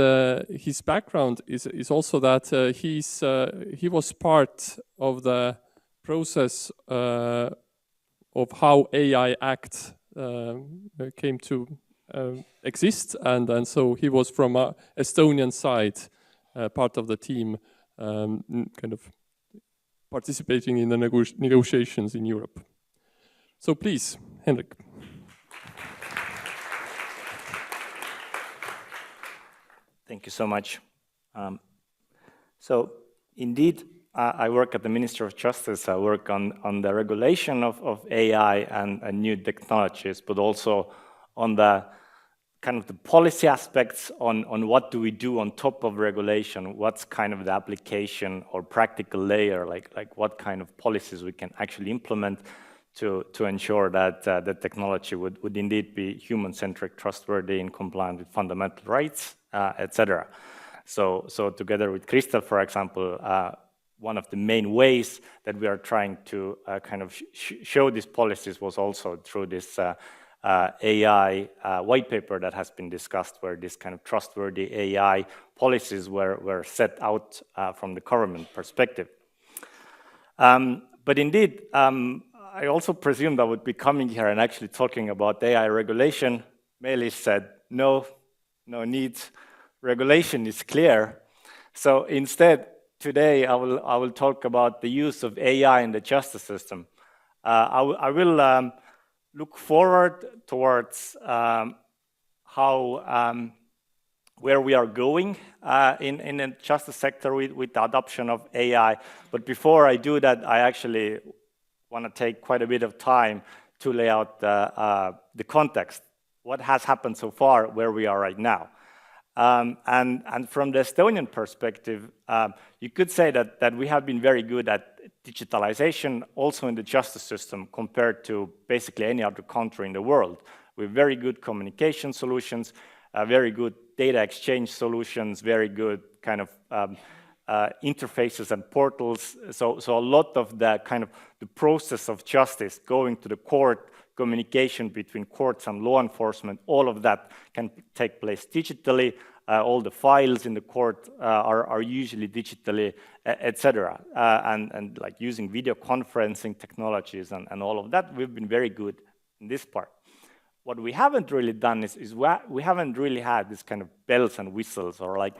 his background is also that he was part of the process of how AI Act came to exist, and so he was from Estonian side, part of the team, kind of participating in the negotiations in Europe. So please, Henrik. Thank you so much. So indeed, I work at the Ministry of Justice. I work on the regulation of AI and new technologies, but also on the kind of the policy aspects on what do we do on top of regulation, what's kind of the application or practical layer, like what kind of policies we can actually implement to ensure that the technology would indeed be human-centric, trustworthy, and compliant with fundamental rights, etc. So together with Kristel, for example, one of the main ways that we are trying to kind of show these policies was also through this AI white paper that has been discussed, where this kind of trustworthy AI policies were set out from the government perspective. But indeed, I also presumed I would be coming here and actually talking about AI regulation. Meelis said, no need, regulation is clear. So instead, today I will talk about the use of AI in the justice system. I will look forward towards where we are going in the justice sector with the adoption of AI. But before I do that, I actually want to take quite a bit of time to lay out the context, what has happened so far, where we are right now. And from the Estonian perspective, you could say that we have been very good at digitalization also in the justice system compared to basically any other country in the world. We have very good communication solutions, very good data exchange solutions, very good kind of interfaces and portals. So a lot of the kind of the process of justice going to the court, communication between courts and law enforcement, all of that can take place digitally. All the files in the court are usually digitally, etc. And like using video conferencing technologies and all of that, we've been very good in this part. What we haven't really done is we haven't really had this kind of bells and whistles or like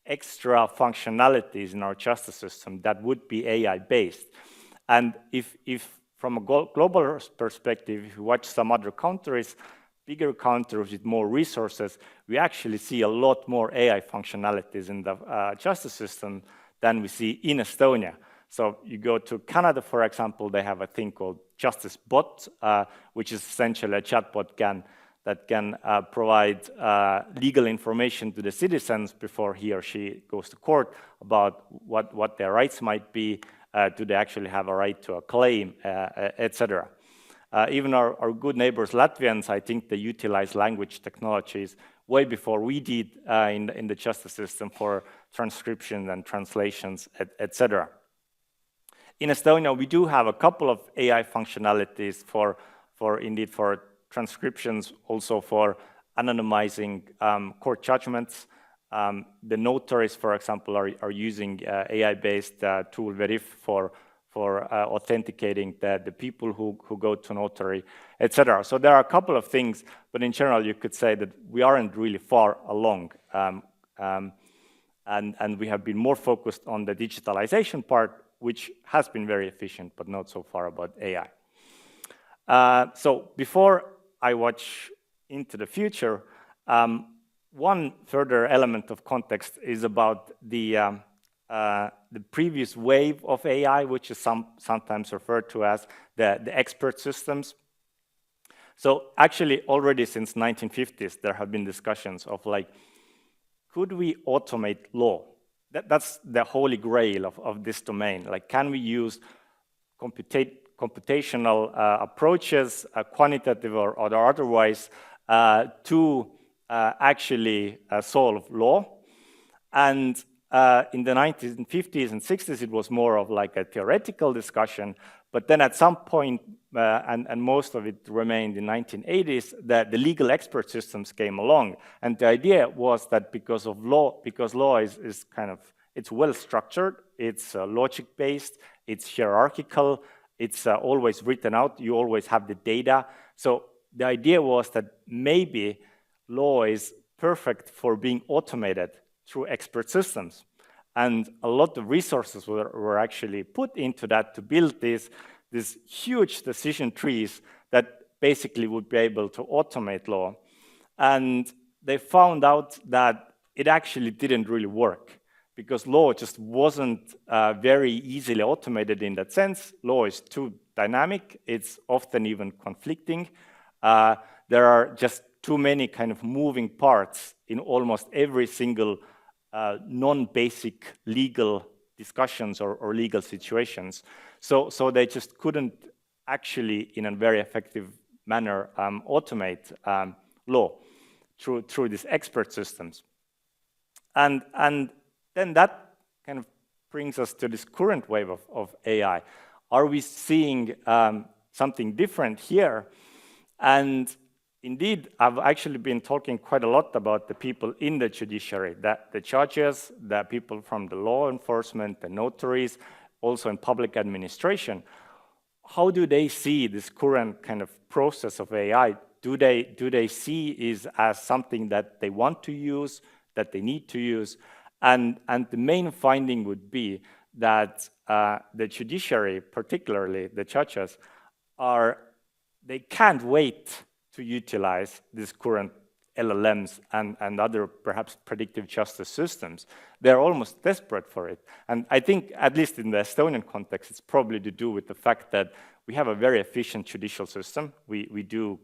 extra functionalities in our justice system that would be AI-based. And if from a global perspective, if you watch some other countries, bigger countries with more resources, we actually see a lot more AI functionalities in the justice system than we see in Estonia. So you go to Canada, for example, they have a thing called Justice Bot, which is essentially a chatbot that can provide legal information to the citizens before he or she goes to court about what their rights might be, do they actually have a right to a claim, etc. Even our good neighbors Latvians, I think they utilize language technologies way before we did in the justice system for transcription and translations, etc. In Estonia, we do have a couple of AI functionalities for transcriptions, also for anonymizing court judgments. The notaries, for example, are using AI-based tool Verif for authenticating the people who go to notary, etc. So there are a couple of things, but in general, you could say that we aren't really far along. And we have been more focused on the digitalization part, which has been very efficient, but not so far about AI. So before I watch into the future, one further element of context is about the previous wave of AI, which is sometimes referred to as the expert systems. So actually, already since 1950s, there have been discussions of like, could we automate law? That's the holy grail of this domain. Like, can we use computational approaches, quantitative or otherwise, to actually solve law? And in the 1950s and 60s, it was more of like a theoretical discussion. But then at some point, and most of it remained in 1980s, that the legal expert systems came along. And the idea was that because law is kind of, it's well structured, it's logic-based, it's hierarchical, it's always written out, you always have the data. So the idea was that maybe law is perfect for being automated through expert systems. And a lot of resources were actually put into that to build these huge decision trees that basically would be able to automate law. And they found out that it actually didn't really work, because law just wasn't very easily automated in that sense. Law is too dynamic, it's often even conflicting. There are just too many kind of moving parts in almost every single non-basic legal discussions or legal situations. So they just couldn't actually, in a very effective manner, automate law through these expert systems. And then that kind of brings us to this current wave of AI. Are we seeing something different here? And indeed, I've actually been talking quite a lot about the people in the judiciary, the judges, the people from the law enforcement, the notaries, also in public administration. How do they see this current kind of process of AI? Do they see it as something that they want to use, that they need to use? And the main finding would be that the judiciary, particularly the judges, they can't wait to utilize these current LLMs and other perhaps predictive justice systems. They're almost desperate for it. And I think, at least in the Estonian context, it's probably to do with the fact that we have a very efficient judicial system. We do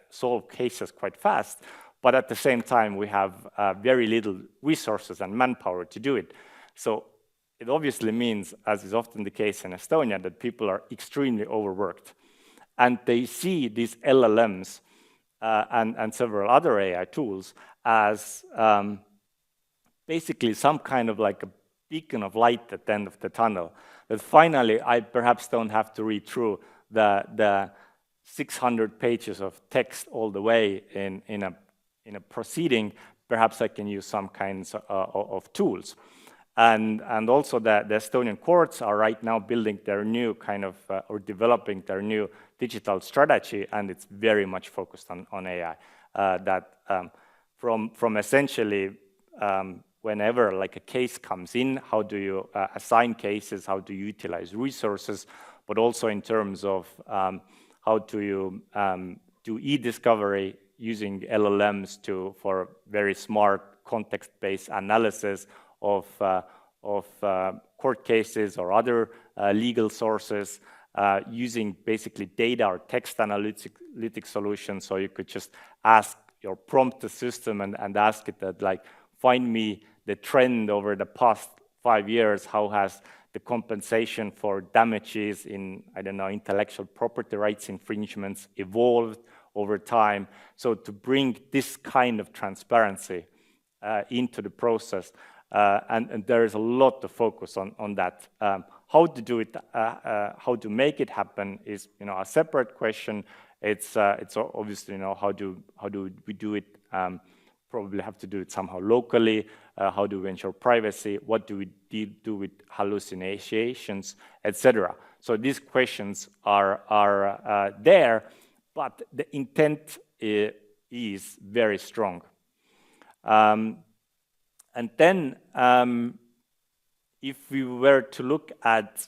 solve cases quite fast, but at the same time, we have very little resources and manpower to do it. So it obviously means, as is often the case in Estonia, that people are extremely overworked. And they see these LLMs and several other AI tools as basically some kind of like a beacon of light at the end of the tunnel. That finally, I perhaps don't have to read through the 600 pages of text all the way in a proceeding. Perhaps I can use some kinds of tools. And also the Estonian courts are right now building their new kind of, or developing their new digital strategy, and it's very much focused on AI. From essentially whenever like a case comes in, how do you assign cases, how do you utilize resources, but also in terms of how do you do e-discovery using LLMs for very smart context-based analysis of court cases or other legal sources, using basically data or text analytic solutions. So you could just ask your prompt the system and ask it that, like, find me the trend over the past 5 years. How has the compensation for damages in, I don't know, intellectual property rights infringements evolved over time? So to bring this kind of transparency into the process. And there is a lot of focus on that. How to do it, how to make it happen is, a separate question. It's obviously, how do we do it? Probably have to do it somehow locally. How do we ensure privacy? What do we do with hallucinations, etc.? So these questions are there, but the intent is very strong. And then, if we were to look at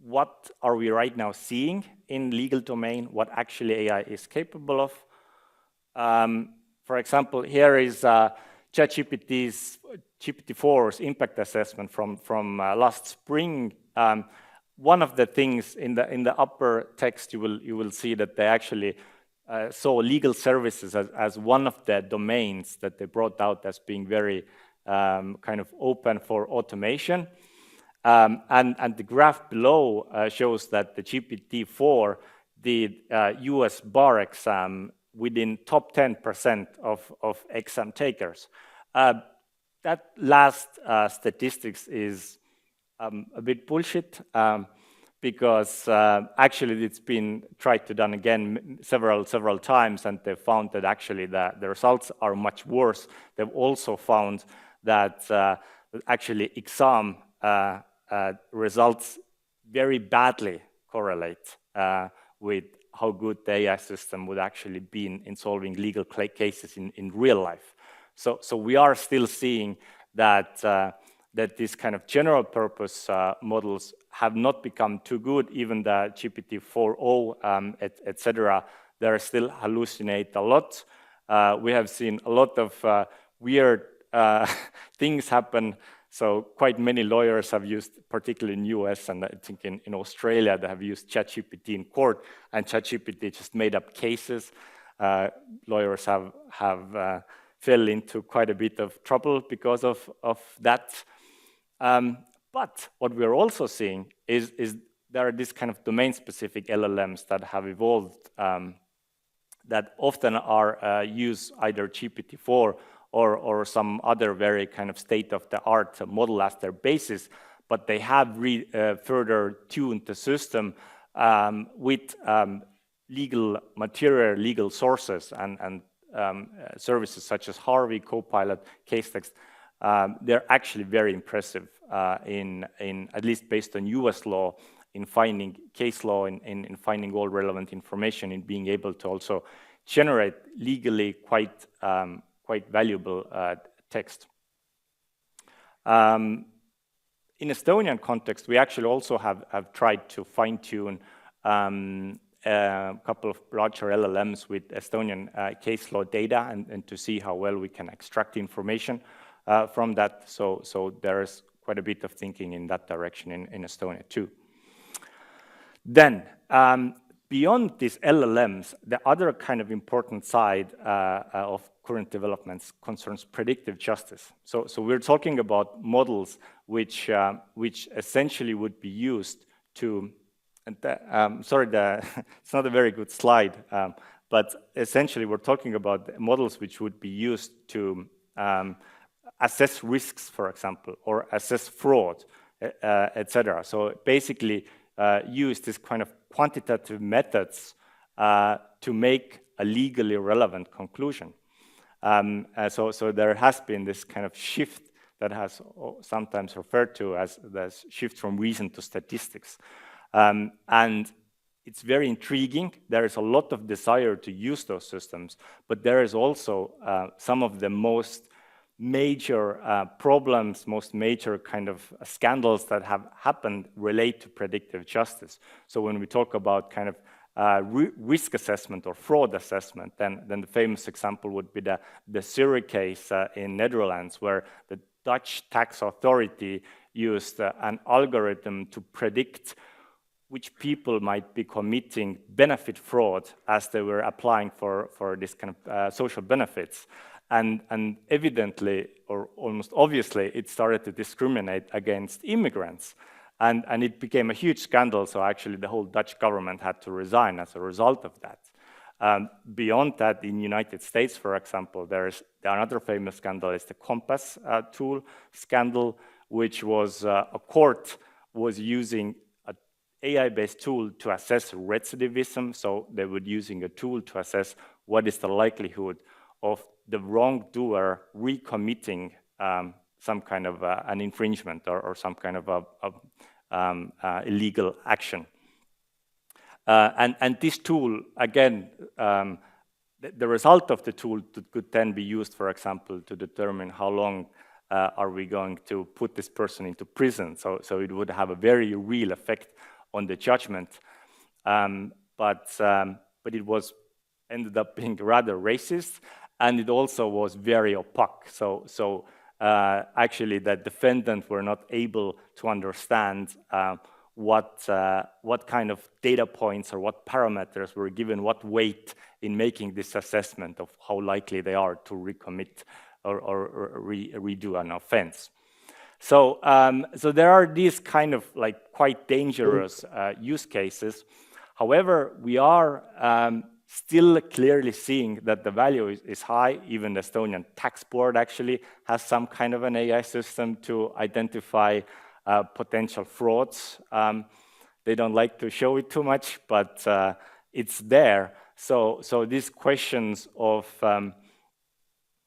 what are we right now seeing in legal domain, what actually AI is capable of. For example, here is ChatGPT's GPT-4's impact assessment from last spring. One of the things in the upper text, you will see that they actually saw legal services as one of the domains that they brought out as being very kind of open for automation. And the graph below shows that the GPT-4 did US bar exam within top 10% of exam takers. that last statistics is a bit bullshit, because actually it's been tried to done again several times, and they found that actually the results are much worse. They've also found that actually exam results very badly correlate with how good the AI system would actually be in solving legal cases in real life. So we are still seeing that that these kind of general purpose models have not become too good. Even the GPT-4o, etc. They still hallucinate a lot. We have seen a lot of weird things happen. So quite many lawyers have used, particularly in US and I think in Australia, they have used ChatGPT in court, and ChatGPT just made up cases. Lawyers have fell into quite a bit of trouble because of that. But what we're also seeing is there are these kind of domain-specific LLMs that have evolved that often are use either GPT-4 or some other very kind of state-of-the-art model as their basis, but they have further tuned the system with legal material, legal sources, and services such as Harvey, Copilot, Casetext. They're actually very impressive in at least based on US law, in finding case law, in finding all relevant information, in being able to also generate legally quite valuable text. In Estonian context, we actually also have tried to fine-tune a couple of larger LLMs with Estonian case law data and to see how well we can extract information from that. So there's quite a bit of thinking in that direction in Estonia too. Then, beyond these LLMs, the other kind of important side of current developments concerns predictive justice. So we're talking about models which essentially would be used to, sorry, it's not a very good slide, but essentially we're talking about models which would be used to assess risks, for example, or assess fraud, etc. So basically use this kind of quantitative methods to make a legally relevant conclusion. So there has been this kind of shift that has sometimes referred to as the shift from reason to statistics. And it's very intriguing. There is a lot of desire to use those systems, but there is also some of the most major problems, most major kind of scandals that have happened relate to predictive justice. So when we talk about kind of risk assessment or fraud assessment, then the famous example would be the Zurich case in Netherlands, where the Dutch tax authority used an algorithm to predict which people might be committing benefit fraud as they were applying for this kind of social benefits. And evidently, or almost obviously, it started to discriminate against immigrants. And it became a huge scandal, so actually the whole Dutch government had to resign as a result of that. Beyond that, in the United States, for example, there's another famous scandal is the Compass tool scandal, which was a court was using an AI-based tool to assess recidivism. So they were using a tool to assess what is the likelihood of the wrongdoer recommitting some kind of an infringement or some kind of illegal action. And this tool, again, the result of the tool could then be used, for example, to determine how long are we going to put this person into prison. So it would have a very real effect on the judgment. But it ended up being rather racist, and it also was very opaque. So actually the defendant were not able to understand what kind of data points or what parameters were given, what weight in making this assessment of how likely they are to recommit or redo an offense. So there are these kind of like quite dangerous use cases. However, we are still clearly seeing that the value is high. Even the Estonian tax board actually has some kind of an AI system to identify potential frauds. They don't like to show it too much, but it's there. So these questions of kind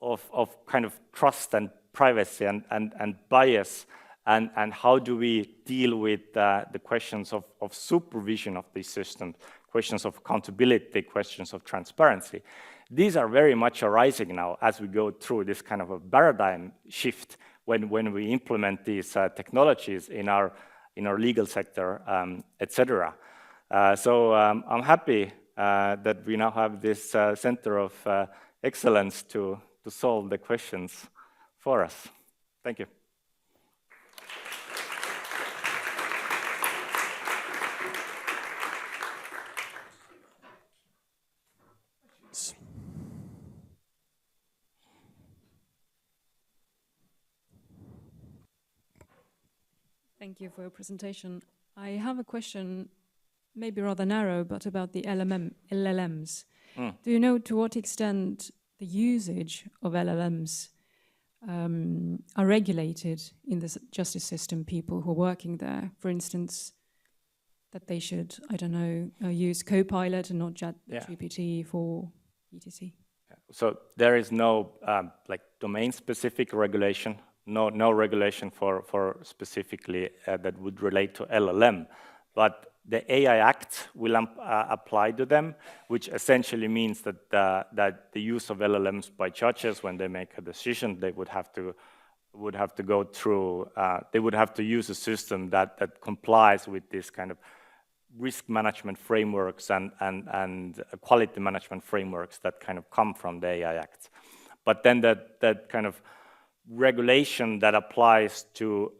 of trust and privacy and bias, and how do we deal with the questions of supervision of these systems, questions of accountability, questions of transparency. These are very much arising now as we go through this kind of a paradigm shift when we implement these technologies in our legal sector, etc. So I'm happy that we now have this Center of Excellence to solve the questions for us. Thank you. Thank you for your presentation. I have a question, maybe rather narrow, but about the LLMs. Do you know to what extent the usage of LLMs are regulated in the justice system, people who are working there? For instance, that they should, I don't know, use Copilot and not ChatGPT for etc. So there is no like domain-specific regulation. No regulation for specifically that would relate to LLM, but the AI Act will apply to them, which essentially means that the use of LLMs by judges when they make a decision, they would have to go through. They would have to use a system that complies with this kind of risk management frameworks and quality management frameworks that kind of come from the AI Act. But then that kind of regulation that applies to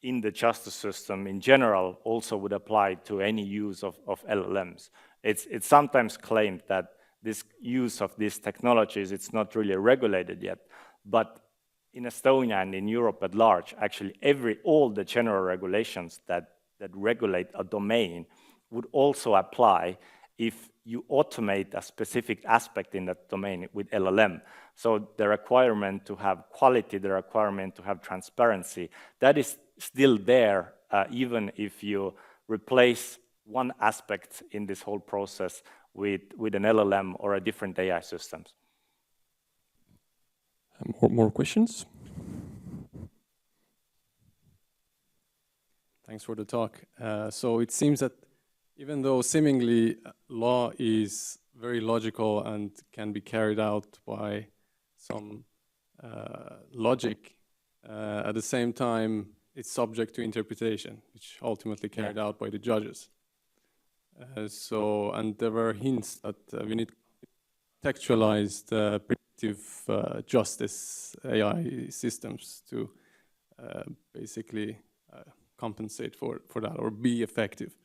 in the justice system in general also would apply to any use of LLMs. It's sometimes claimed that this use of these technologies, it's not really regulated yet, but in Estonia and in Europe at large, actually all the general regulations that regulate a domain would also apply if you automate a specific aspect in that domain with LLM. So the requirement to have quality, the requirement to have transparency, that is still there, even if you replace one aspect in this whole process with an LLM or a different AI systems. More questions? Thanks for the talk. So it seems that even though seemingly law is very logical and can be carried out by some logic, at the same time it's subject to interpretation, which ultimately carried out by the judges. And there were hints that we need contextualized predictive justice AI systems to basically compensate for that or be effective.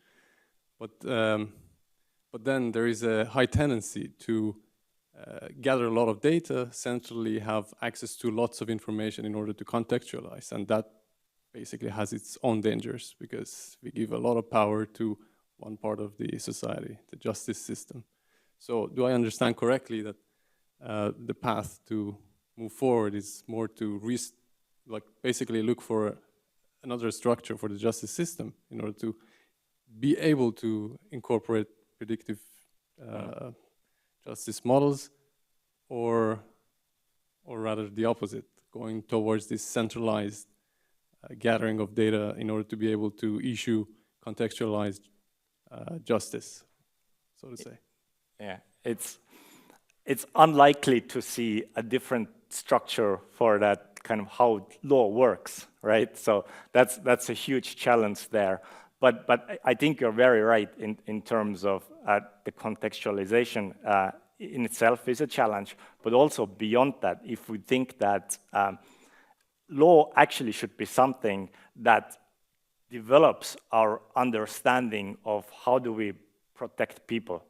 But then there is a high tendency to gather a lot of data, centrally have access to lots of information in order to contextualize, and that basically has its own dangers because we give a lot of power to one part of the society, the justice system. So do I understand correctly that the path to move forward is more to basically look for another structure for the justice system in order to be able to incorporate predictive justice models, or rather the opposite, going towards this centralized gathering of data in order to be able to issue contextualized justice, so to say? Yeah, it's unlikely to see a different structure for that kind of how law works, right? So that's a huge challenge there. But I think you're very right in terms of the contextualization in itself is a challenge, but also beyond that, if we think that law actually should be something that develops our understanding of how do we protect people.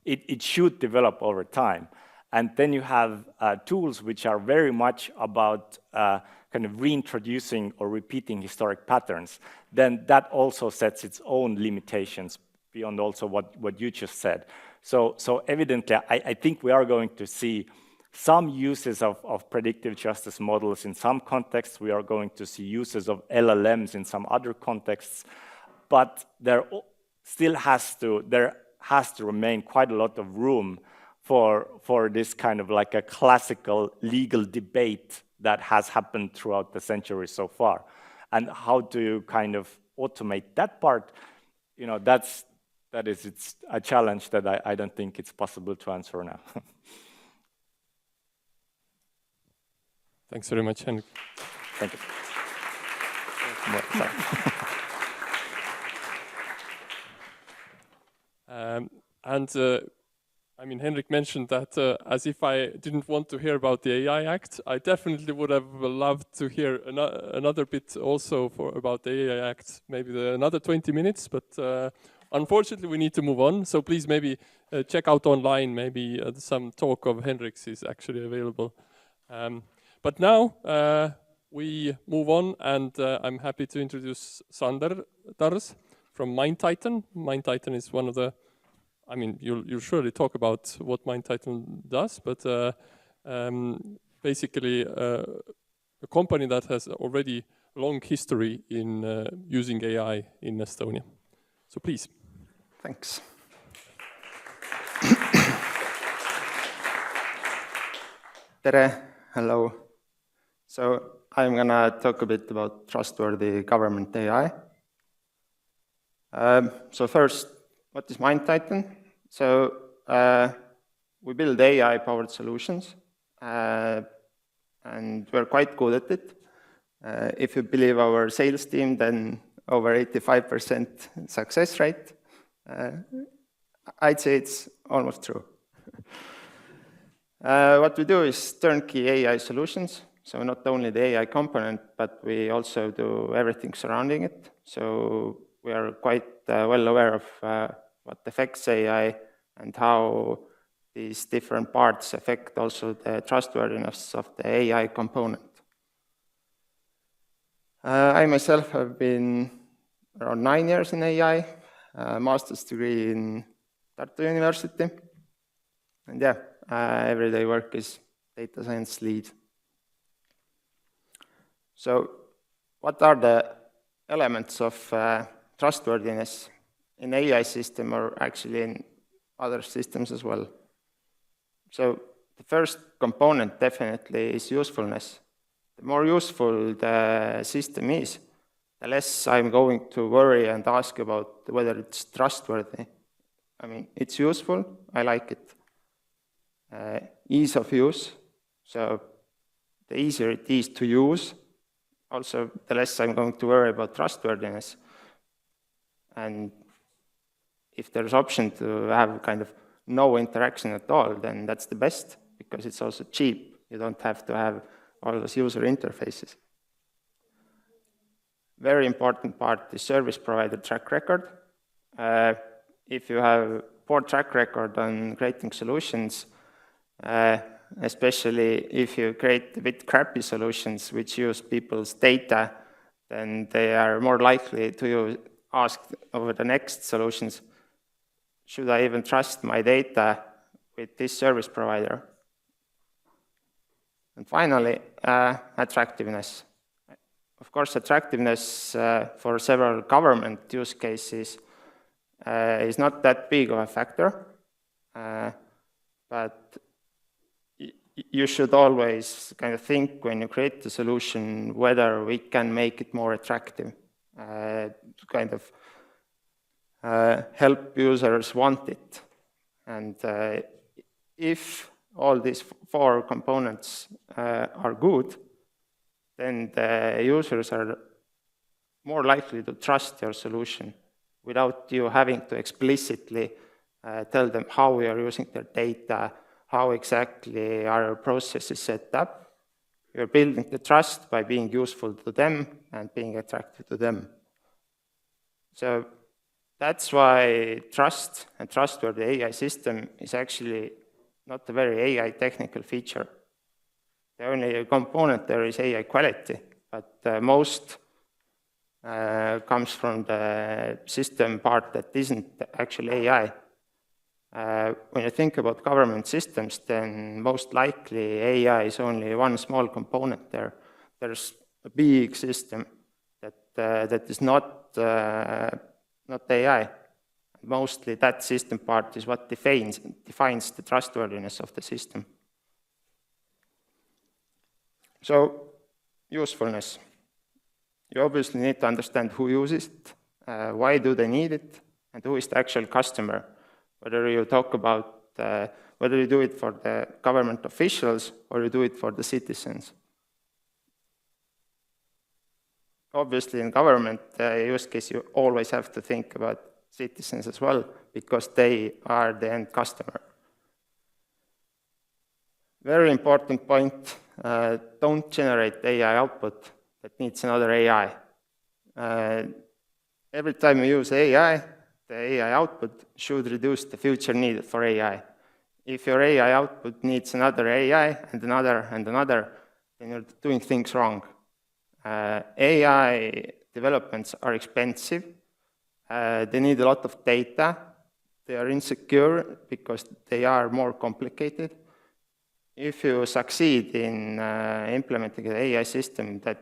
It should develop over time. And then you have tools which are very much about kind of reintroducing or repeating historic patterns. Then that also sets its own limitations beyond also what you just said. So evidently, I think we are going to see some uses of predictive justice models in some contexts. We are going to see uses of LLMs in some other contexts, but there has to remain quite a lot of room for this kind of like a classical legal debate that has happened throughout the century so far. And how do you kind of automate that part? You know, it's a challenge that I don't think it's possible to answer now. Thanks very much, Henrik. Thank you. I mean, Henrik mentioned that as if I didn't want to hear about the AI Act, I definitely would have loved to hear another bit also about the AI Act, maybe another 20 minutes, but unfortunately we need to move on. So please maybe check out online, maybe some talk of Henrik's is actually available. But now we move on, and I'm happy to introduce Sander Tars from MindTitan. MindTitan is one of the, I mean, you'll surely talk about what MindTitan does, but basically a company that has already long history in using AI in Estonia. So please. Thanks. Tere, hello. So I'm gonna talk a bit about trustworthy government AI. So first, what is MindTitan? So we build AI-powered solutions, and we're quite good at it. If you believe our sales team, then over 85% success rate. I'd say it's almost true. What we do is turnkey AI solutions. So not only the AI component, but we also do everything surrounding it. So we are quite well aware of what affects AI and how these different parts affect also the trustworthiness of the AI component. I myself have been around 9 years in AI, a master's degree in Tartu University. And yeah, everyday work is data science lead. So what are the elements of trustworthiness in AI system, or actually in other systems as well? So the first component definitely is usefulness. The more useful the system is, the less I'm going to worry and ask about whether it's trustworthy. I mean, it's useful, I like it. Ease of use, so the easier it is to use, also the less I'm going to worry about trustworthiness. And if there's option to have kind of no interaction at all, then that's the best, because it's also cheap. You don't have to have all those user interfaces. Very important part is service provider track record. If you have poor track record on creating solutions, especially if you create a bit crappy solutions which use people's data, then they are more likely to ask over the next solutions, should I even trust my data with this service provider? And finally, attractiveness. Of course, attractiveness for several government use cases is not that big of a factor, but you should always kind of think when you create the solution whether we can make it more attractive, to kind of help users want it. And if all these 4 components are good, then the users are more likely to trust your solution without you having to explicitly tell them how we are using their data, how exactly our process is set up. You're building the trust by being useful to them and being attractive to them. So that's why trust and trustworthy AI system is actually not a very AI technical feature. The only component there is AI quality, but most comes from the system part that isn't actually AI. When you think about government systems, then most likely AI is only one small component there. There's a big system that is not AI. Mostly that system part is what defines the trustworthiness of the system. So, usefulness. You obviously need to understand who uses it, why do they need it, and who is the actual customer. Whether you talk about, whether you do it for the government officials or you do it for the citizens. Obviously, in government use case, you always have to think about citizens as well, because they are the end customer. Very important point, don't generate AI output that needs another AI. Every time you use AI, the AI output should reduce the future need for AI. If your AI output needs another AI and another and another, then you're doing things wrong. AI developments are expensive. They need a lot of data. They are insecure because they are more complicated. If you succeed in implementing an AI system that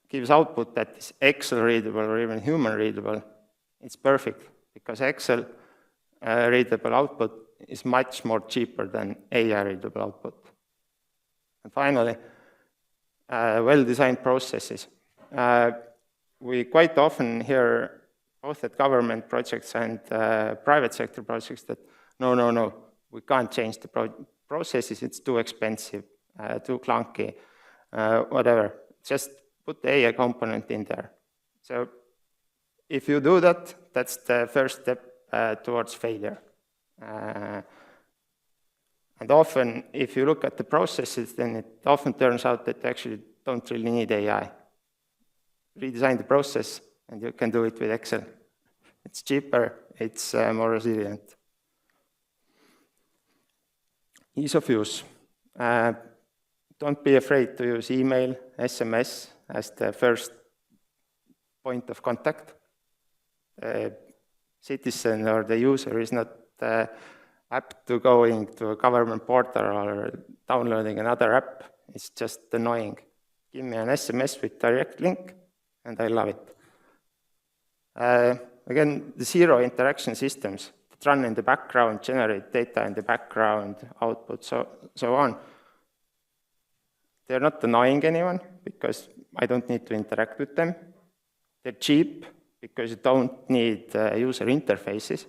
gives output that is Excel readable or even human readable, it's perfect, because Excel readable output is much more cheaper than AI readable output. And finally, well-designed processes. We quite often hear, both at government projects and private sector projects, that no, we can't change the processes, it's too expensive, too clunky, whatever. Just put the AI component in there. So if you do that, that's the first step towards failure. And often, if you look at the processes, then it often turns out that you actually don't really need AI. Redesign the process, and you can do it with Excel. It's cheaper, it's more resilient. Ease of use. Don't be afraid to use email, SMS as the first point of contact. Citizen or the user is not apt to going to a government portal or downloading another app. It's just annoying. Give me an SMS with direct link, and I love it. Again, the zero interaction systems that run in the background, generate data in the background, output, so on. They're not annoying anyone, because I don't need to interact with them. They're cheap, because you don't need user interfaces.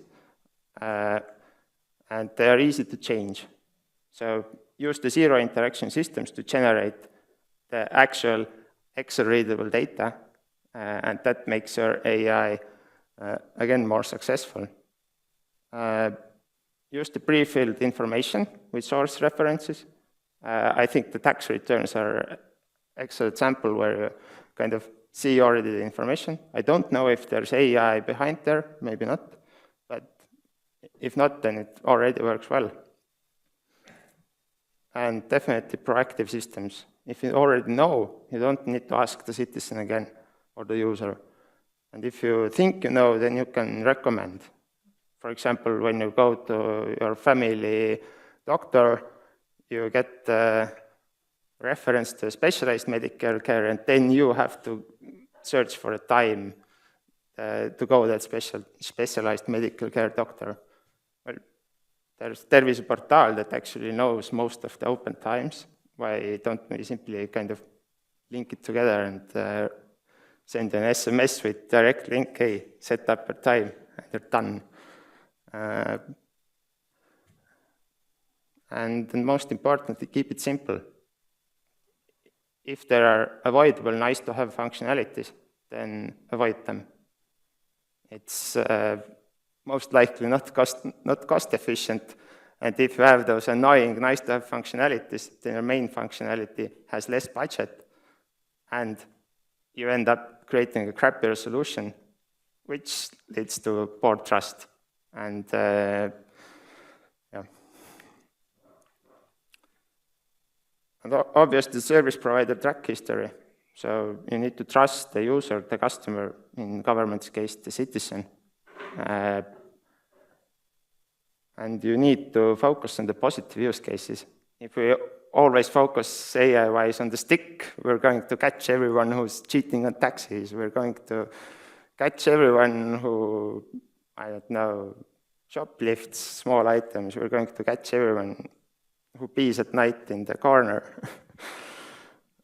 And they're easy to change. So use the zero interaction systems to generate the actual Excel-readable data, and that makes your AI, again, more successful. Use the pre-filled information with source references. I think the tax returns are an excellent example where you kind of see already the information. I don't know if there's AI behind there, maybe not, but if not, then it already works well. And definitely proactive systems. If you already know, you don't need to ask the citizen again or the user. And if you think you know, then you can recommend. For example, when you go to your family doctor, you get reference to specialized medical care, and then you have to search for a time to go to that specialized medical care doctor. Well, there's Terviseportaal that actually knows most of the open times. Why don't we simply kind of link it together and send an SMS with direct link, hey, set up a time, and you're done. And most importantly, keep it simple. If there are avoidable, nice-to-have functionalities, then avoid them. It's most likely not cost efficient, and if you have those annoying, nice-to-have functionalities, then your main functionality has less budget, and you end up creating a crappier solution, which leads to poor trust. And And obviously, the service provider track history. So you need to trust the user, the customer, in government's case, the citizen. And you need to focus on the positive use cases. If we always focus AI-wise on the stick, we're going to catch everyone who's cheating on taxes. We're going to catch everyone who, I don't know, shoplifts small items. We're going to catch everyone who pees at night in the corner.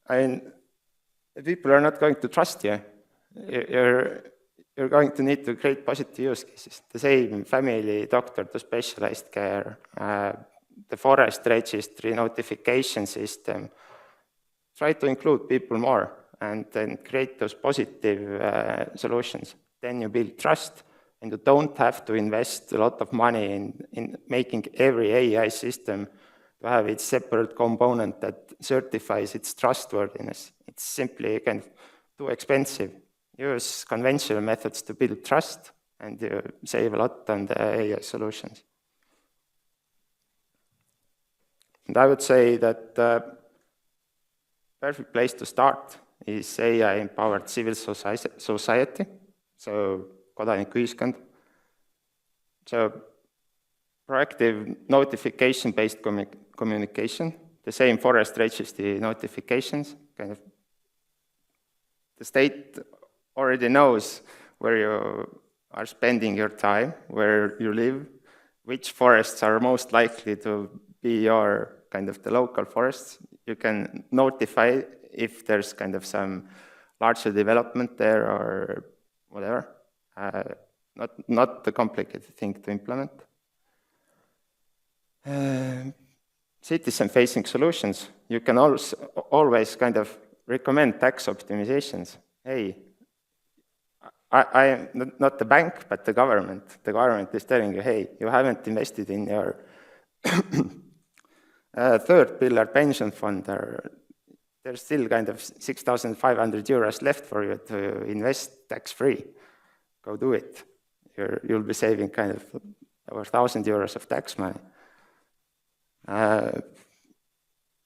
I mean, people are not going to trust you. You're going to need to create positive use cases. The same family doctor to specialized care, the forest registry notification system. Try to include people more and then create those positive solutions. Then you build trust, and you don't have to invest a lot of money in making every AI system to have its separate component that certifies its trustworthiness. It's simply kind of too expensive. Use conventional methods to build trust, and you save a lot on the AI solutions. And I would say that the perfect place to start is AI-empowered civil society, so kodanikuühiskond. So proactive notification-based communication, the same forest registry notifications, kind of the state already knows where you are spending your time, where you live, which forests are most likely to be your kind of the local forests. You can notify if there's kind of some larger development there or whatever. Not the complicated thing to implement. Citizen-facing solutions. You can always kind of recommend tax optimizations. Hey, I am not the bank, but the government. The government is telling you, hey, you haven't invested in your third pillar pension fund. There's still kind of 6,500 euros left for you to invest tax-free. Go do it. You'll be saving kind of over 1,000 euros of tax money.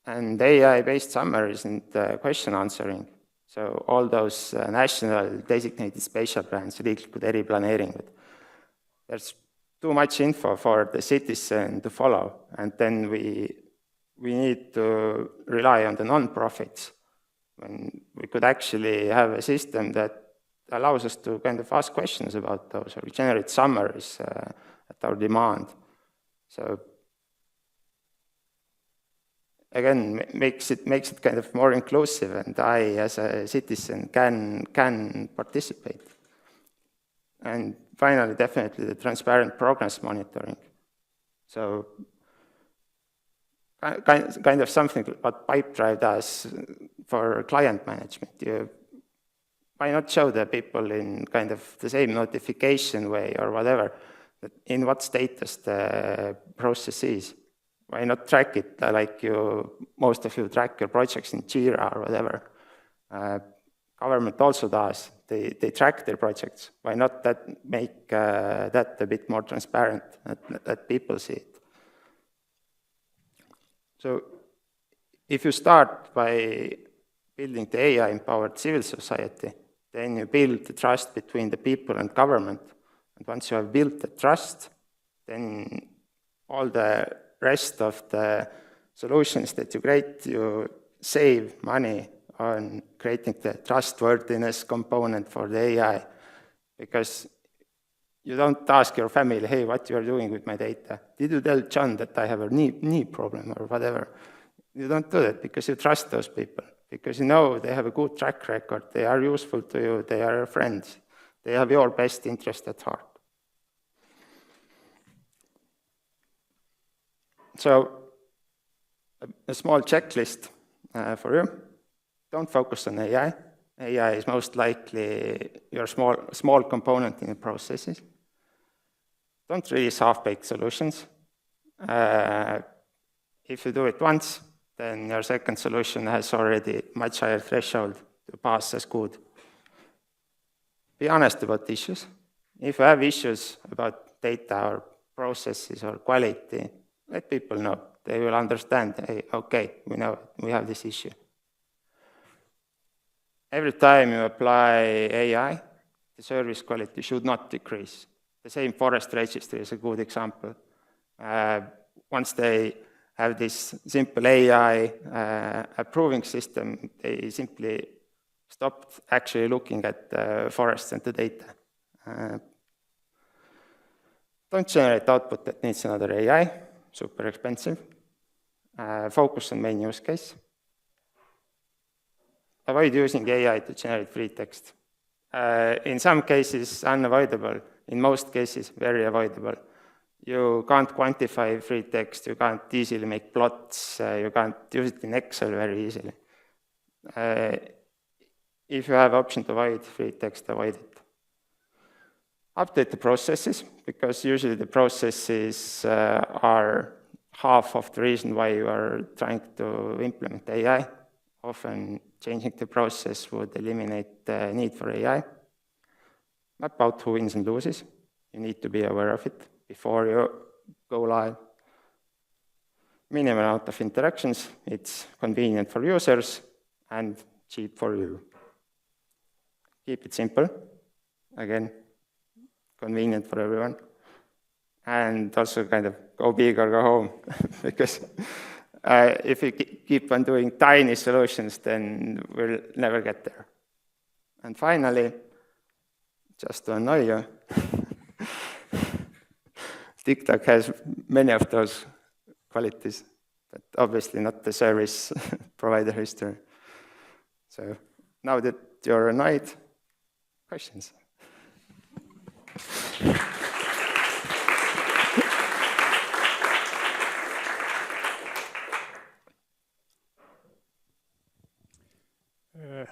And AI-based summaries and question answering. So all those national designated spatial plans, riiklikud eriplaneeringud. There's too much info for the citizen to follow, and then we need to rely on the non-profits. When we could actually have a system that allows us to kind of ask questions about those or generate summaries at our demand. So again, makes it kind of more inclusive, and I, as a citizen, can participate. And finally, definitely the transparent progress monitoring. So kind of something what Pipedrive does for client management. Why not show the people in kind of the same notification way or whatever, in what status the process is? Why not track it like most of you track your projects in Jira or whatever? Government also does. They track their projects. Why not make that a bit more transparent, that people see it? So if you start by building the AI-empowered civil society, then you build the trust between the people and government. And once you have built the trust, then all the rest of the solutions that you create, you save money on creating the trustworthiness component for the AI. Because you don't ask your family, hey, what you are doing with my data? Did you tell John that I have a knee problem or whatever? You don't do that because you trust those people. Because you know they have a good track record, they are useful to you, they are your friends, they have your best interest at heart. So, a small checklist for you. Don't focus on AI. AI is most likely your small component in the processes. Don't release half-baked solutions. If you do it once, then your second solution has already much higher threshold to pass as good. Be honest about issues. If you have issues about data or processes or quality, let people know. They will understand, hey, okay, we know we have this issue. every time you apply AI, the service quality should not decrease. The same forest registry is a good example. Once they have this simple AI approving system, they simply stopped actually looking at the forests and the data. Don't generate output that needs another AI, super expensive. Focus on main use case. Avoid using AI to generate free text. In some cases, unavoidable. In most cases, very avoidable. You can't quantify free text, you can't easily make plots, you can't use it in Excel very easily. If you have option to avoid free text, avoid it. Update the processes, because usually the processes are half of the reason why you are trying to implement AI. Often changing the process would eliminate the need for AI. Map out who wins and loses. You need to be aware of it before you go live. Minimum amount of interactions. It's convenient for users and cheap for you. Keep it simple. Again, convenient for everyone. And also kind of go big or go home. Because if we keep on doing tiny solutions, then we'll never get there. And finally, just to annoy you, TikTok has many of those qualities, but obviously not the service provider history. So now that you're annoyed, questions?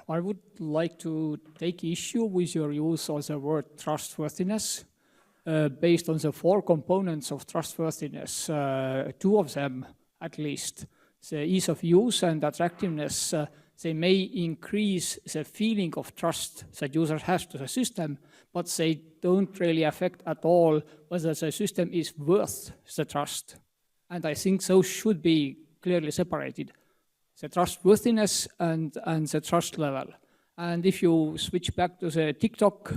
I would like to take issue with your use of the word trustworthiness. Based on the 4 components of trustworthiness, 2 of them at least, the ease of use and attractiveness, they may increase the feeling of trust that users have to the system, but they don't really affect at all whether the system is worth the trust. And I think those should be clearly separated. The trustworthiness and the trust level. And if you switch back to the TikTok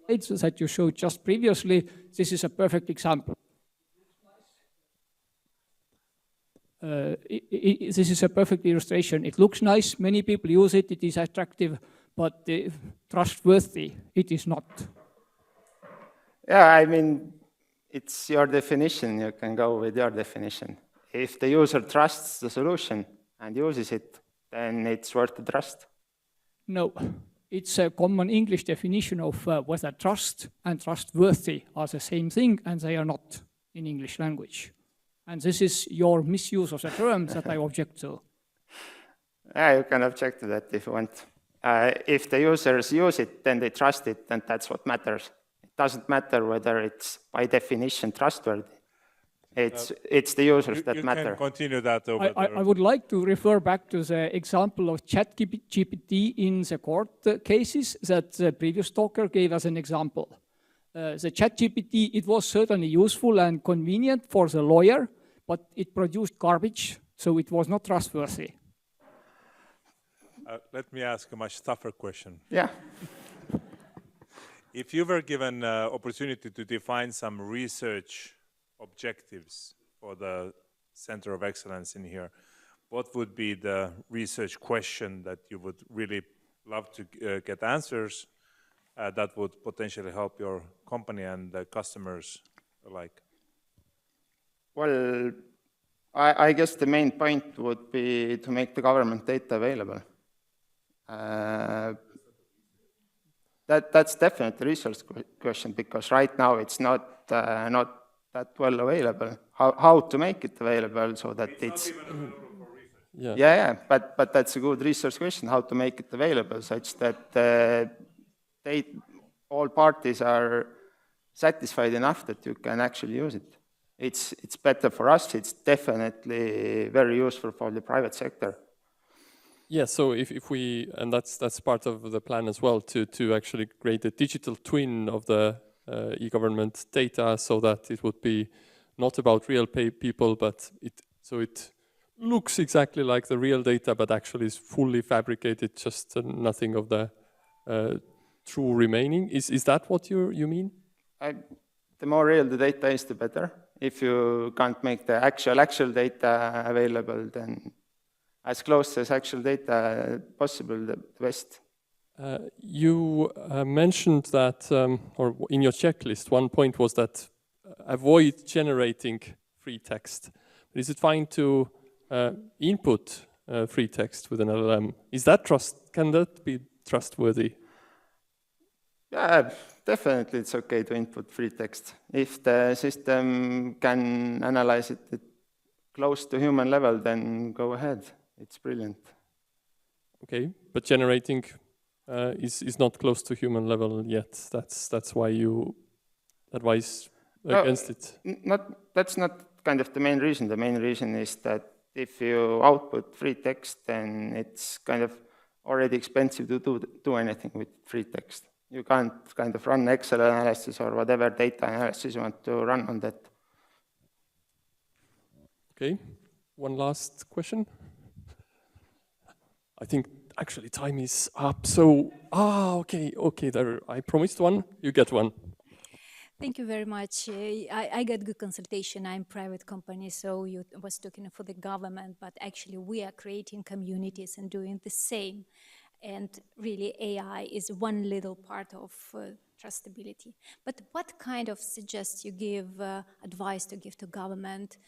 slides that you showed just previously, this is a perfect example. This is a perfect illustration. It looks nice, many people use it, it is attractive, but trustworthy, it is not. Yeah, I mean, it's your definition, you can go with your definition. If the user trusts the solution and uses it, then it's worth the trust. No, it's a common English definition of whether trust and trustworthy are the same thing, and they are not in English language. And this is your misuse of the term that I object to. Yeah, you can object to that if you want. If the users use it, then they trust it, and that's what matters. It doesn't matter whether it's by definition trustworthy. It's the users that matter. You can continue that over there. I would like to refer back to the example of ChatGPT in the court cases that the previous talker gave as an example. The ChatGPT, it was certainly useful and convenient for the lawyer, but it produced garbage, so it was not trustworthy. Let me ask a much tougher question. Yeah. If you were given an opportunity to define some research objectives for the Center of Excellence in here, what would be the research question that you would really love to get answers that would potentially help your company and the customers alike? Well, I guess the main point would be to make the government data available. That's definitely a research question, because right now it's not that well available. How to make it available so that it's yeah, but that's a good research question, how to make it available such that all parties are satisfied enough that you can actually use it. It's better for us, it's definitely very useful for the private sector. Yeah, so if we, and that's part of the plan as well, to actually create a digital twin of the e-government data, so that it would be not about real people, but it looks exactly like the real data, but actually is fully fabricated, just nothing of the true remaining. Is that what you mean? The more real the data is, the better. If you can't make the actual data available, then as close as actual data possible, the best. You mentioned that, or in your checklist, one point was that avoid generating free text. But is it fine to input free text with an LLM? Can that be trustworthy? Yeah, definitely it's okay to input free text. If the system can analyze it close to human level, then go ahead. It's brilliant. Okay, but generating is not close to human level yet. That's why you advise against it. That's not kind of the main reason. The main reason is that if you output free text, then it's kind of already expensive to do anything with free text. You can't kind of run Excel analysis or whatever data analysis you want to run on that. Okay, one last question. I think actually time is up, so, okay, there, I promised one, you get one. Thank you very much. I got good consultation. I'm private company, so you was talking for the government, but actually we are creating communities and doing the same. And really AI is one little part of trustability. But what kind of suggest you give, advice to give to government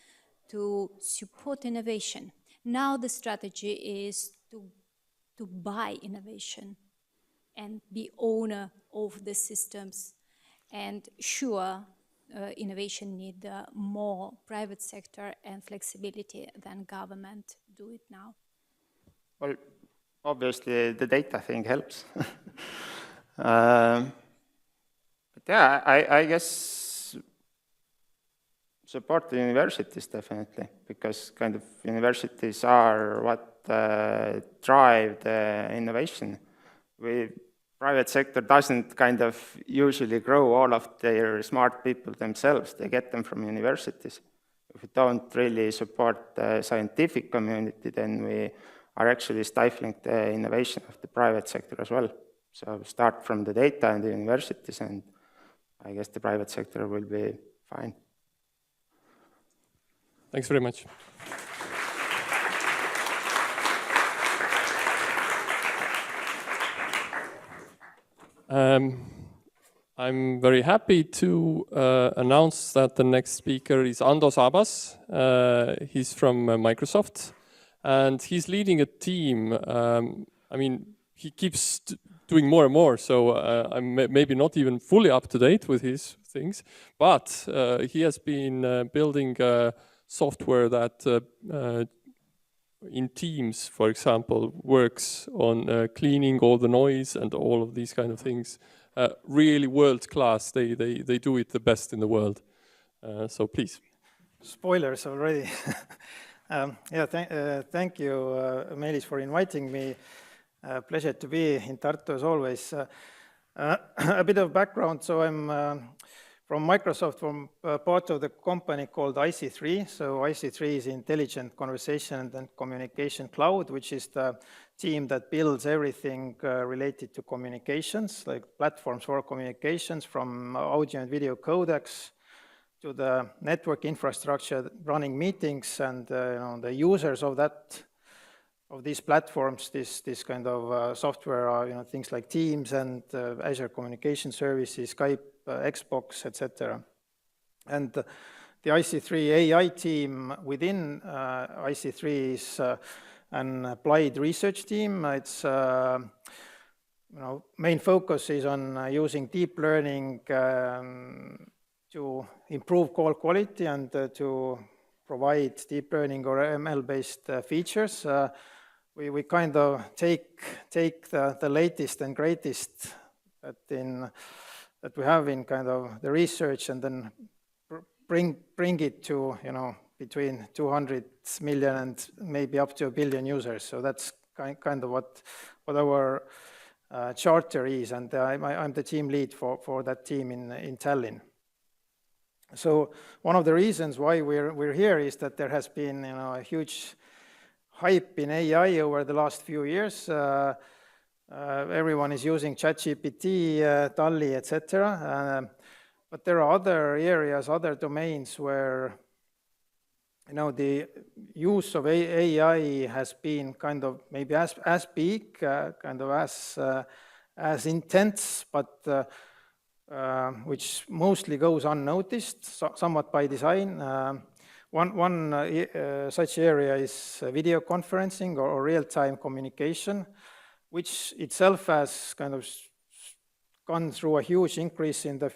to support innovation? Now the strategy is to buy innovation and be owner of the systems. And sure, innovation need more private sector and flexibility than government do it now. Well, obviously the data thing helps. But yeah, I guess support the universities definitely, because kind of universities are what drive the innovation. Private sector doesn't kind of usually grow all of their smart people themselves. They get them from universities. If we don't really support the scientific community, then we are actually stifling the innovation of the private sector as well. So start from the data and the universities, and I guess the private sector will be fine. Thanks very much. I'm very happy to announce that the next speaker is Ando Saabas. He's from Microsoft, and he's leading a team. I mean, he keeps doing more and more, so I'm maybe not even fully up to date with his things, but he has been building software that in Teams, for example, works on cleaning all the noise and all of these kind of things. Really world class. They do it the best in the world. So please. Spoilers already. Yeah, thank you, Meelis, for inviting me. Pleasure to be in Tartu as always. A bit of background. So I'm from Microsoft, from part of the company called IC3. So IC3 is Intelligent Conversation and Communication Cloud, which is the team that builds everything related to communications, like platforms for communications, from audio and video codecs to the network infrastructure running meetings, and the users of these platforms, this kind of software are things like Teams and Azure Communication Services, Skype, Xbox, etc. And the IC3 AI team within IC3 is an applied research team. Its main focus is on using deep learning to improve call quality and to provide deep learning or ML-based features. We kind of take the latest and greatest that we have in kind of the research, and then bring it to between 200 million and maybe up to 1 billion users. So that's kind of what our charter is, and I'm the team lead for that team in Tallinn. So one of the reasons why we're here is that there has been a huge hype in AI over the last few years. Everyone is using ChatGPT, DALL-E, etc. But there are other areas, other domains where the use of AI has been kind of maybe as big, kind of as intense, but which mostly goes unnoticed, somewhat by design. One such area is video conferencing or real-time communication, which itself has kind of gone through a huge increase in the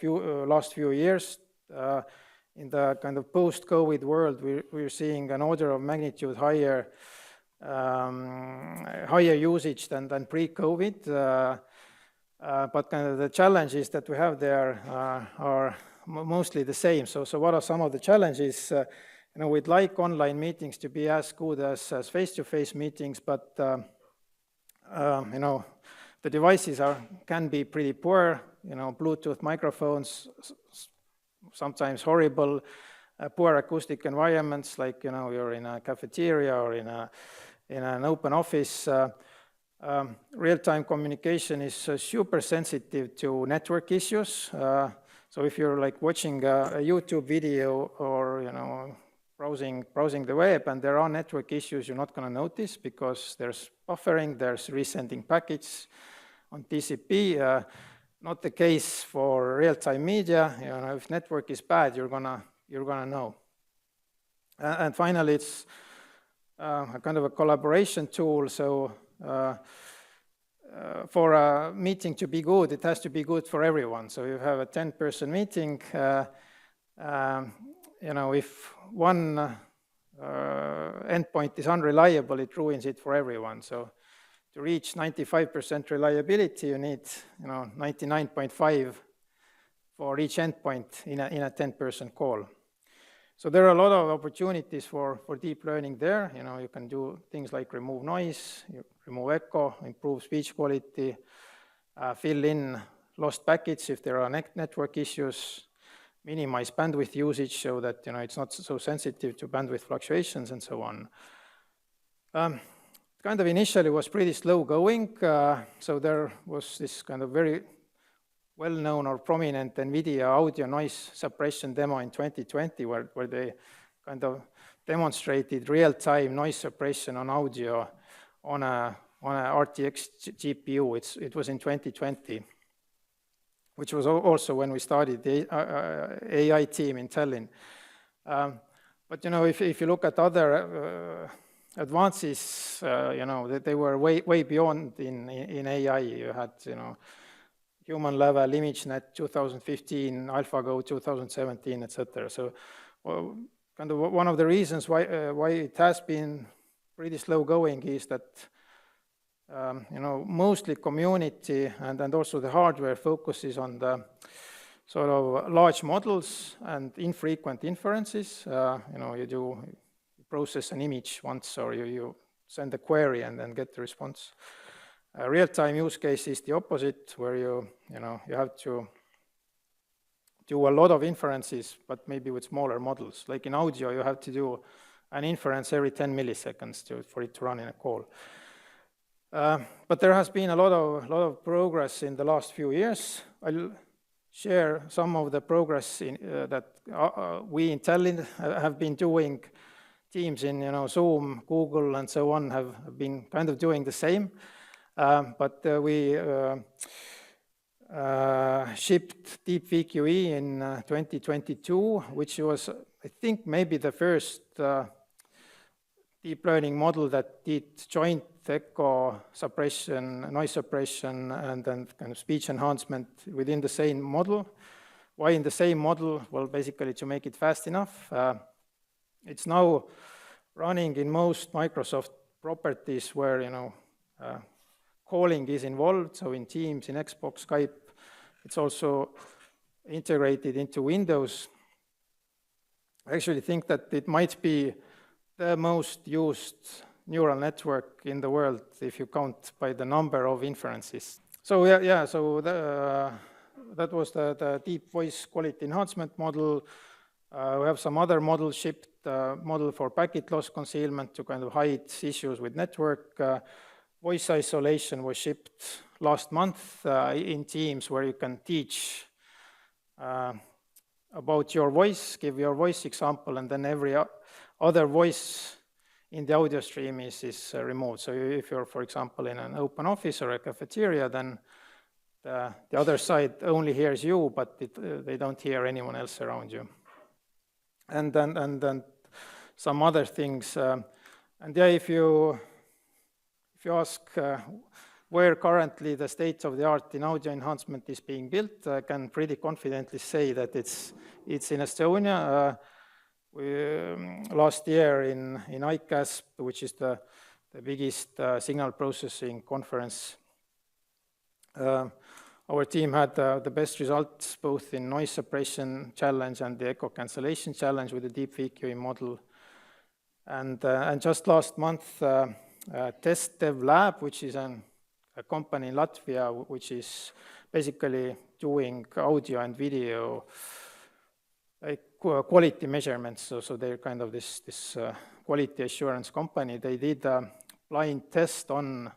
last few years. In the kind of post-COVID world, we're seeing an order of magnitude higher usage than pre-COVID. But kind of the challenges that we have there are mostly the same. So what are some of the challenges? We'd like online meetings to be as good as face-to-face meetings, but the devices can be pretty poor. Bluetooth microphones, sometimes horrible, poor acoustic environments, like you're in a cafeteria or in an open office. Real-time communication is super sensitive to network issues. So if you're like watching a YouTube video or browsing the web and there are network issues, you're not going to notice because there's buffering, there's resending packets on TCP. Not the case for real-time media. If network is bad, you're gonna know. And finally, it's a kind of a collaboration tool. So for a meeting to be good, it has to be good for everyone. So you have a 10-person meeting. If one endpoint is unreliable, it ruins it for everyone. So to reach 95% reliability, you need 99.5 for each endpoint in a 10-person call. So there are a lot of opportunities for deep learning there. You can do things like remove noise, remove echo, improve speech quality, fill in lost packets if there are network issues, minimize bandwidth usage so that it's not so sensitive to bandwidth fluctuations and so on. Kind of initially was pretty slow going. So there was this kind of very well-known or prominent NVIDIA audio noise suppression demo in 2020 where they kind of demonstrated real-time noise suppression on audio on a RTX GPU. It was in 2020, which was also when we started the AI team in Tallinn. But if you look at other advances, they were way beyond in AI. You had human level ImageNet 2015, AlphaGo 2017, etc. So kind of one of the reasons why it has been pretty slow going is that mostly community and also the hardware focuses on the sort of large models and infrequent inferences. You process an image once or you send a query and then get the response. Real-time use case is the opposite, where you have to do a lot of inferences, but maybe with smaller models. Like in audio, you have to do an inference every 10 milliseconds for it to run in a call. But there has been a lot of progress in the last few years. I'll share some of the progress that we in Tallinn have been doing. Teams in Zoom, Google, and so on have been kind of doing the same. But we shipped DeepVQE in 2022, which was, I think, maybe the first deep learning model that did joint echo suppression, noise suppression, and then kind of speech enhancement within the same model. Why in the same model? Well, basically to make it fast enough. It's now running in most Microsoft properties where calling is involved, so in Teams, in Xbox, Skype. It's also integrated into Windows. I actually think that it might be the most used neural network in the world if you count by the number of inferences. So so that was the deep voice quality enhancement model. We have some other models shipped, model for packet loss concealment to kind of hide issues with network. Voice isolation was shipped last month in Teams, where you can teach about your voice, give your voice example, and then every other voice in the audio stream is removed. So if you're, for example, in an open office or a cafeteria, then the other side only hears you, but they don't hear anyone else around you. And then some other things. And yeah, if you ask where currently the state of the art in audio enhancement is being built, I can pretty confidently say that it's in Estonia. Last year in ICASP, which is the biggest signal processing conference, our team had the best results both in noise suppression challenge and the echo cancellation challenge with the deep VQE model. And just last month, Test Dev Lab, which is a company in Latvia, which is basically doing audio and video like quality measurements. So they're kind of this quality assurance company. They did a blind test on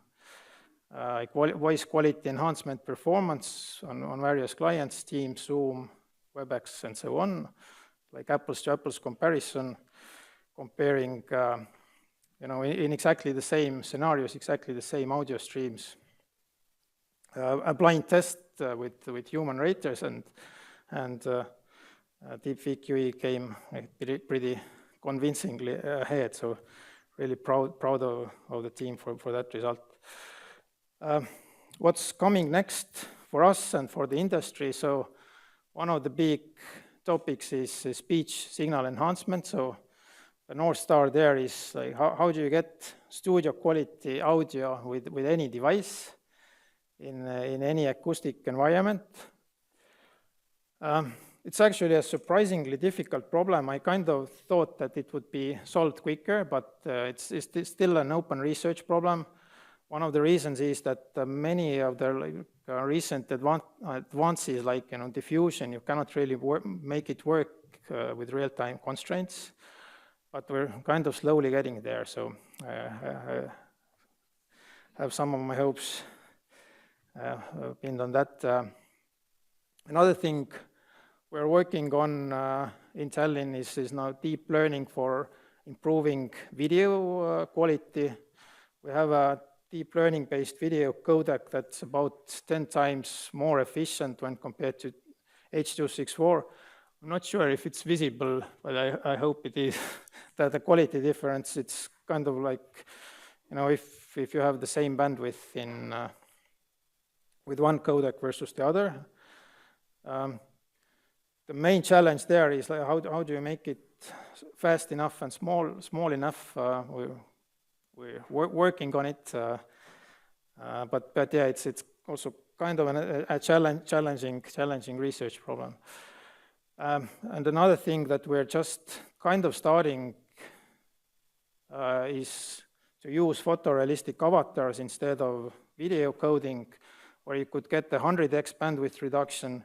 voice quality enhancement performance on various clients, Teams, Zoom, WebEx, and so on, like apples to apples comparison, comparing in exactly the same scenarios, exactly the same audio streams. A blind test with human raters, and Deep VQE came pretty convincingly ahead. So really proud of the team for that result. What's coming next for us and for the industry? So one of the big topics is speech signal enhancement. So the North Star there is like how do you get studio quality audio with any device in any acoustic environment? It's actually a surprisingly difficult problem. I kind of thought that it would be solved quicker, but it's still an open research problem. One of the reasons is that many of the recent advances, like diffusion, you cannot really make it work with real-time constraints. But we're kind of slowly getting there. So I have some of my hopes pinned on that. Another thing we're working on in Tallinn is now deep learning for improving video quality. We have a deep learning-based video codec that's about 10 times more efficient when compared to H.264. I'm not sure if it's visible, but I hope it is. That the quality difference, it's kind of like, if you have the same bandwidth in with one codec versus the other. The main challenge there is like how do you make it fast enough and small enough? We're working on it, but yeah, it's also kind of a challenging research problem. And another thing that we're just kind of starting is to use photorealistic avatars instead of video coding, where you could get the 100x bandwidth reduction,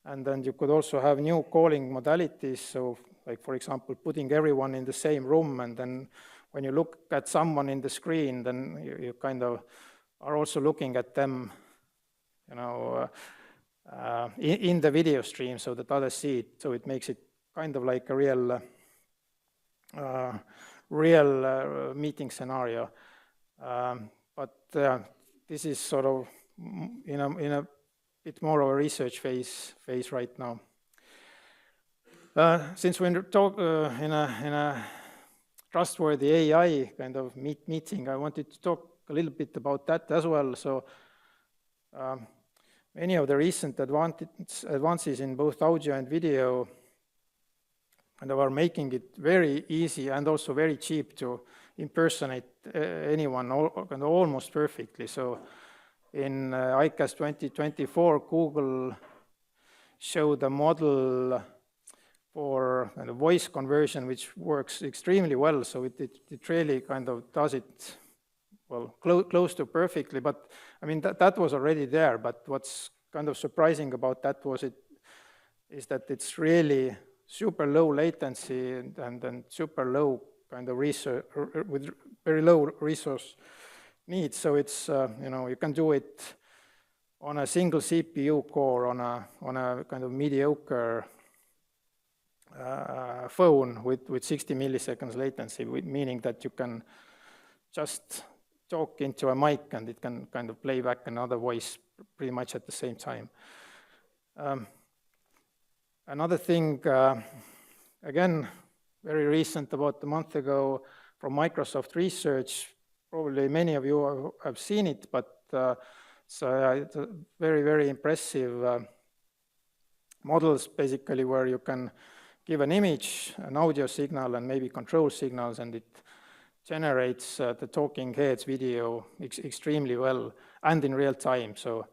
and then you could also have new calling modalities. So, like for example, putting everyone in the same room, and then when you look at someone in the screen, then you kind of are also looking at them, in the video stream, so that others see it. So it makes it kind of like a real meeting scenario. But this is sort of in a bit more of a research phase right now. Since we're in a Trustworthy AI kind of meeting, I wanted to talk a little bit about that as well. So many of the recent advances in both audio and video kind of are making it very easy and also very cheap to impersonate anyone almost perfectly. So in ICASS 2024, Google showed a model for kind of voice conversion, which works extremely well. So it really kind of does it, well, close to perfectly. But I mean, that was already there. But what's kind of surprising about that is that it's really super low latency and then super low kind of resource, with very low resource needs. So it's, you can do it on a single CPU core on a kind of mediocre phone with 60 milliseconds latency, meaning that you can just talk into a mic and it can kind of play back another voice pretty much at the same time. Another thing, again, very recent, about a month ago, from Microsoft Research, probably many of you have seen it, but it's a very, very impressive models, basically, where you can give an image, an audio signal, and maybe control signals, and it generates the talking heads video extremely well and in real time. So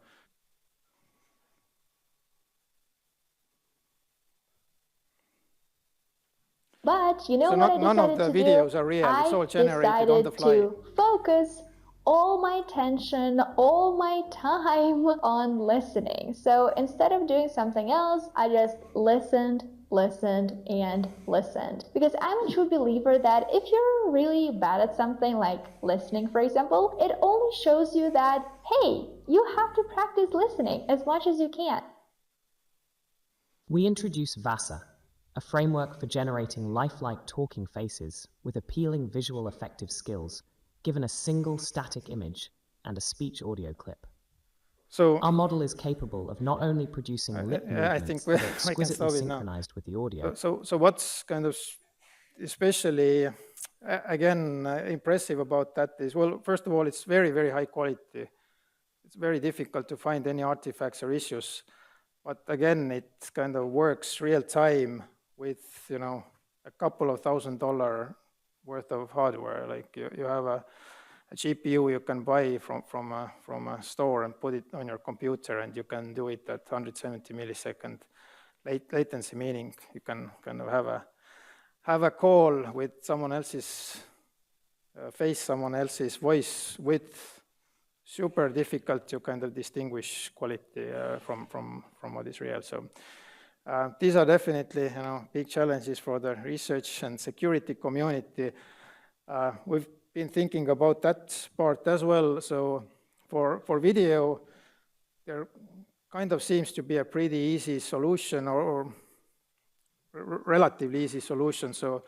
but you know what I decided none of the videos are real. It's all generated on the fly. I decided to focus all my attention, all my time on listening. So instead of doing something else, I just listened, and listened. Because I'm a true believer that if you're really bad at something, like listening, for example, it only shows you that, hey, you have to practice listening as much as you can. We introduce VASA, a framework for generating lifelike talking faces with appealing visual effective skills, given a single static image and a speech audio clip. So our model is capable of not only producing lip movements that are exquisitely synchronized with the audio. So what's kind of especially, again, impressive about that is, well, first of all, it's very, very high quality. It's very difficult to find any artifacts or issues. But again, it kind of works real time with, a couple of $1,000 worth of hardware. Like you have a GPU you can buy from a store and put it on your computer, and you can do it at 170 millisecond latency, meaning you can kind of have a call with someone else's face, someone else's voice, with super difficult to kind of distinguish quality from what is real. So these are definitely big challenges for the research and security community. We've been thinking about that part as well. So for video, there kind of seems to be a pretty easy solution, or relatively easy solution. So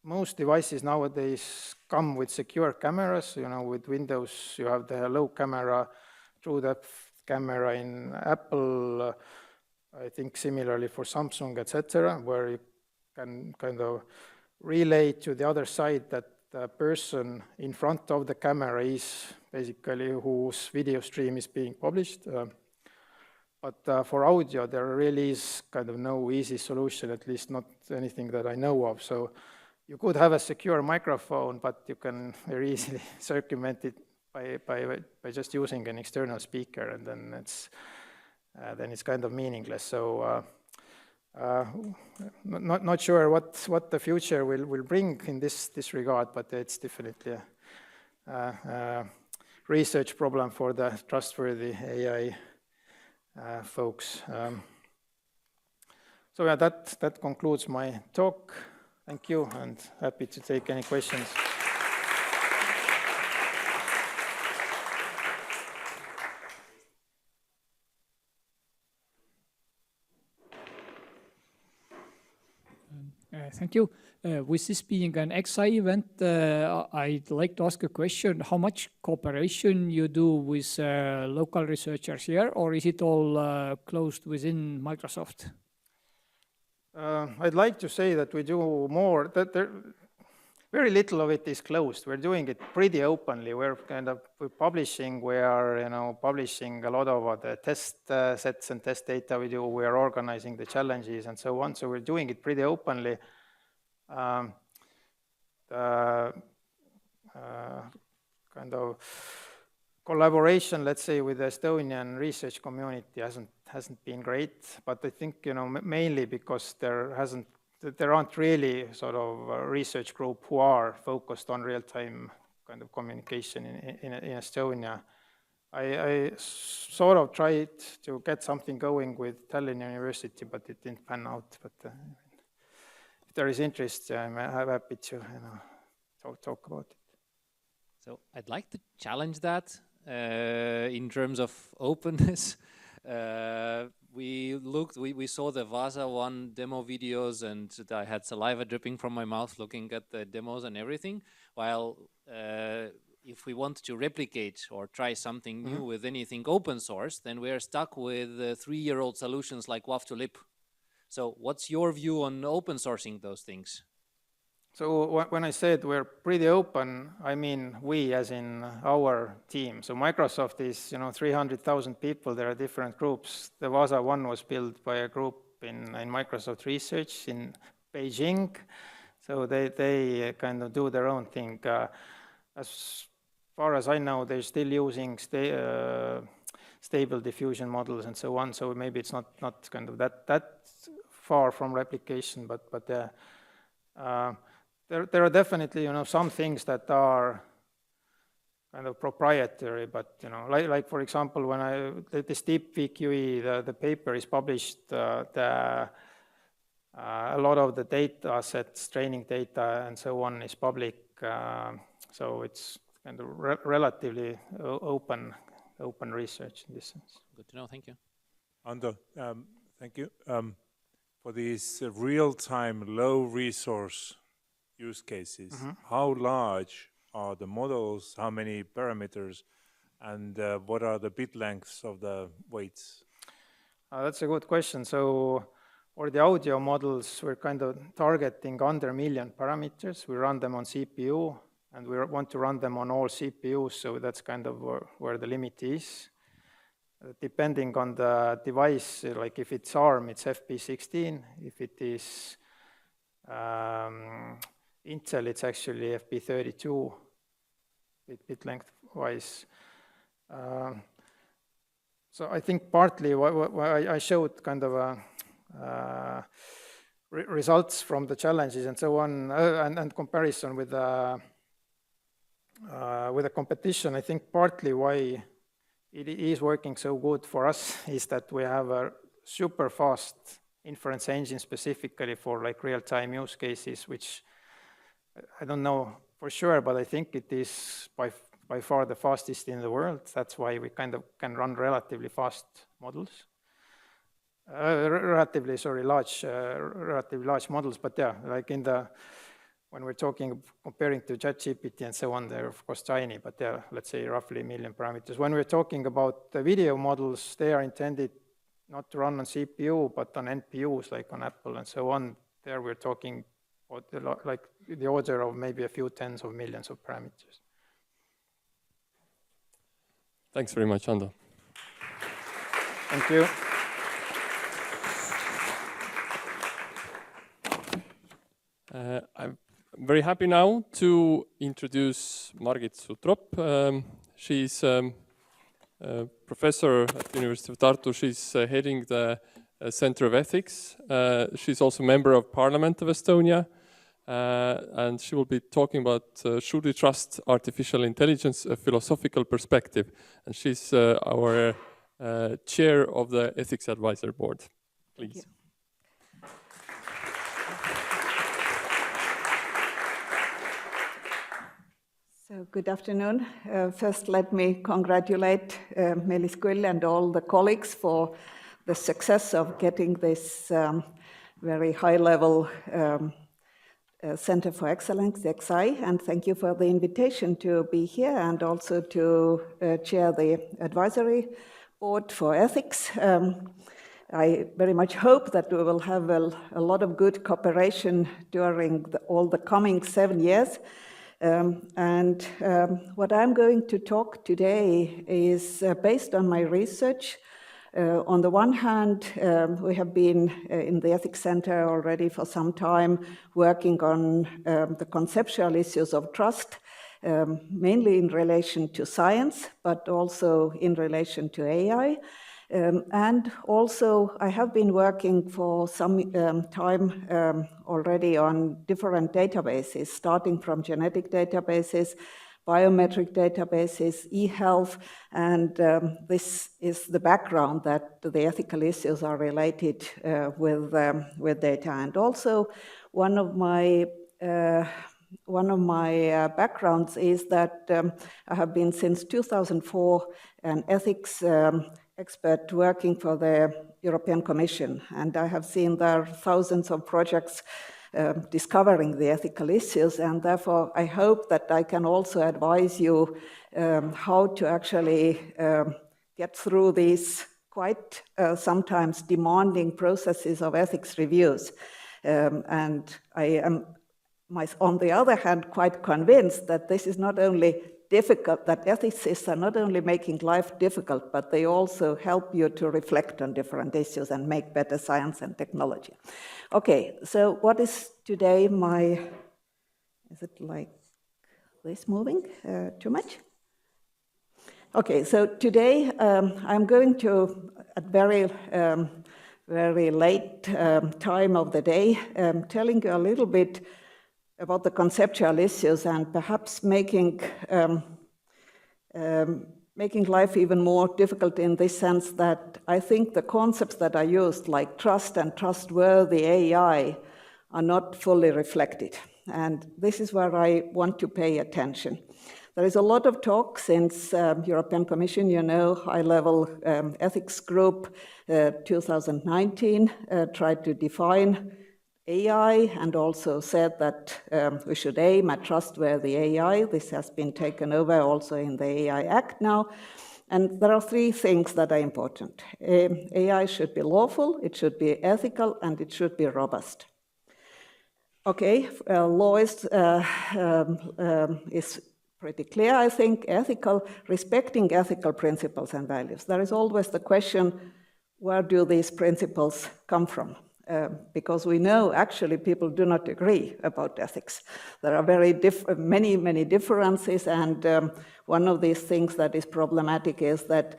most devices nowadays come with secure cameras. With Windows, you have the Hello camera, True Depth camera in Apple, I think similarly for Samsung, etc., where you can kind of relay to the other side that the person in front of the camera is basically whose video stream is being published. But for audio, there really is kind of no easy solution, at least not anything that I know of. So you could have a secure microphone, but you can very easily circumvent it by just using an external speaker, and then it's kind of meaningless. So not sure what the future will bring in this regard, but it's definitely a research problem for the Trustworthy AI folks. So yeah, that concludes my talk. Thank you, and happy to take any questions. Thank you. With this being an EXAI event, I'd like to ask a question. How much cooperation you do with local researchers here, or is it all closed within Microsoft? I'd like to say that we do more. Very little of it is closed. We're doing it pretty openly. We're publishing. We are publishing a lot of the test sets and test data we do. We are organizing the challenges and so on. So we're doing it pretty openly. The kind of collaboration, let's say, with the Estonian research community hasn't been great. But I think mainly because there aren't really sort of a research group who are focused on real-time kind of communication in Estonia. I sort of tried to get something going with Tallinn University, but it didn't pan out. But if there is interest, I'm happy to talk about it. So I'd like to challenge that in terms of openness. We saw the Vasa one demo videos, and I had saliva dripping from my mouth looking at the demos and everything. While if we want to replicate or try something new with anything open source, then we are stuck with 3-year-old solutions like WAF to lib. So what's your view on open sourcing those things? So when I said we're pretty open, I mean we as in our team. So Microsoft is 300,000 people. There are different groups. The Vasa one was built by a group in Microsoft Research in Beijing. So they kind of do their own thing. As far as I know, they're still using stable diffusion models and so on. So maybe it's not kind of that far from replication, but there are definitely some things that are kind of proprietary, but like for example, when this deep VQE, the paper is published, a lot of the data sets, training data and so on is public, so it's kind of relatively open research in this sense. Good to know, thank you. Ando, thank you. For these real-time, low-resource use cases, how large are the models, how many parameters, and what are the bit lengths of the weights? That's a good question. So for the audio models, we're kind of targeting under 1 million parameters. We run them on CPU, and we want to run them on all CPUs, so that's kind of where the limit is. Depending on the device, like if it's ARM, it's FP16. If it is Intel, it's actually FP32, bit length-wise. So I think partly I showed kind of results from the challenges and so on, and comparison with the competition. I think partly why it is working so good for us is that we have a super fast inference engine specifically for like real-time use cases, which I don't know for sure, but I think it is by far the fastest in the world. That's why we kind of can run relatively fast models. Relatively large models, but yeah, like when we're comparing to ChatGPT and so on, they're of course tiny, but they're, let's say, roughly 1 million parameters. When we're talking about the video models, they are intended not to run on CPU, but on NPUs, like on Apple and so on. There we're talking about like the order of maybe a few tens of millions of parameters. Thanks very much, Ando. Thank you. I'm very happy now to introduce Margit Sutrop. She's a professor at the University of Tartu. She's heading the Centre of Ethics. She's also a member of Parliament of Estonia. And she will be talking about should we trust artificial intelligence, a philosophical perspective. And she's our chair of the Ethics Advisory Board. Please. So good afternoon. First, let me congratulate Meelis, Kull and all the colleagues for the success of getting this very high-level Center for Excellence, EXAI, and thank you for the invitation to be here and also to chair the advisory board for ethics. I very much hope that we will have a lot of good cooperation during all the coming 7 years. What I'm going to talk today is based on my research. On the one hand, we have been in the Ethics Center already for some time working on the conceptual issues of trust, mainly in relation to science, but also in relation to AI. And also, I have been working for some time already on different databases, starting from genetic databases, biometric databases, e-health, and this is the background that the ethical issues are related with data. And also, one of my backgrounds is that I have been since 2004 an ethics expert working for the European Commission, and I have seen there thousands of projects discovering the ethical issues, and therefore I hope that I can also advise you how to actually get through these quite sometimes demanding processes of ethics reviews. And I am, on the other hand, quite convinced that this is not only difficult, that ethicists are not only making life difficult, but they also help you to reflect on different issues and make better science and technology. Okay, so what is today is it like this moving too much? Okay, so today I'm going to, at very late time of the day, telling you a little bit about the conceptual issues and perhaps making life even more difficult in this sense that I think the concepts that are used, like trust and trustworthy AI, are not fully reflected. And this is where I want to pay attention. There is a lot of talk since European Commission, high-level ethics group 2019 tried to define AI and also said that we should aim at trustworthy AI. This has been taken over also in the AI Act now. And there are three things that are important. AI should be lawful, it should be ethical, and it should be robust. Okay, law is pretty clear, I think. Ethical, respecting ethical principles and values. There is always the question, where do these principles come from? Because we know actually people do not agree about ethics. There are many differences, and one of these things that is problematic is that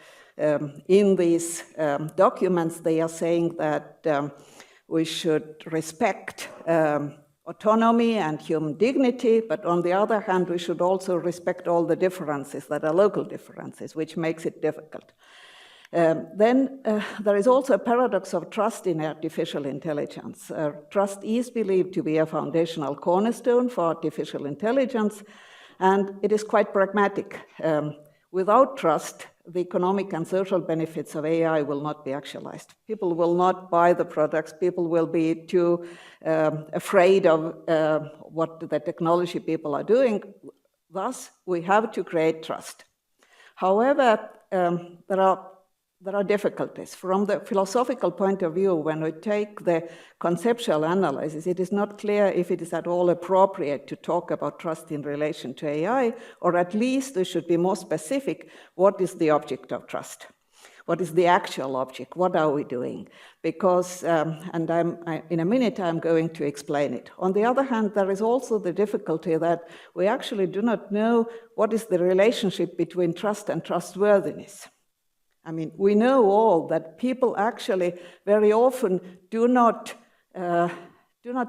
in these documents they are saying that we should respect autonomy and human dignity, but on the other hand we should also respect all the differences that are local differences, which makes it difficult. Then there is also a paradox of trust in artificial intelligence. Trust is believed to be a foundational cornerstone for artificial intelligence, and it is quite pragmatic. Without trust, the economic and social benefits of AI will not be actualized. People will not buy the products. People will be too afraid of what the technology people are doing. Thus, we have to create trust. However, there are difficulties. From the philosophical point of view, when we take the conceptual analysis, it is not clear if it is at all appropriate to talk about trust in relation to AI, or at least we should be more specific. What is the object of trust? What is the actual object? What are we doing? Because, and in a minute I'm going to explain it. On the other hand, there is also the difficulty that we actually do not know what is the relationship between trust and trustworthiness. I mean, we know all that people actually very often do not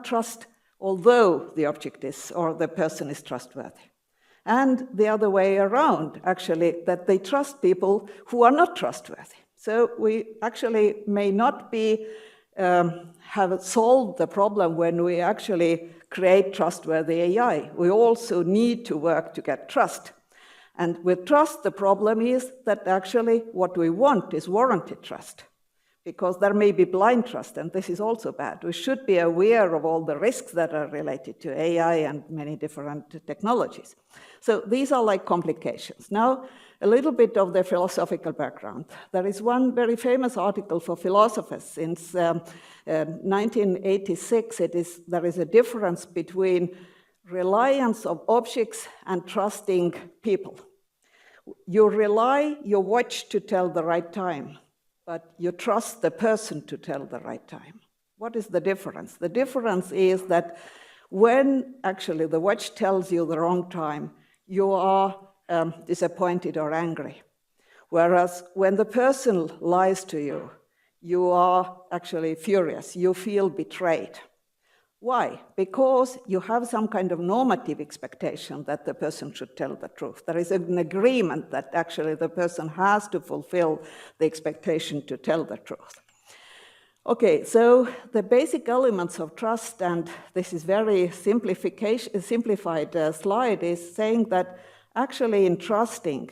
trust, although the object is or the person is trustworthy. And the other way around, actually, that they trust people who are not trustworthy. So we actually may not be have solved the problem when we actually create trustworthy AI. We also need to work to get trust. And with trust, the problem is that actually what we want is warranted trust, because there may be blind trust, and this is also bad. We should be aware of all the risks that are related to AI and many different technologies. So these are like complications. Now, a little bit of the philosophical background. There is one very famous article for philosophers since 1986. There is a difference between reliance of objects and trusting people. You rely your watch to tell the right time, but you trust the person to tell the right time. What is the difference? The difference is that when actually the watch tells you the wrong time, you are disappointed or angry. Whereas when the person lies to you, you are actually furious. You feel betrayed. Why? Because you have some kind of normative expectation that the person should tell the truth. There is an agreement that actually the person has to fulfill the expectation to tell the truth. Okay, so the basic elements of trust, and this is very simplified slide, is saying that actually in trusting,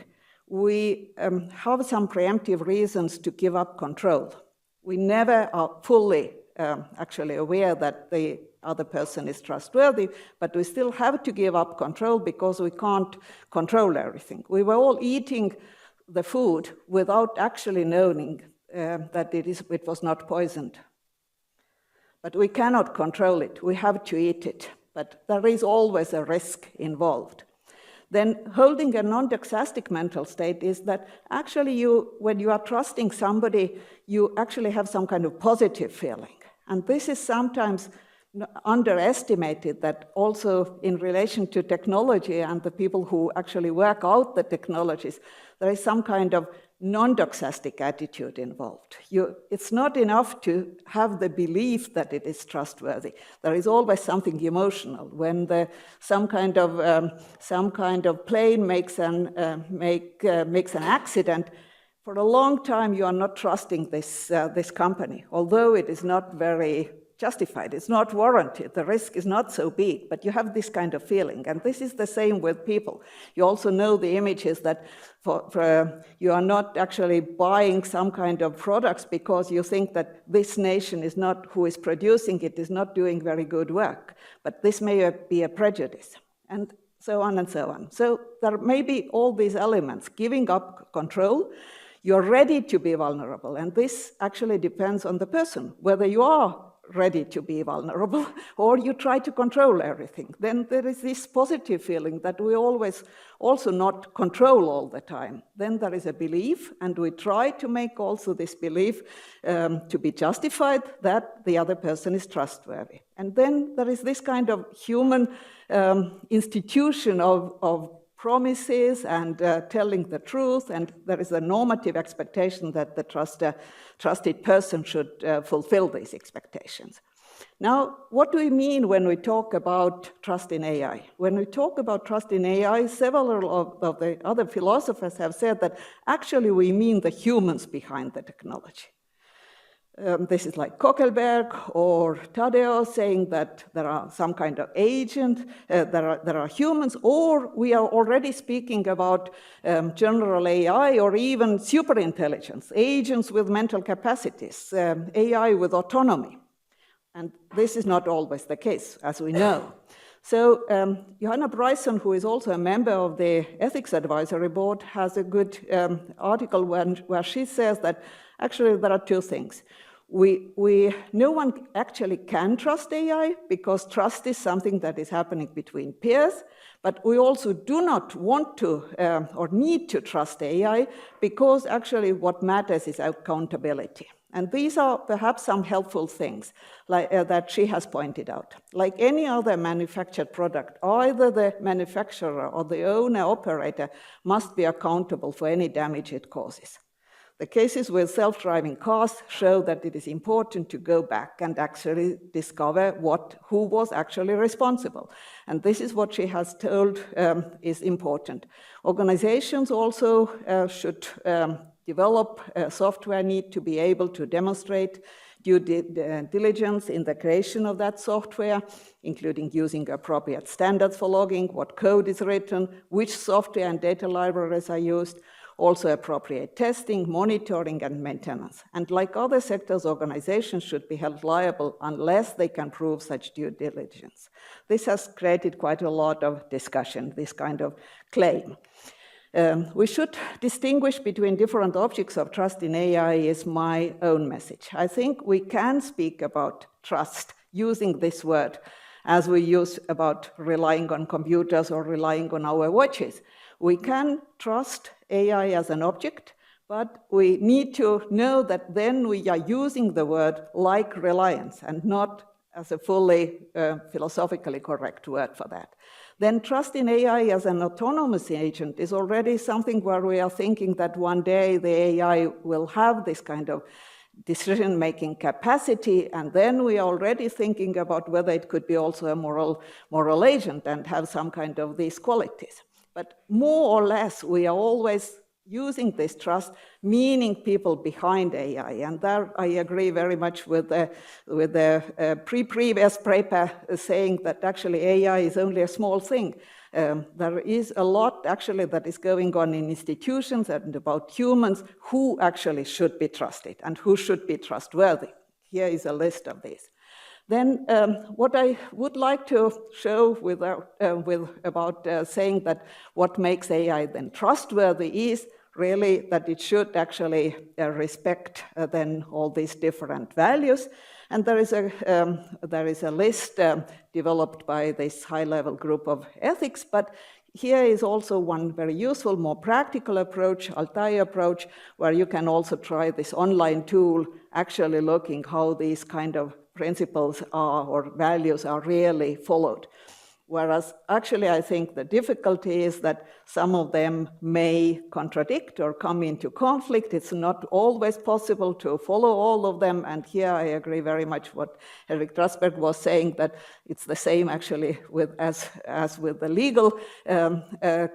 we have some preemptive reasons to give up control. We never are fully actually aware that the other person is trustworthy, but we still have to give up control because we can't control everything. We were all eating the food without actually knowing that it was not poisoned. But we cannot control it. We have to eat it. But there is always a risk involved. Then holding a non-doxastic mental state is that actually when you are trusting somebody, you actually have some kind of positive feeling. And this is sometimes underestimated, that also in relation to technology and the people who actually work out the technologies, there is some kind of non-doxastic attitude involved. It's not enough to have the belief that it is trustworthy. There is always something emotional. When some kind of plane makes an accident, for a long time you are not trusting this company, although it is not very justified, it's not warranted, the risk is not so big, but you have this kind of feeling. And this is the same with people. You also know the images that you are not actually buying some kind of products because you think that this nation is not, who is producing it, is not doing very good work. But this may be a prejudice, and so on and so on. So there may be all these elements, giving up control. You're ready to be vulnerable, and this actually depends on the person, whether you are ready to be vulnerable or you try to control everything. Then there is this positive feeling that we always also not control all the time. Then there is a belief, and we try to make also this belief to be justified that the other person is trustworthy. And then there is this kind of human institution of promises and telling the truth, and there is a normative expectation that the trusted person should fulfill these expectations. Now, what do we mean when we talk about trust in AI? When we talk about trust in AI, several of the other philosophers have said that actually we mean the humans behind the technology. This is like Kokelberg or Tadeo saying that there are some kind of agent, there are humans, or we are already speaking about general AI or even superintelligence, agents with mental capacities, AI with autonomy. And this is not always the case, as we know. So Johanna Bryson, who is also a member of the Ethics Advisory Board, has a good article where she says that actually there are two things. No one actually can trust AI because trust is something that is happening between peers, but we also do not want to or need to trust AI because actually what matters is accountability. And these are perhaps some helpful things like, that she has pointed out. Like any other manufactured product, either the manufacturer or the owner-operator must be accountable for any damage it causes. The cases with self-driving cars show that it is important to go back and actually discover who was actually responsible. And this is what she has told is important. Organizations also should develop software, need to be able to demonstrate due diligence in the creation of that software, including using appropriate standards for logging, what code is written, which software and data libraries are used, also appropriate testing, monitoring, and maintenance. And like other sectors, organizations should be held liable unless they can prove such due diligence. This has created quite a lot of discussion, this kind of claim. We should distinguish between different objects of trust in AI is my own message. I think we can speak about trust using this word as we use about relying on computers or relying on our watches. We can trust AI as an object, but we need to know that then we are using the word like reliance and not as a fully philosophically correct word for that. Then trust in AI as an autonomous agent is already something where we are thinking that one day the AI will have this kind of decision-making capacity, and then we are already thinking about whether it could be also a moral agent and have some kind of these qualities. But more or less, we are always using this trust, meaning people behind AI. And there I agree very much with the previous paper saying that actually AI is only a small thing. There is a lot actually that is going on in institutions and about humans who actually should be trusted and who should be trustworthy. Here is a list of these. Then what I would like to show about saying that what makes AI then trustworthy is really that it should actually respect then all these different values. And there is a list developed by this high-level group of ethics, but here is also one very useful, more practical approach, Altai approach, where you can also try this online tool, actually looking how these kind of principles are or values are really followed. Whereas actually I think the difficulty is that some of them may contradict or come into conflict. It's not always possible to follow all of them. And here I agree very much what Henrik Trasberg was saying, that it's the same actually as with the legal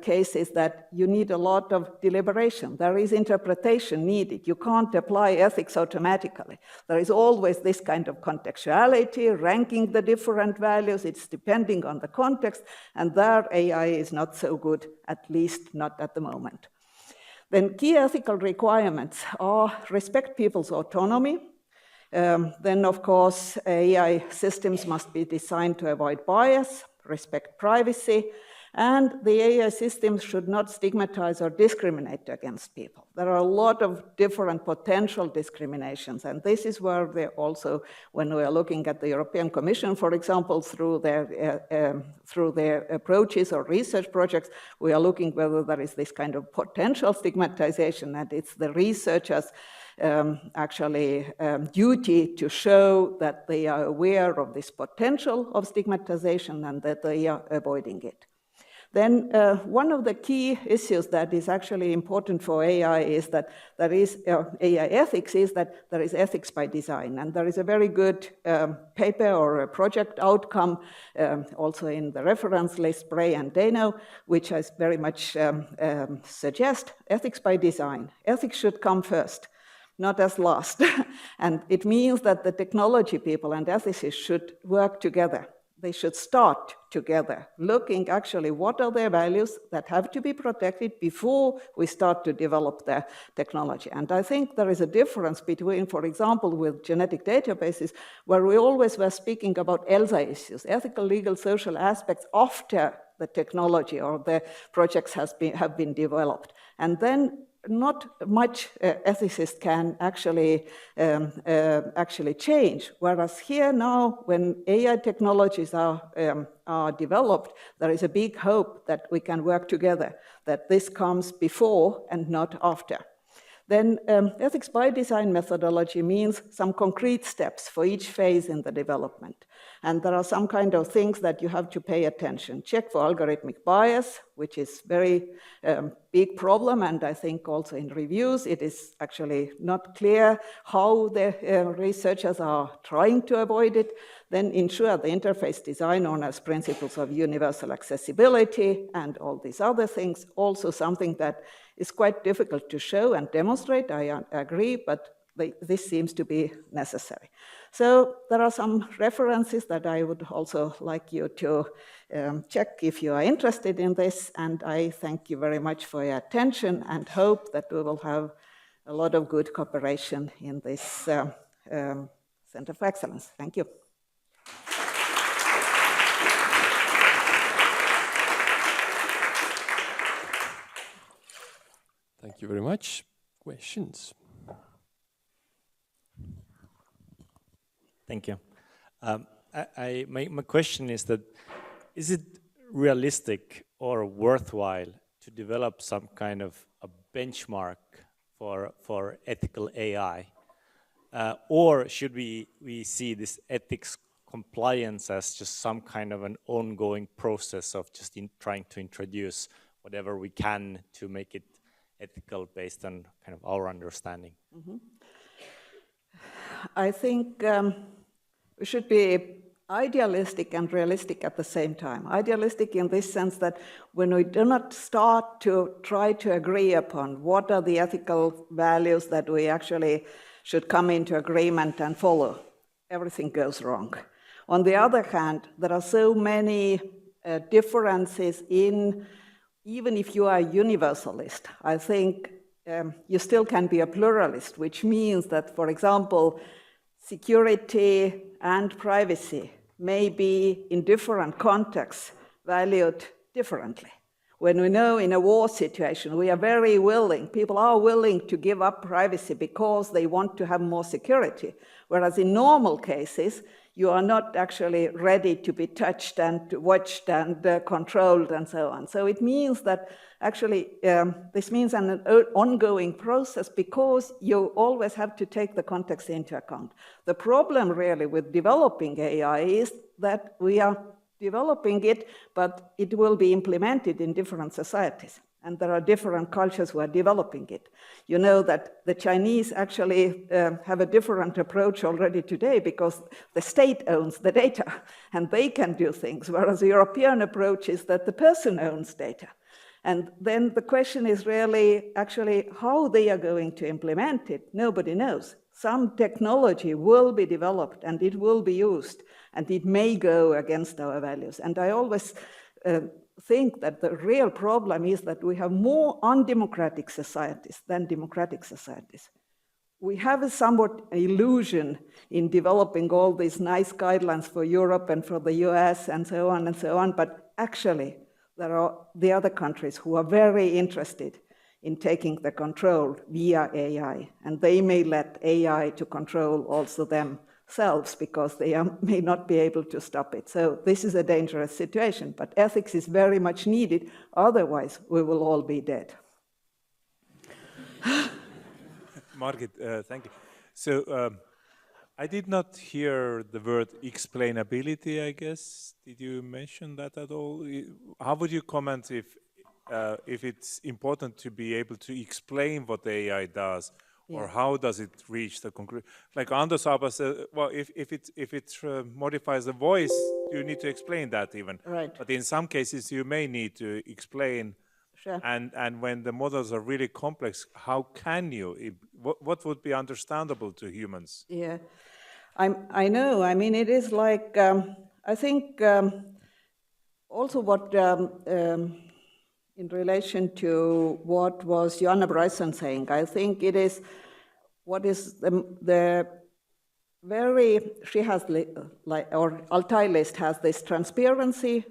cases, that you need a lot of deliberation. There is interpretation needed. You can't apply ethics automatically. There is always this kind of contextuality, ranking the different values. It's depending on the context, and there AI is not so good, at least not at the moment. Then key ethical requirements are respect people's autonomy. Then, of course, AI systems must be designed to avoid bias, respect privacy, and the AI systems should not stigmatize or discriminate against people. There are a lot of different potential discriminations, and this is where they also, when we are looking at the European Commission, for example, through their approaches or research projects, we are looking whether there is this kind of potential stigmatization, and it's the researchers' duty to show that they are aware of this potential of stigmatization and that they are avoiding it. Then one of the key issues that is actually important for AI is that there is AI ethics is that there is ethics by design. And there is a very good paper or a project outcome also in the reference list, Bray and Dano, which I very much suggest ethics by design. Ethics should come first, not as last. And it means that the technology people and ethicists should work together. They should start together, looking actually what are their values that have to be protected before we start to develop the technology. And I think there is a difference between, for example, with genetic databases, where we always were speaking about ELSA issues, ethical, legal, social aspects after the technology or the projects have been developed. And then not much ethicists can actually change. Whereas here now, when AI technologies are developed, there is a big hope that we can work together, that this comes before and not after. Then ethics by design methodology means some concrete steps for each phase in the development. And there are some kind of things that you have to pay attention. Check for algorithmic bias, which is very big problem. And I think also in reviews, it is actually not clear how the researchers are trying to avoid it. Then ensure the interface design honors principles of universal accessibility and all these other things. Also something that is quite difficult to show and demonstrate, I agree, but this seems to be necessary. So there are some references that I would also like you to check if you are interested in this, and I thank you very much for your attention and hope that we will have a lot of good cooperation in this Center of Excellence. Thank you. Thank you very much. Questions? Thank you. My question is that, is it realistic or worthwhile to develop some kind of a benchmark for ethical AI? Or should we see this ethics compliance as just some kind of an ongoing process of just trying to introduce whatever we can to make it ethical based on kind of our understanding? Mm-hmm. I think we should be idealistic and realistic at the same time. Idealistic in this sense that when we do not start to try to agree upon what are the ethical values that we actually should come into agreement and follow, everything goes wrong. On the other hand, there are so many differences in, even if you are a universalist, I think you still can be a pluralist, which means that, for example, security and privacy may be in different contexts valued differently. When we know in a war situation, we are very willing, people are willing to give up privacy because they want to have more security, whereas in normal cases, you are not actually ready to be touched and watched and controlled and so on. So it means that actually this means an ongoing process because you always have to take the context into account. The problem really with developing AI is that we are developing it, but it will be implemented in different societies. And there are different cultures who are developing it. You know that the Chinese actually have a different approach already today because the state owns the data and they can do things, whereas the European approach is that the person owns data. And then the question is really actually how they are going to implement it. Nobody knows. Some technology will be developed and it will be used and it may go against our values. And I always think that the real problem is that we have more undemocratic societies than democratic societies. We have a somewhat illusion in developing all these nice guidelines for Europe and for the US and so on, but actually there are the other countries who are very interested in taking the control via AI, and they may let AI to control also themselves because they may not be able to stop it. So this is a dangerous situation, but ethics is very much needed, otherwise we will all be dead. Margit, thank you. So I did not hear the word explainability, I guess. Did you mention that at all? How would you comment if it's important to be able to explain what the AI does, or how does it reach the conclusion? Like Ando Saabas said, well, if it modifies the voice, you need to explain that even. Right. But in some cases, you may need to explain. Sure. And when the models are really complex, how can you? What would be understandable to humans? Yeah, I know. I mean, it is like, I think also what, in relation to what was Jaan Aru saying, I think it is what is the very, she has, or Altai list has this transparency,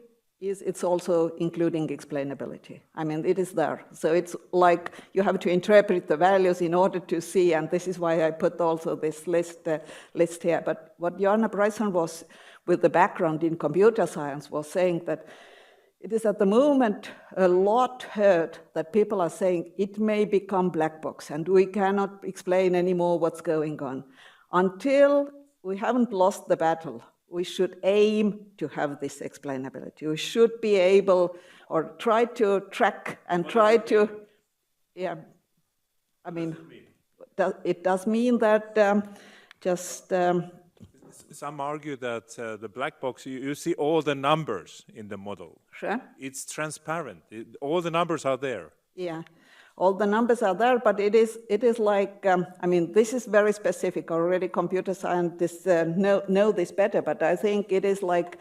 it's also including explainability. I mean, it is there. So it's like you have to interpret the values in order to see, and this is why I put also this list here. But what Jaan Aru was, with the background in computer science, was saying that it is at the moment a lot heard that people are saying it may become black box and we cannot explain anymore what's going on. Until we haven't lost the battle, we should aim to have this explainability. We should be able, or try to track and try to, yeah, I mean, it does mean that Some argue that the black box, you see all the numbers in the model. Sure. It's transparent. All the numbers are there. Yeah, all the numbers are there, but it is like, I mean, this is very specific. Already computer scientists know this better, but I think it is like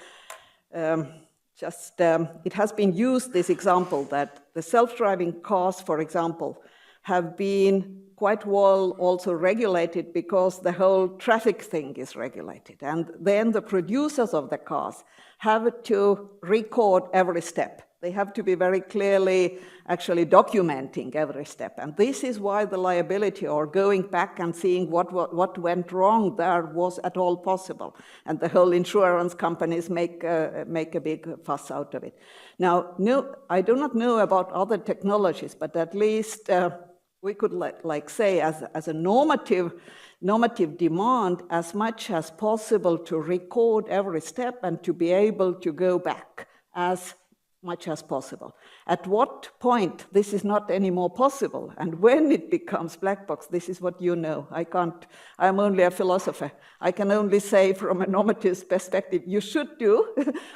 it has been used, this example, that the self-driving cars, for example, have been quite well also regulated because the whole traffic thing is regulated. And then the producers of the cars have to record every step. They have to be very clearly actually documenting every step. And this is why the liability, or going back and seeing what went wrong there, was at all possible. And the whole insurance companies make a big fuss out of it. Now, no, I do not know about other technologies, but at least we could like say as a normative demand as much as possible to record every step and to be able to go back as much as possible. At what point this is not anymore possible, and when it becomes black box, this is what you know. I'm only a philosopher. I can only say from a normative perspective, you should do,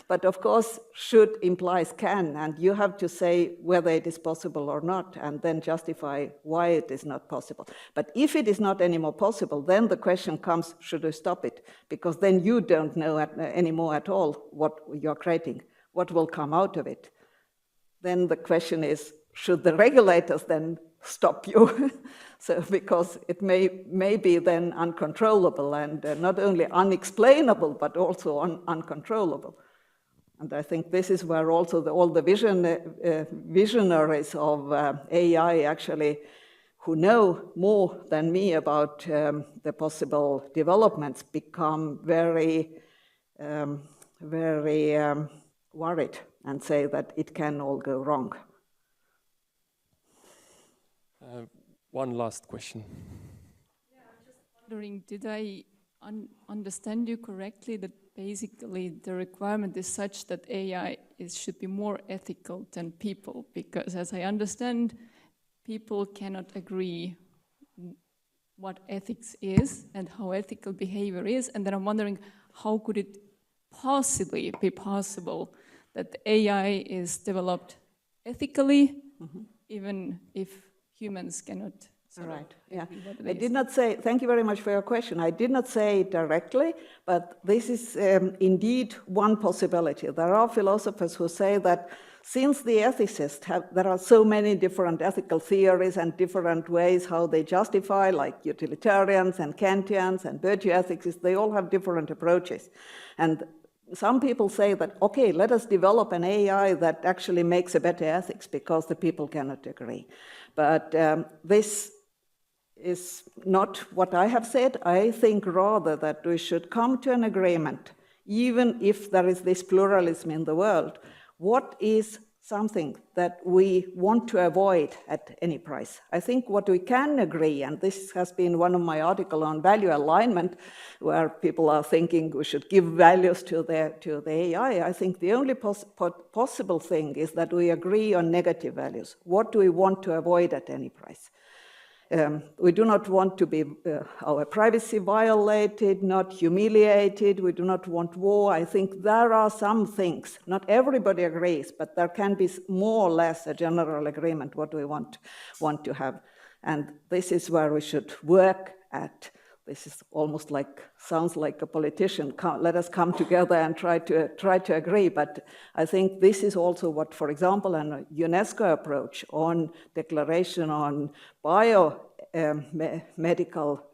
but of course, should implies can, and you have to say whether it is possible or not, and then justify why it is not possible. But if it is not anymore possible, then the question comes, should we stop it? Because then you don't know anymore at all what you're creating. What will come out of it? Then the question is, should the regulators then stop you? So, because it may be then uncontrollable and not only unexplainable, but also uncontrollable. And I think this is where also all the visionaries of AI actually, who know more than me about the possible developments, become very worried and say that it can all go wrong. One last question. Yeah, I'm just wondering, did I understand you correctly that basically the requirement is such that AI should be more ethical than people? Because as I understand, people cannot agree what ethics is and how ethical behavior is. And then I'm wondering, how could it possibly be possible that AI is developed ethically, even if humans cannot? Right, yeah. I did not say, thank you very much for your question. I did not say it directly, but this is indeed one possibility. There are philosophers who say that since the ethicists there are so many different ethical theories and different ways how they justify, like utilitarians and Kantians and virtue ethics, they all have different approaches. And some people say that, okay, let us develop an AI that actually makes a better ethics because the people cannot agree. But this is not what I have said. I think rather that we should come to an agreement, even if there is this pluralism in the world. What is something that we want to avoid at any price? I think what we can agree, and this has been one of my articles on value alignment, where people are thinking we should give values to the AI. I think the only possible thing is that we agree on negative values. What do we want to avoid at any price? We do not want to be our privacy violated, not humiliated. We do not want war. I think there are some things, not everybody agrees, but there can be more or less a general agreement what we want to have. And this is where we should work at. This is almost like, sounds like a politician. Let us come together and try to agree. But I think this is also what, for example, a UNESCO approach on declaration on biomedical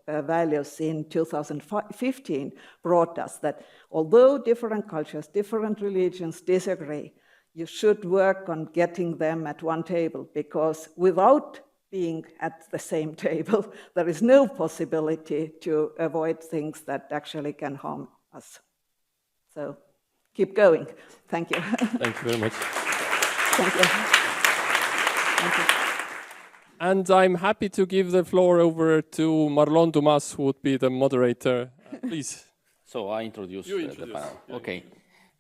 values in 2015 brought us, that although different cultures, different religions disagree, you should work on getting them at one table, because without being at the same table, there is no possibility to avoid things that actually can harm us. So keep going. Thank you. Thank you very much. Thank you. Thank you. And I'm happy to give the floor over to Marlon Dumas, who would be the moderator. Please. So I introduce the panel. Yeah. Okay.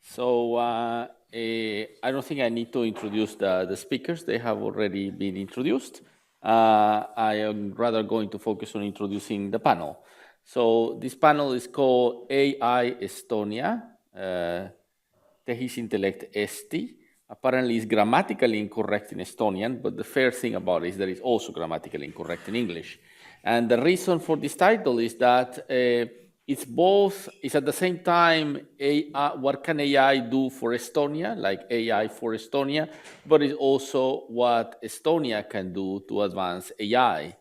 So I don't think I need to introduce the speakers. They have already been introduced. I am rather going to focus on introducing the panel. So this panel is called AI Estonia, tehisintellekt Eesti. Apparently it's grammatically incorrect in Estonian, but the fair thing about it is that it's also grammatically incorrect in English. And the reason for this title is that it's at the same time, what can AI do for Estonia, like AI for Estonia, but it's also what Estonia can do to advance AI.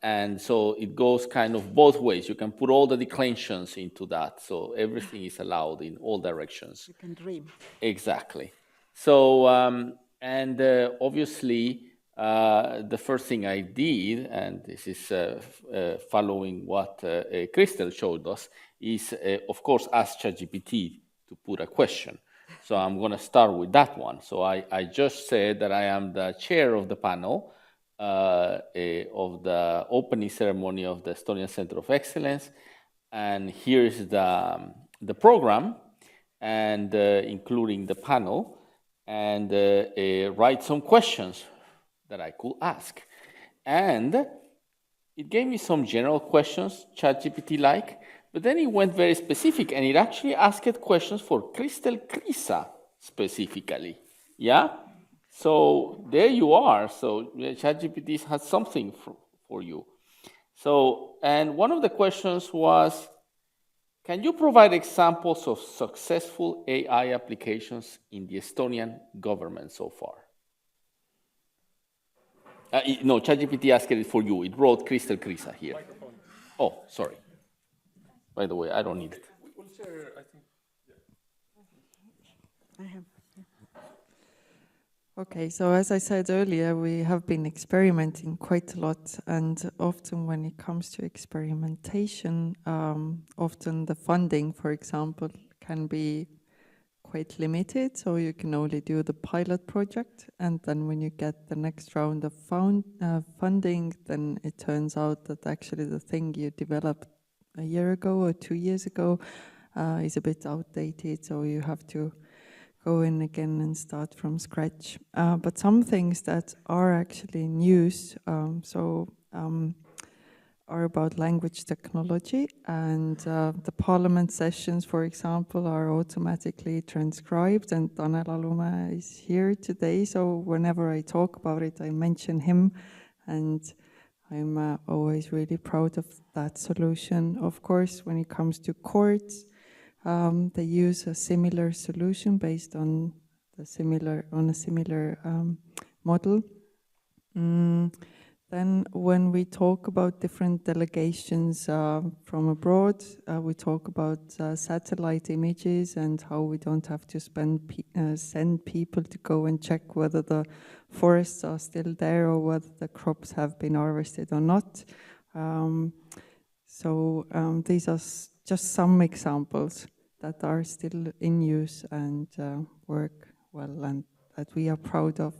And so it goes kind of both ways. You can put all the declensions into that. So everything is allowed in all directions. You can dream. Exactly. So, obviously, the first thing I did, and this is following what Kristel showed us, is, of course, ask ChatGPT to put a question. So I'm going to start with that one. So I just said that I am the chair of the panel of the opening ceremony of the Estonian Centre of Excellence. And here is the program, and including the panel. and write some questions that I could ask. And it gave me some general questions, ChatGPT-like, but then it went very specific, and it actually asked questions for Kristel Kriisa specifically. Yeah? So there you are. So ChatGPT has something for you. So, and one of the questions was, can you provide examples of successful AI applications in the Estonian government so far? No, ChatGPT asked it for you. It wrote Kristel Kriisa here. Microphone. Oh, sorry. By the way, I don't need it. We'll share, I think. Yeah. I have. Okay, so as I said earlier, we have been experimenting quite a lot, and often when it comes to experimentation, often the funding, for example, can be quite limited, so you can only do the pilot project, and then when you get the next round of funding, then it turns out that actually the thing you developed a year ago or 2 years ago is a bit outdated, so you have to go in again and start from scratch. But some things that are actually in use, are about language technology, and the Parliament sessions, for example, are automatically transcribed, and Tanel Tammet is here today, so whenever I talk about it, I mention him, and I'm always really proud of that solution. Of course, when it comes to courts, they use a similar solution based on a similar model. Then when we talk about different delegations from abroad, we talk about satellite images and how we don't have to send people to go and check whether the forests are still there or whether the crops have been harvested or not. These are just some examples that are still in use and work well, and that we are proud of.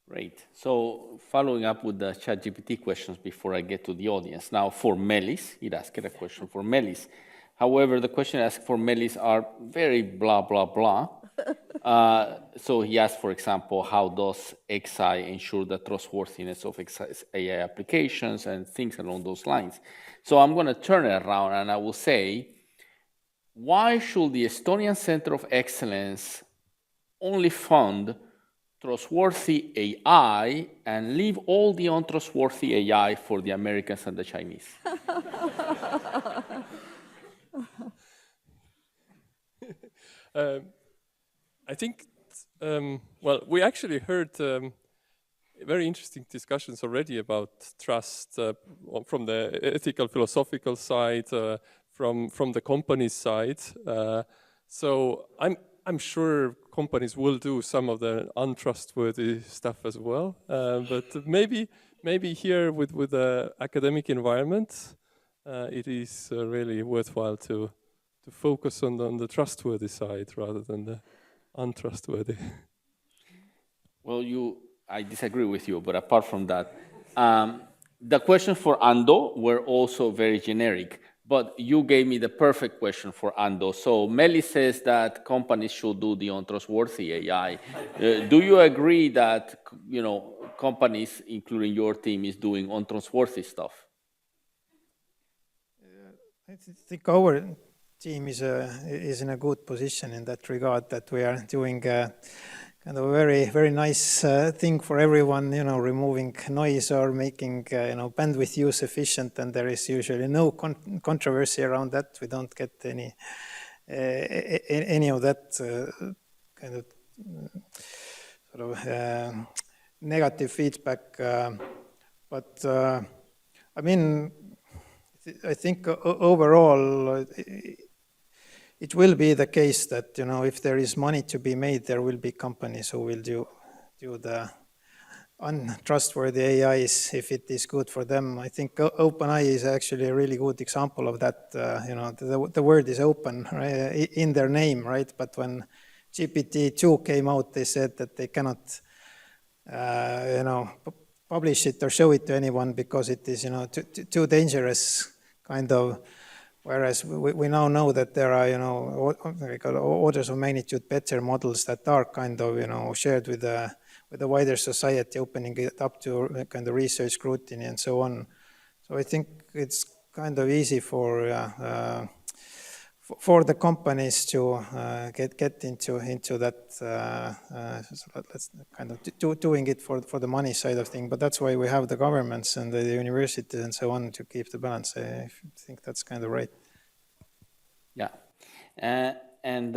Great. So following up with the ChatGPT questions before I get to the audience. Now for Meelis, it asked a question for Meelis. However, the question asked for Meelis are very blah, blah, blah. So he asked, for example, how does EXAI ensure the trustworthiness of AI applications and things along those lines. So I'm going to turn it around and I will say, why should the Estonian Centre of Excellence only fund trustworthy AI and leave all the untrustworthy AI for the Americans and the Chinese? I think, well, we actually heard very interesting discussions already about trust from the ethical, philosophical side, from the company's side. So I'm sure companies will do some of the untrustworthy stuff as well. But maybe here with the academic environment, it is really worthwhile to focus on the trustworthy side rather than the untrustworthy. Well, I disagree with you, but apart from that, the questions for Ando were also very generic, but you gave me the perfect question for Ando. So Meelis says that companies should do the untrustworthy AI. Do you agree that companies, including your team, is doing untrustworthy stuff? I think our team is in a good position in that regard, that we are doing kind of a very, very nice thing for everyone, removing noise or making, bandwidth use efficient, and there is usually no controversy around that. We don't get any of that kind of sort of negative feedback. But I mean, I think overall, it will be the case that, if there is money to be made, there will be companies who will do the untrustworthy AIs if it is good for them. I think OpenAI is actually a really good example of that. The word is open, right, in their name, right? But when GPT-2 came out, they said that they cannot, publish it or show it to anyone because it is, too dangerous kind of Whereas we now know that there are, orders of magnitude better models that are kind of, shared with the wider society, opening it up to kind of research scrutiny and so on. So I think it's kind of easy for the companies to get into that, let's kind of doing it for the money side of things. But that's why we have the governments and the universities and so on to keep the balance. I think that's kind of right. Yeah. And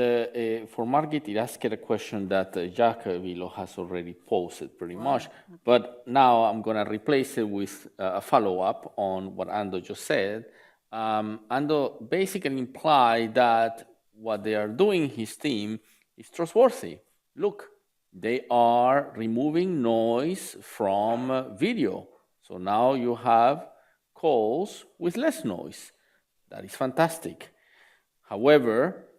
for Margit, it asked a question that Jack Vilo has already posed pretty much. But now I'm going to replace it with a follow-up on what Ando just said. Ando basically implied that what they are doing, his team, is trustworthy. Look, they are removing noise from video. So now you have calls with less noise. That is fantastic. However,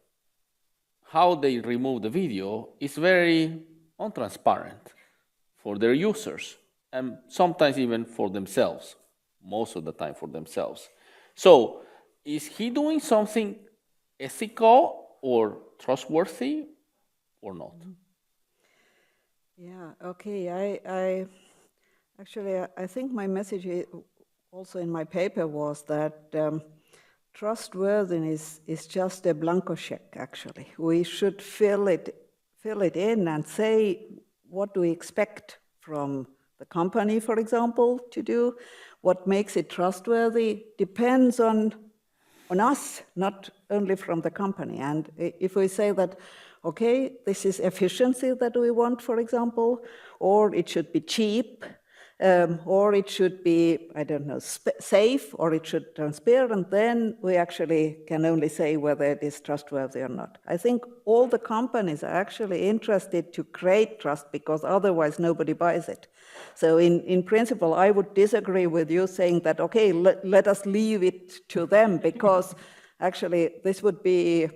how they remove the video is very untransparent for their users and sometimes even for themselves, most of the time for themselves. So is he doing something ethical or trustworthy or not? Yeah, okay. I think my message also in my paper was that trustworthiness is just a blanco check, actually. We should fill it in and say what do we expect from the company, for example, to do. What makes it trustworthy depends on us, not only from the company. And if we say that, okay, this is efficiency that we want, for example, or it should be cheap, or it should be, I don't know, safe, or it should be transparent, then we actually can only say whether it is trustworthy or not. I think all the companies are actually interested to create trust because otherwise nobody buys it. So in principle, I would disagree with you saying that, okay, let us leave it to them because actually this would be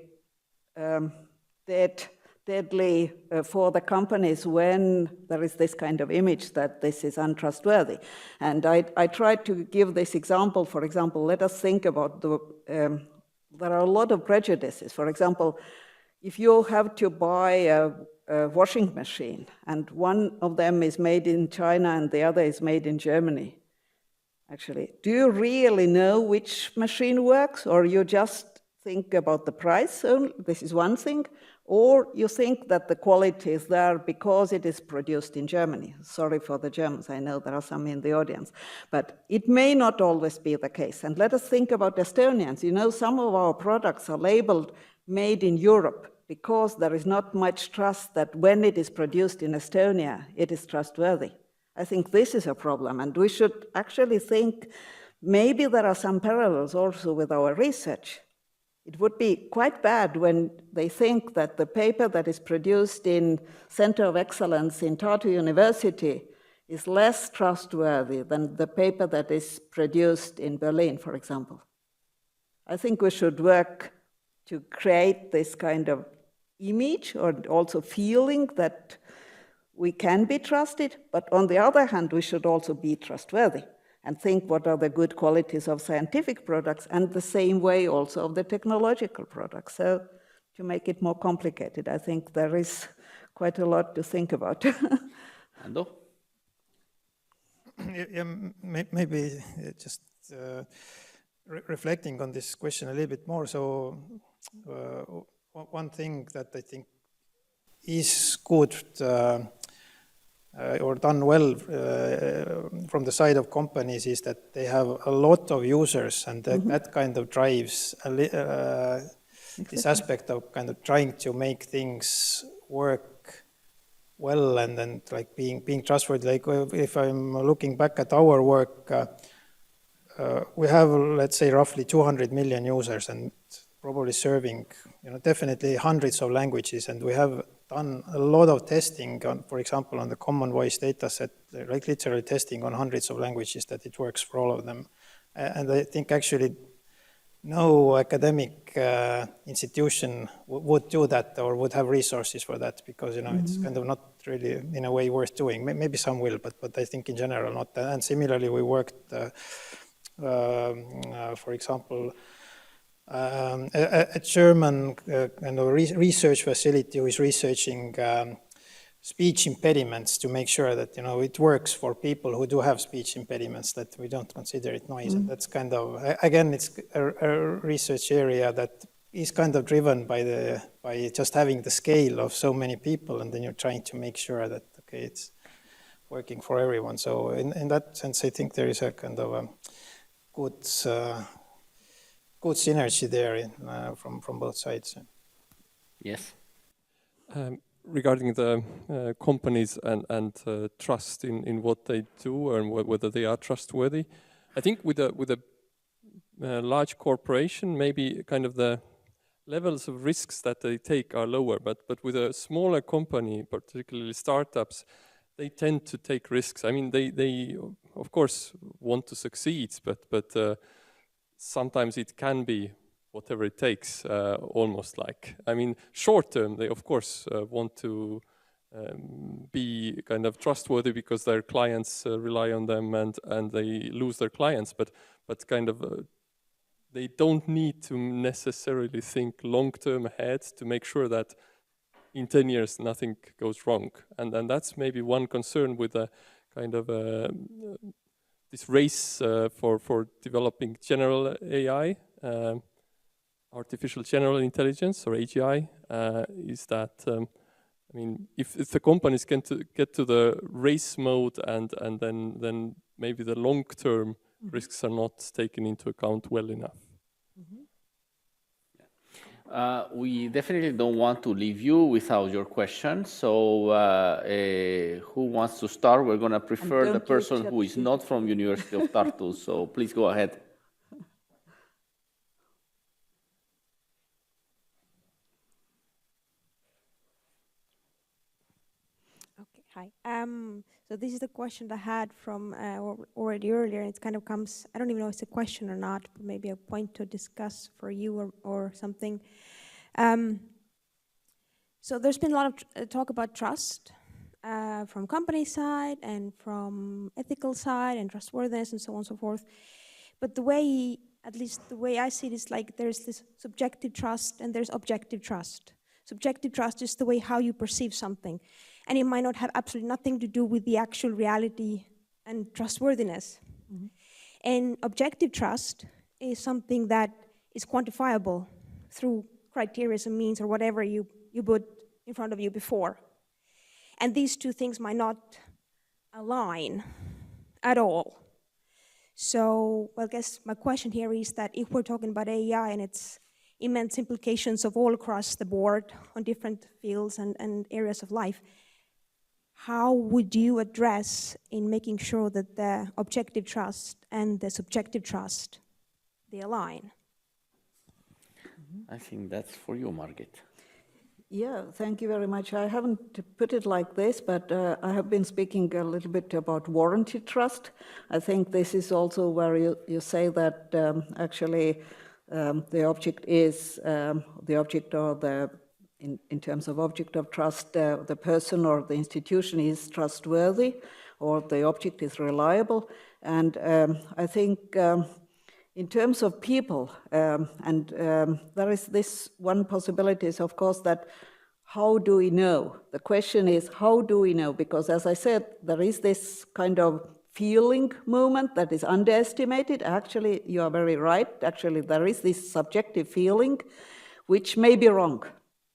deadly for the companies when there is this kind of image that this is untrustworthy. And I tried to give this example. For example, let us think about there are a lot of prejudices. For example, if you have to buy a washing machine and one of them is made in China and the other is made in Germany, actually, do you really know which machine works, or you just think about the price only? This is one thing. Or you think that the quality is there because it is produced in Germany. Sorry for the Germans, I know there are some in the audience. But it may not always be the case. And let us think about Estonians. You know, some of our products are labeled made in Europe because there is not much trust that when it is produced in Estonia, it is trustworthy. I think this is a problem. And we should actually think maybe there are some parallels also with our research. It would be quite bad when they think that the paper that is produced in Centre of Excellence in Tartu University is less trustworthy than the paper that is produced in Berlin, for example. I think we should work to create this kind of image or also feeling that we can be trusted, but on the other hand, we should also be trustworthy and think what are the good qualities of scientific products, and the same way also of the technological products. So to make it more complicated, I think there is quite a lot to think about. Ando? Yeah, maybe just reflecting on this question a little bit more. So one thing that I think is good or done well from the side of companies is that they have a lot of users, and that kind of drives this aspect of kind of trying to make things work well and then like being trustworthy. Like if I'm looking back at our work, we have, let's say, roughly 200 million users and probably serving, definitely hundreds of languages, and we have done a lot of testing on, for example, on the common voice data set, like literally testing on hundreds of languages that it works for all of them. And I think actually no academic institution would do that or would have resources for that because, it's kind of not really in a way worth doing. Maybe some will, but I think in general not. And similarly, we worked, for example, a German kind of research facility who is researching speech impediments to make sure that it works for people who do have speech impediments, that we don't consider it noise. And that's kind of, again, it's a research area that is kind of driven by just having the scale of so many people, and then you're trying to make sure that it's working for everyone. So in that sense, I think there is a kind of a good synergy there from both sides. Yes. Regarding the companies and trust in what they do and whether they are trustworthy, I think with a large corporation, maybe kind of the levels of risks that they take are lower, but with a smaller company, particularly startups, they tend to take risks. I mean, they of course want to succeed, but sometimes it can be whatever it takes, almost like. I mean, short term, they of course want to be kind of trustworthy because their clients rely on them and they lose their clients, but kind of they don't need to necessarily think long term ahead to make sure that in 10 years nothing goes wrong. And that's maybe one concern with a kind of this race for developing general AI, artificial general intelligence, or AGI, is that I mean, if the companies can get to the race mode and then maybe the long term risks are not taken into account well enough. We definitely don't want to leave you without your questions. So who wants to start? We're going to prefer the person who is not from University of Tartu. So please go ahead. Okay, hi. So this is the question I had from already earlier. It kind of comes, I don't even know if it's a question or not, but maybe a point to discuss for you or something. So there's been a lot of talk about trust from company side and from ethical side and trustworthiness and so on and so forth. But the way, at least the way I see it, is like there's this subjective trust and there's objective trust. Subjective trust is the way how you perceive something. And it might not have absolutely nothing to do with the actual reality and trustworthiness. Mm-hmm. And objective trust is something that is quantifiable through criteria and means or whatever you put in front of you before. And these two things might not align at all. So, well, I guess my question here is that if we're talking about AI and its immense implications of all across the board on different fields and areas of life, how would you address in making sure that the objective trust and the subjective trust, they align? I think that's for you, Margit. Yeah, thank you very much. I haven't put it like this, but I have been speaking a little bit about warranted trust. I think this is also where you say that actually the object is the object or the in terms of object of trust, the person or the institution is trustworthy or the object is reliable. And I think in terms of people, there is this one possibility is, of course, that how do we know? The question is, how do we know? Because as I said, there is this kind of feeling movement that is underestimated. Actually, you are very right. Actually, there is this subjective feeling, which may be wrong.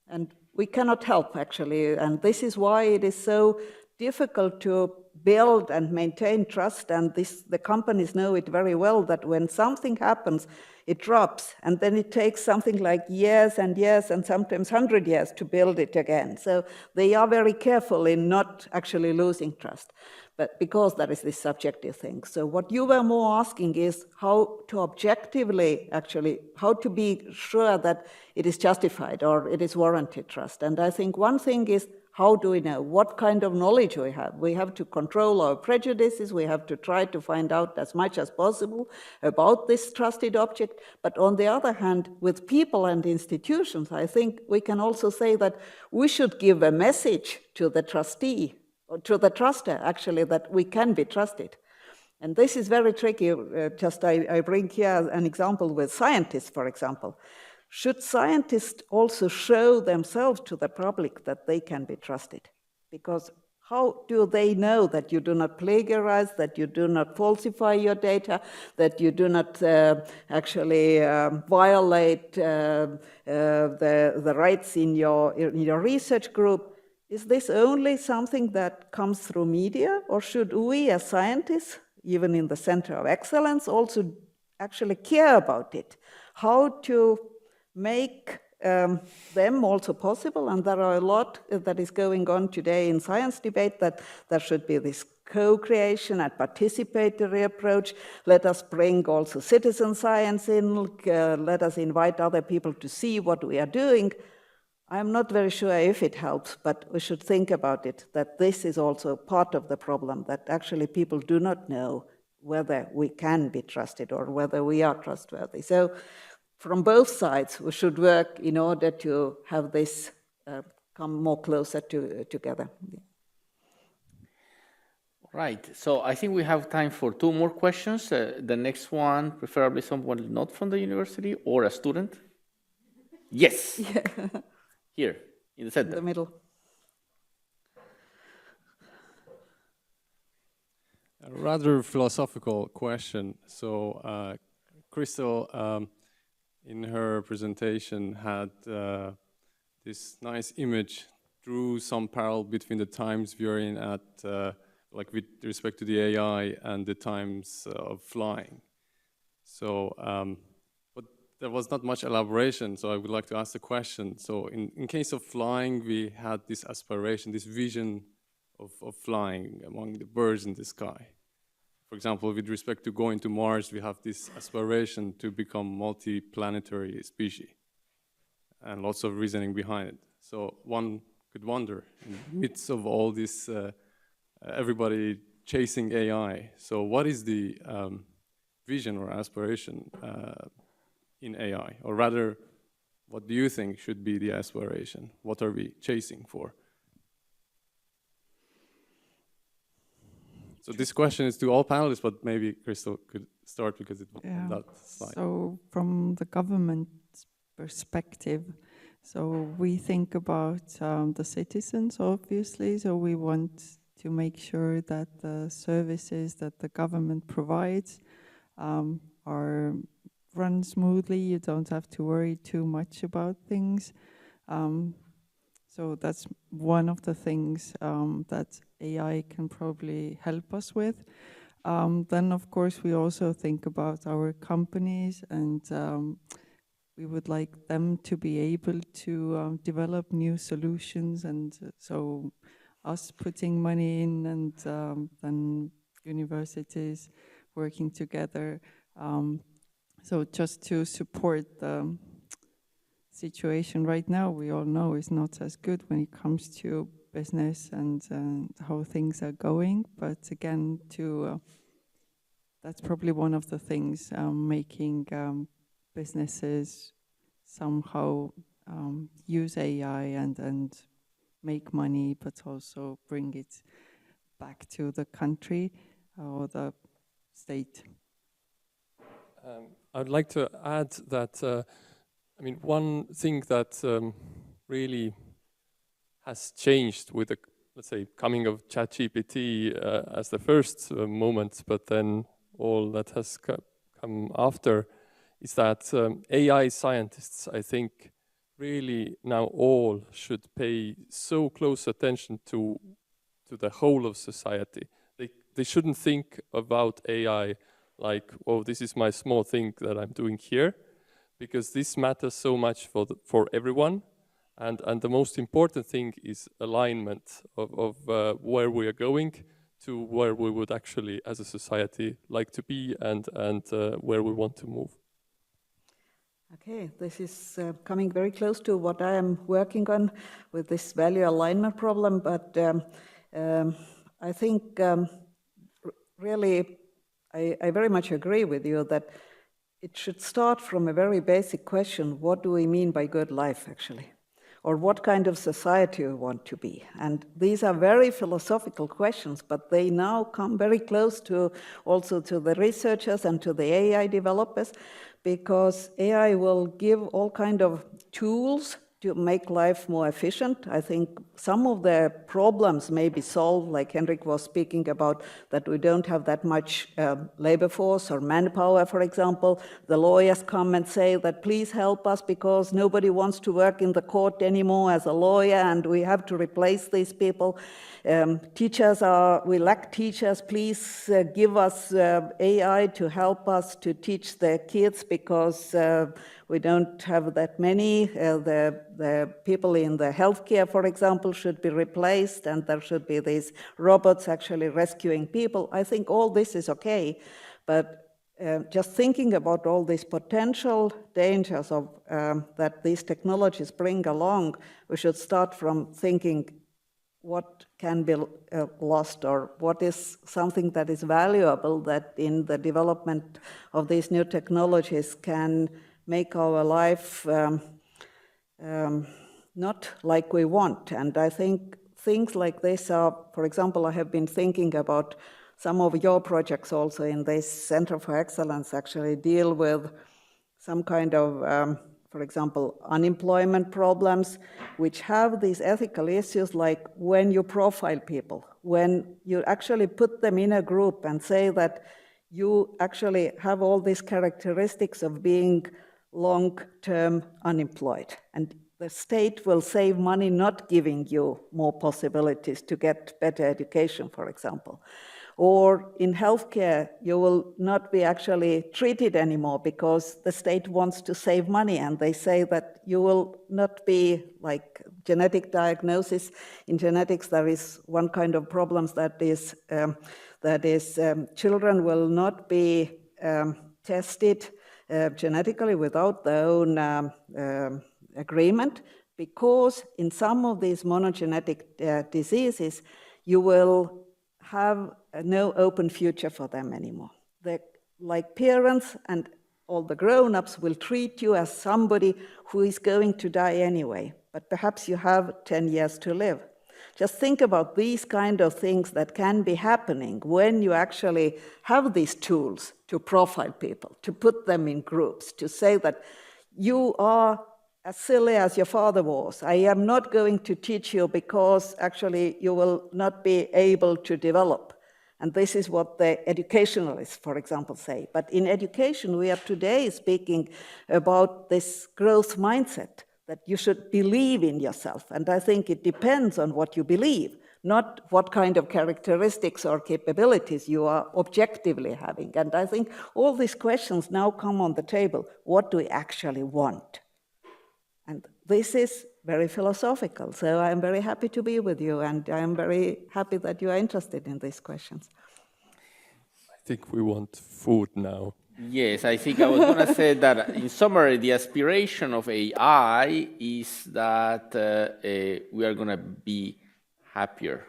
And we cannot help, actually. And this is why it is so difficult to build and maintain trust. And the companies know it very well, that when something happens, it drops. And then it takes something like years and years and sometimes 100 years to build it again. So they are very careful in not actually losing trust. But because there is this subjective thing. So what you were more asking is how to objectively, actually, how to be sure that it is justified or it is warranted trust. And I think one thing is, how do we know what kind of knowledge we have? We have to control our prejudices. We have to try to find out as much as possible about this trusted object. But on the other hand, with people and institutions, I think we can also say that we should give a message to the trustee, or to the truster, actually, that we can be trusted. And this is very tricky. I bring here an example with scientists, for example. Should scientists also show themselves to the public that they can be trusted? Because how do they know that you do not plagiarize, that you do not falsify your data, that you do not actually violate the rights in your research group? Is this only something that comes through media, or should we as scientists, even in the Center of Excellence, also actually care about it? How to make them also possible, and there are a lot that is going on today in science debate, that there should be this co-creation and participatory approach. Let us bring also citizen science in, let us invite other people to see what we are doing. I'm not very sure if it helps, but we should think about it, that this is also part of the problem, that actually people do not know whether we can be trusted or whether we are trustworthy. So from both sides, we should work in order to have this come more closer together. Right, so I think we have time for 2 more questions. The next one, preferably someone not from the university or a student. Yes. Yeah. Here, in the center. In the middle. A rather philosophical question. So, Kristel, in her presentation, had this nice image, drew some parallel between the times we are in at, like with respect to the AI and the times of flying. So, but there was not much elaboration, so I would like to ask the question. So in case of flying, we had this aspiration, this vision of flying among the birds in the sky. For example, with respect to going to Mars, we have this aspiration to become multi-planetary species, and lots of reasoning behind it. So one could wonder, in the midst of all this, everybody chasing AI, so what is the vision or aspiration in AI? Or rather, what do you think should be the aspiration? What are we chasing for? So this question is to all panelists, but maybe Kristel could start because it was on that slide. So from the government perspective, so we think about the citizens, obviously. So we want to make sure that the services that the government provides are run smoothly. You don't have to worry too much about things. So that's one of the things that AI can probably help us with. Then, of course, we also think about our companies, and we would like them to be able to develop new solutions. And so us putting money in, and then universities working together. So just to support the situation right now, we all know is not as good when it comes to business and how things are going. But again, that's probably one of the things, making businesses somehow use AI and make money, but also bring it back to the country or the state. I'd like to add that, I mean, one thing that really has changed with the, let's say, coming of ChatGPT as the first moment, but then all that has come after, is that AI scientists, I think, really now all should pay so close attention to the whole of society. They shouldn't think about AI like, oh, this is my small thing that I'm doing here, because this matters so much for everyone. And the most important thing is alignment of where we are going to where we would actually, as a society, like to be, and where we want to move. Okay, this is coming very close to what I am working on with this value alignment problem, but I think really I very much agree with you that it should start from a very basic question: what do we mean by good life, actually? or what kind of society we want to be. And these are very philosophical questions, but they now come very close to also to the researchers and to the AI developers, because AI will give all kind of tools to make life more efficient. I think some of the problems may be solved, like Henrik was speaking about, that we don't have that much labor force or manpower, for example. The lawyers come and say that please help us because nobody wants to work in the court anymore as a lawyer and we have to replace these people. We lack teachers, please give us AI to help us to teach the kids because we don't have that many. The people in the healthcare, for example, should be replaced and there should be these robots actually rescuing people. I think all this is okay, but just thinking about all these potential dangers of that these technologies bring along, we should start from thinking what can be lost or what is something that is valuable that in the development of these new technologies can make our life not like we want. And I think things like this are, for example, I have been thinking about some of your projects also in this Center for Excellence actually deal with some kind of for example, unemployment problems, which have these ethical issues like when you profile people, when you actually put them in a group and say that you actually have all these characteristics of being long-term unemployed. And the state will save money not giving you more possibilities to get better education, for example. Or in healthcare, you will not be actually treated anymore because the state wants to save money and they say that you will not be like genetic diagnosis. In genetics, there is one kind of problems that is children will not be tested genetically without their own agreement, because in some of these monogenetic diseases, you will have no open future for them anymore. Like parents and all the grown-ups will treat you as somebody who is going to die anyway, but perhaps you have 10 years to live. Just think about these kind of things that can be happening when you actually have these tools to profile people, to put them in groups, to say that you are as silly as your father was. I am not going to teach you because actually you will not be able to develop. And this is what the educationalists, for example, say. But in education, we are today speaking about this growth mindset, that you should believe in yourself. And I think it depends on what you believe, not what kind of characteristics or capabilities you are objectively having. And I think all these questions now come on the table. What do we actually want? And this is very philosophical, so I'm very happy to be with you, and I'm very happy that you are interested in these questions. I think we want food now. Yes, I think I was going to say that in summary, the aspiration of AI is that we are going to be happier,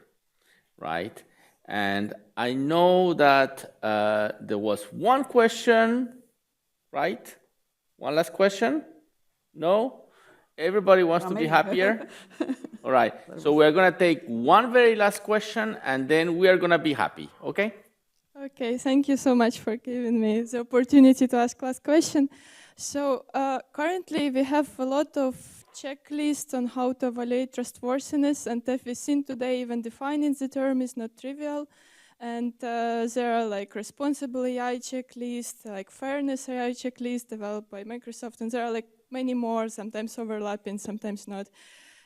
right? And I know that there was one question, right? One last question? No? Everybody wants to be happier? All right, so we're going to take one very last question and then we are going to be happy, okay? Okay, thank you so much for giving me the opportunity to ask last question. So currently we have a lot of checklists on how to evaluate trustworthiness, and as we've seen today, even defining the term is not trivial. And there are like responsible AI checklists, like fairness AI checklists developed by Microsoft, and there are like many more, sometimes overlapping, sometimes not.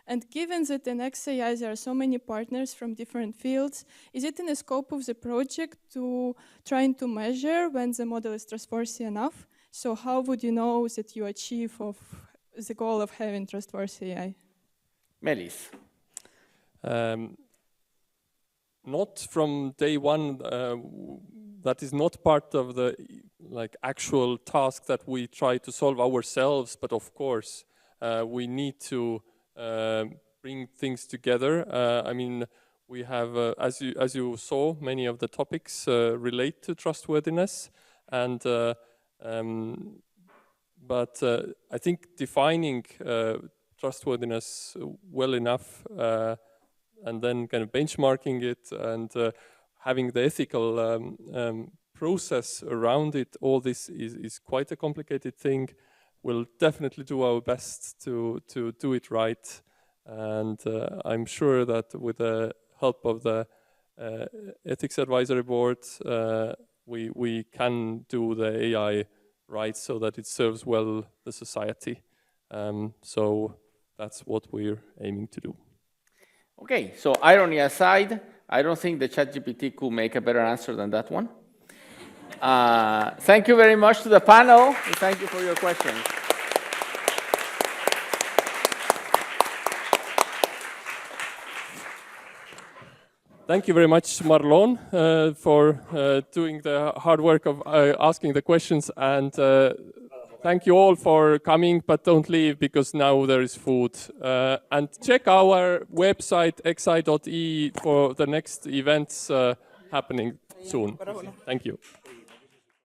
And given that in EXAI there are so many partners from different fields, is it in the scope of the project to trying to measure when the model is trustworthy enough? So how would you know that you achieve of the goal of having trustworthy AI? Meelis. Not from day one. That is not part of the actual task that we try to solve ourselves. But of course, we need to bring things together. I mean, we have, as you saw, many of the topics relate to trustworthiness, and but I think defining trustworthiness well enough, and then kind of benchmarking it and having the ethical process around it. All this is quite a complicated thing. We'll definitely do our best to do it right. And I'm sure that with the help of the Ethics Advisory Board, we can do the AI right so that it serves well the society. So that's what we're aiming to do. Okay, so irony aside, I don't think the ChatGPT could make a better answer than that one. Thank you very much to the panel, and thank you for your questions. Thank you very much, Marlon, for doing the hard work of asking the questions, and thank you all for coming, but don't leave because now there is food. And check our website, exai.ee, for the next events happening soon. Thank you.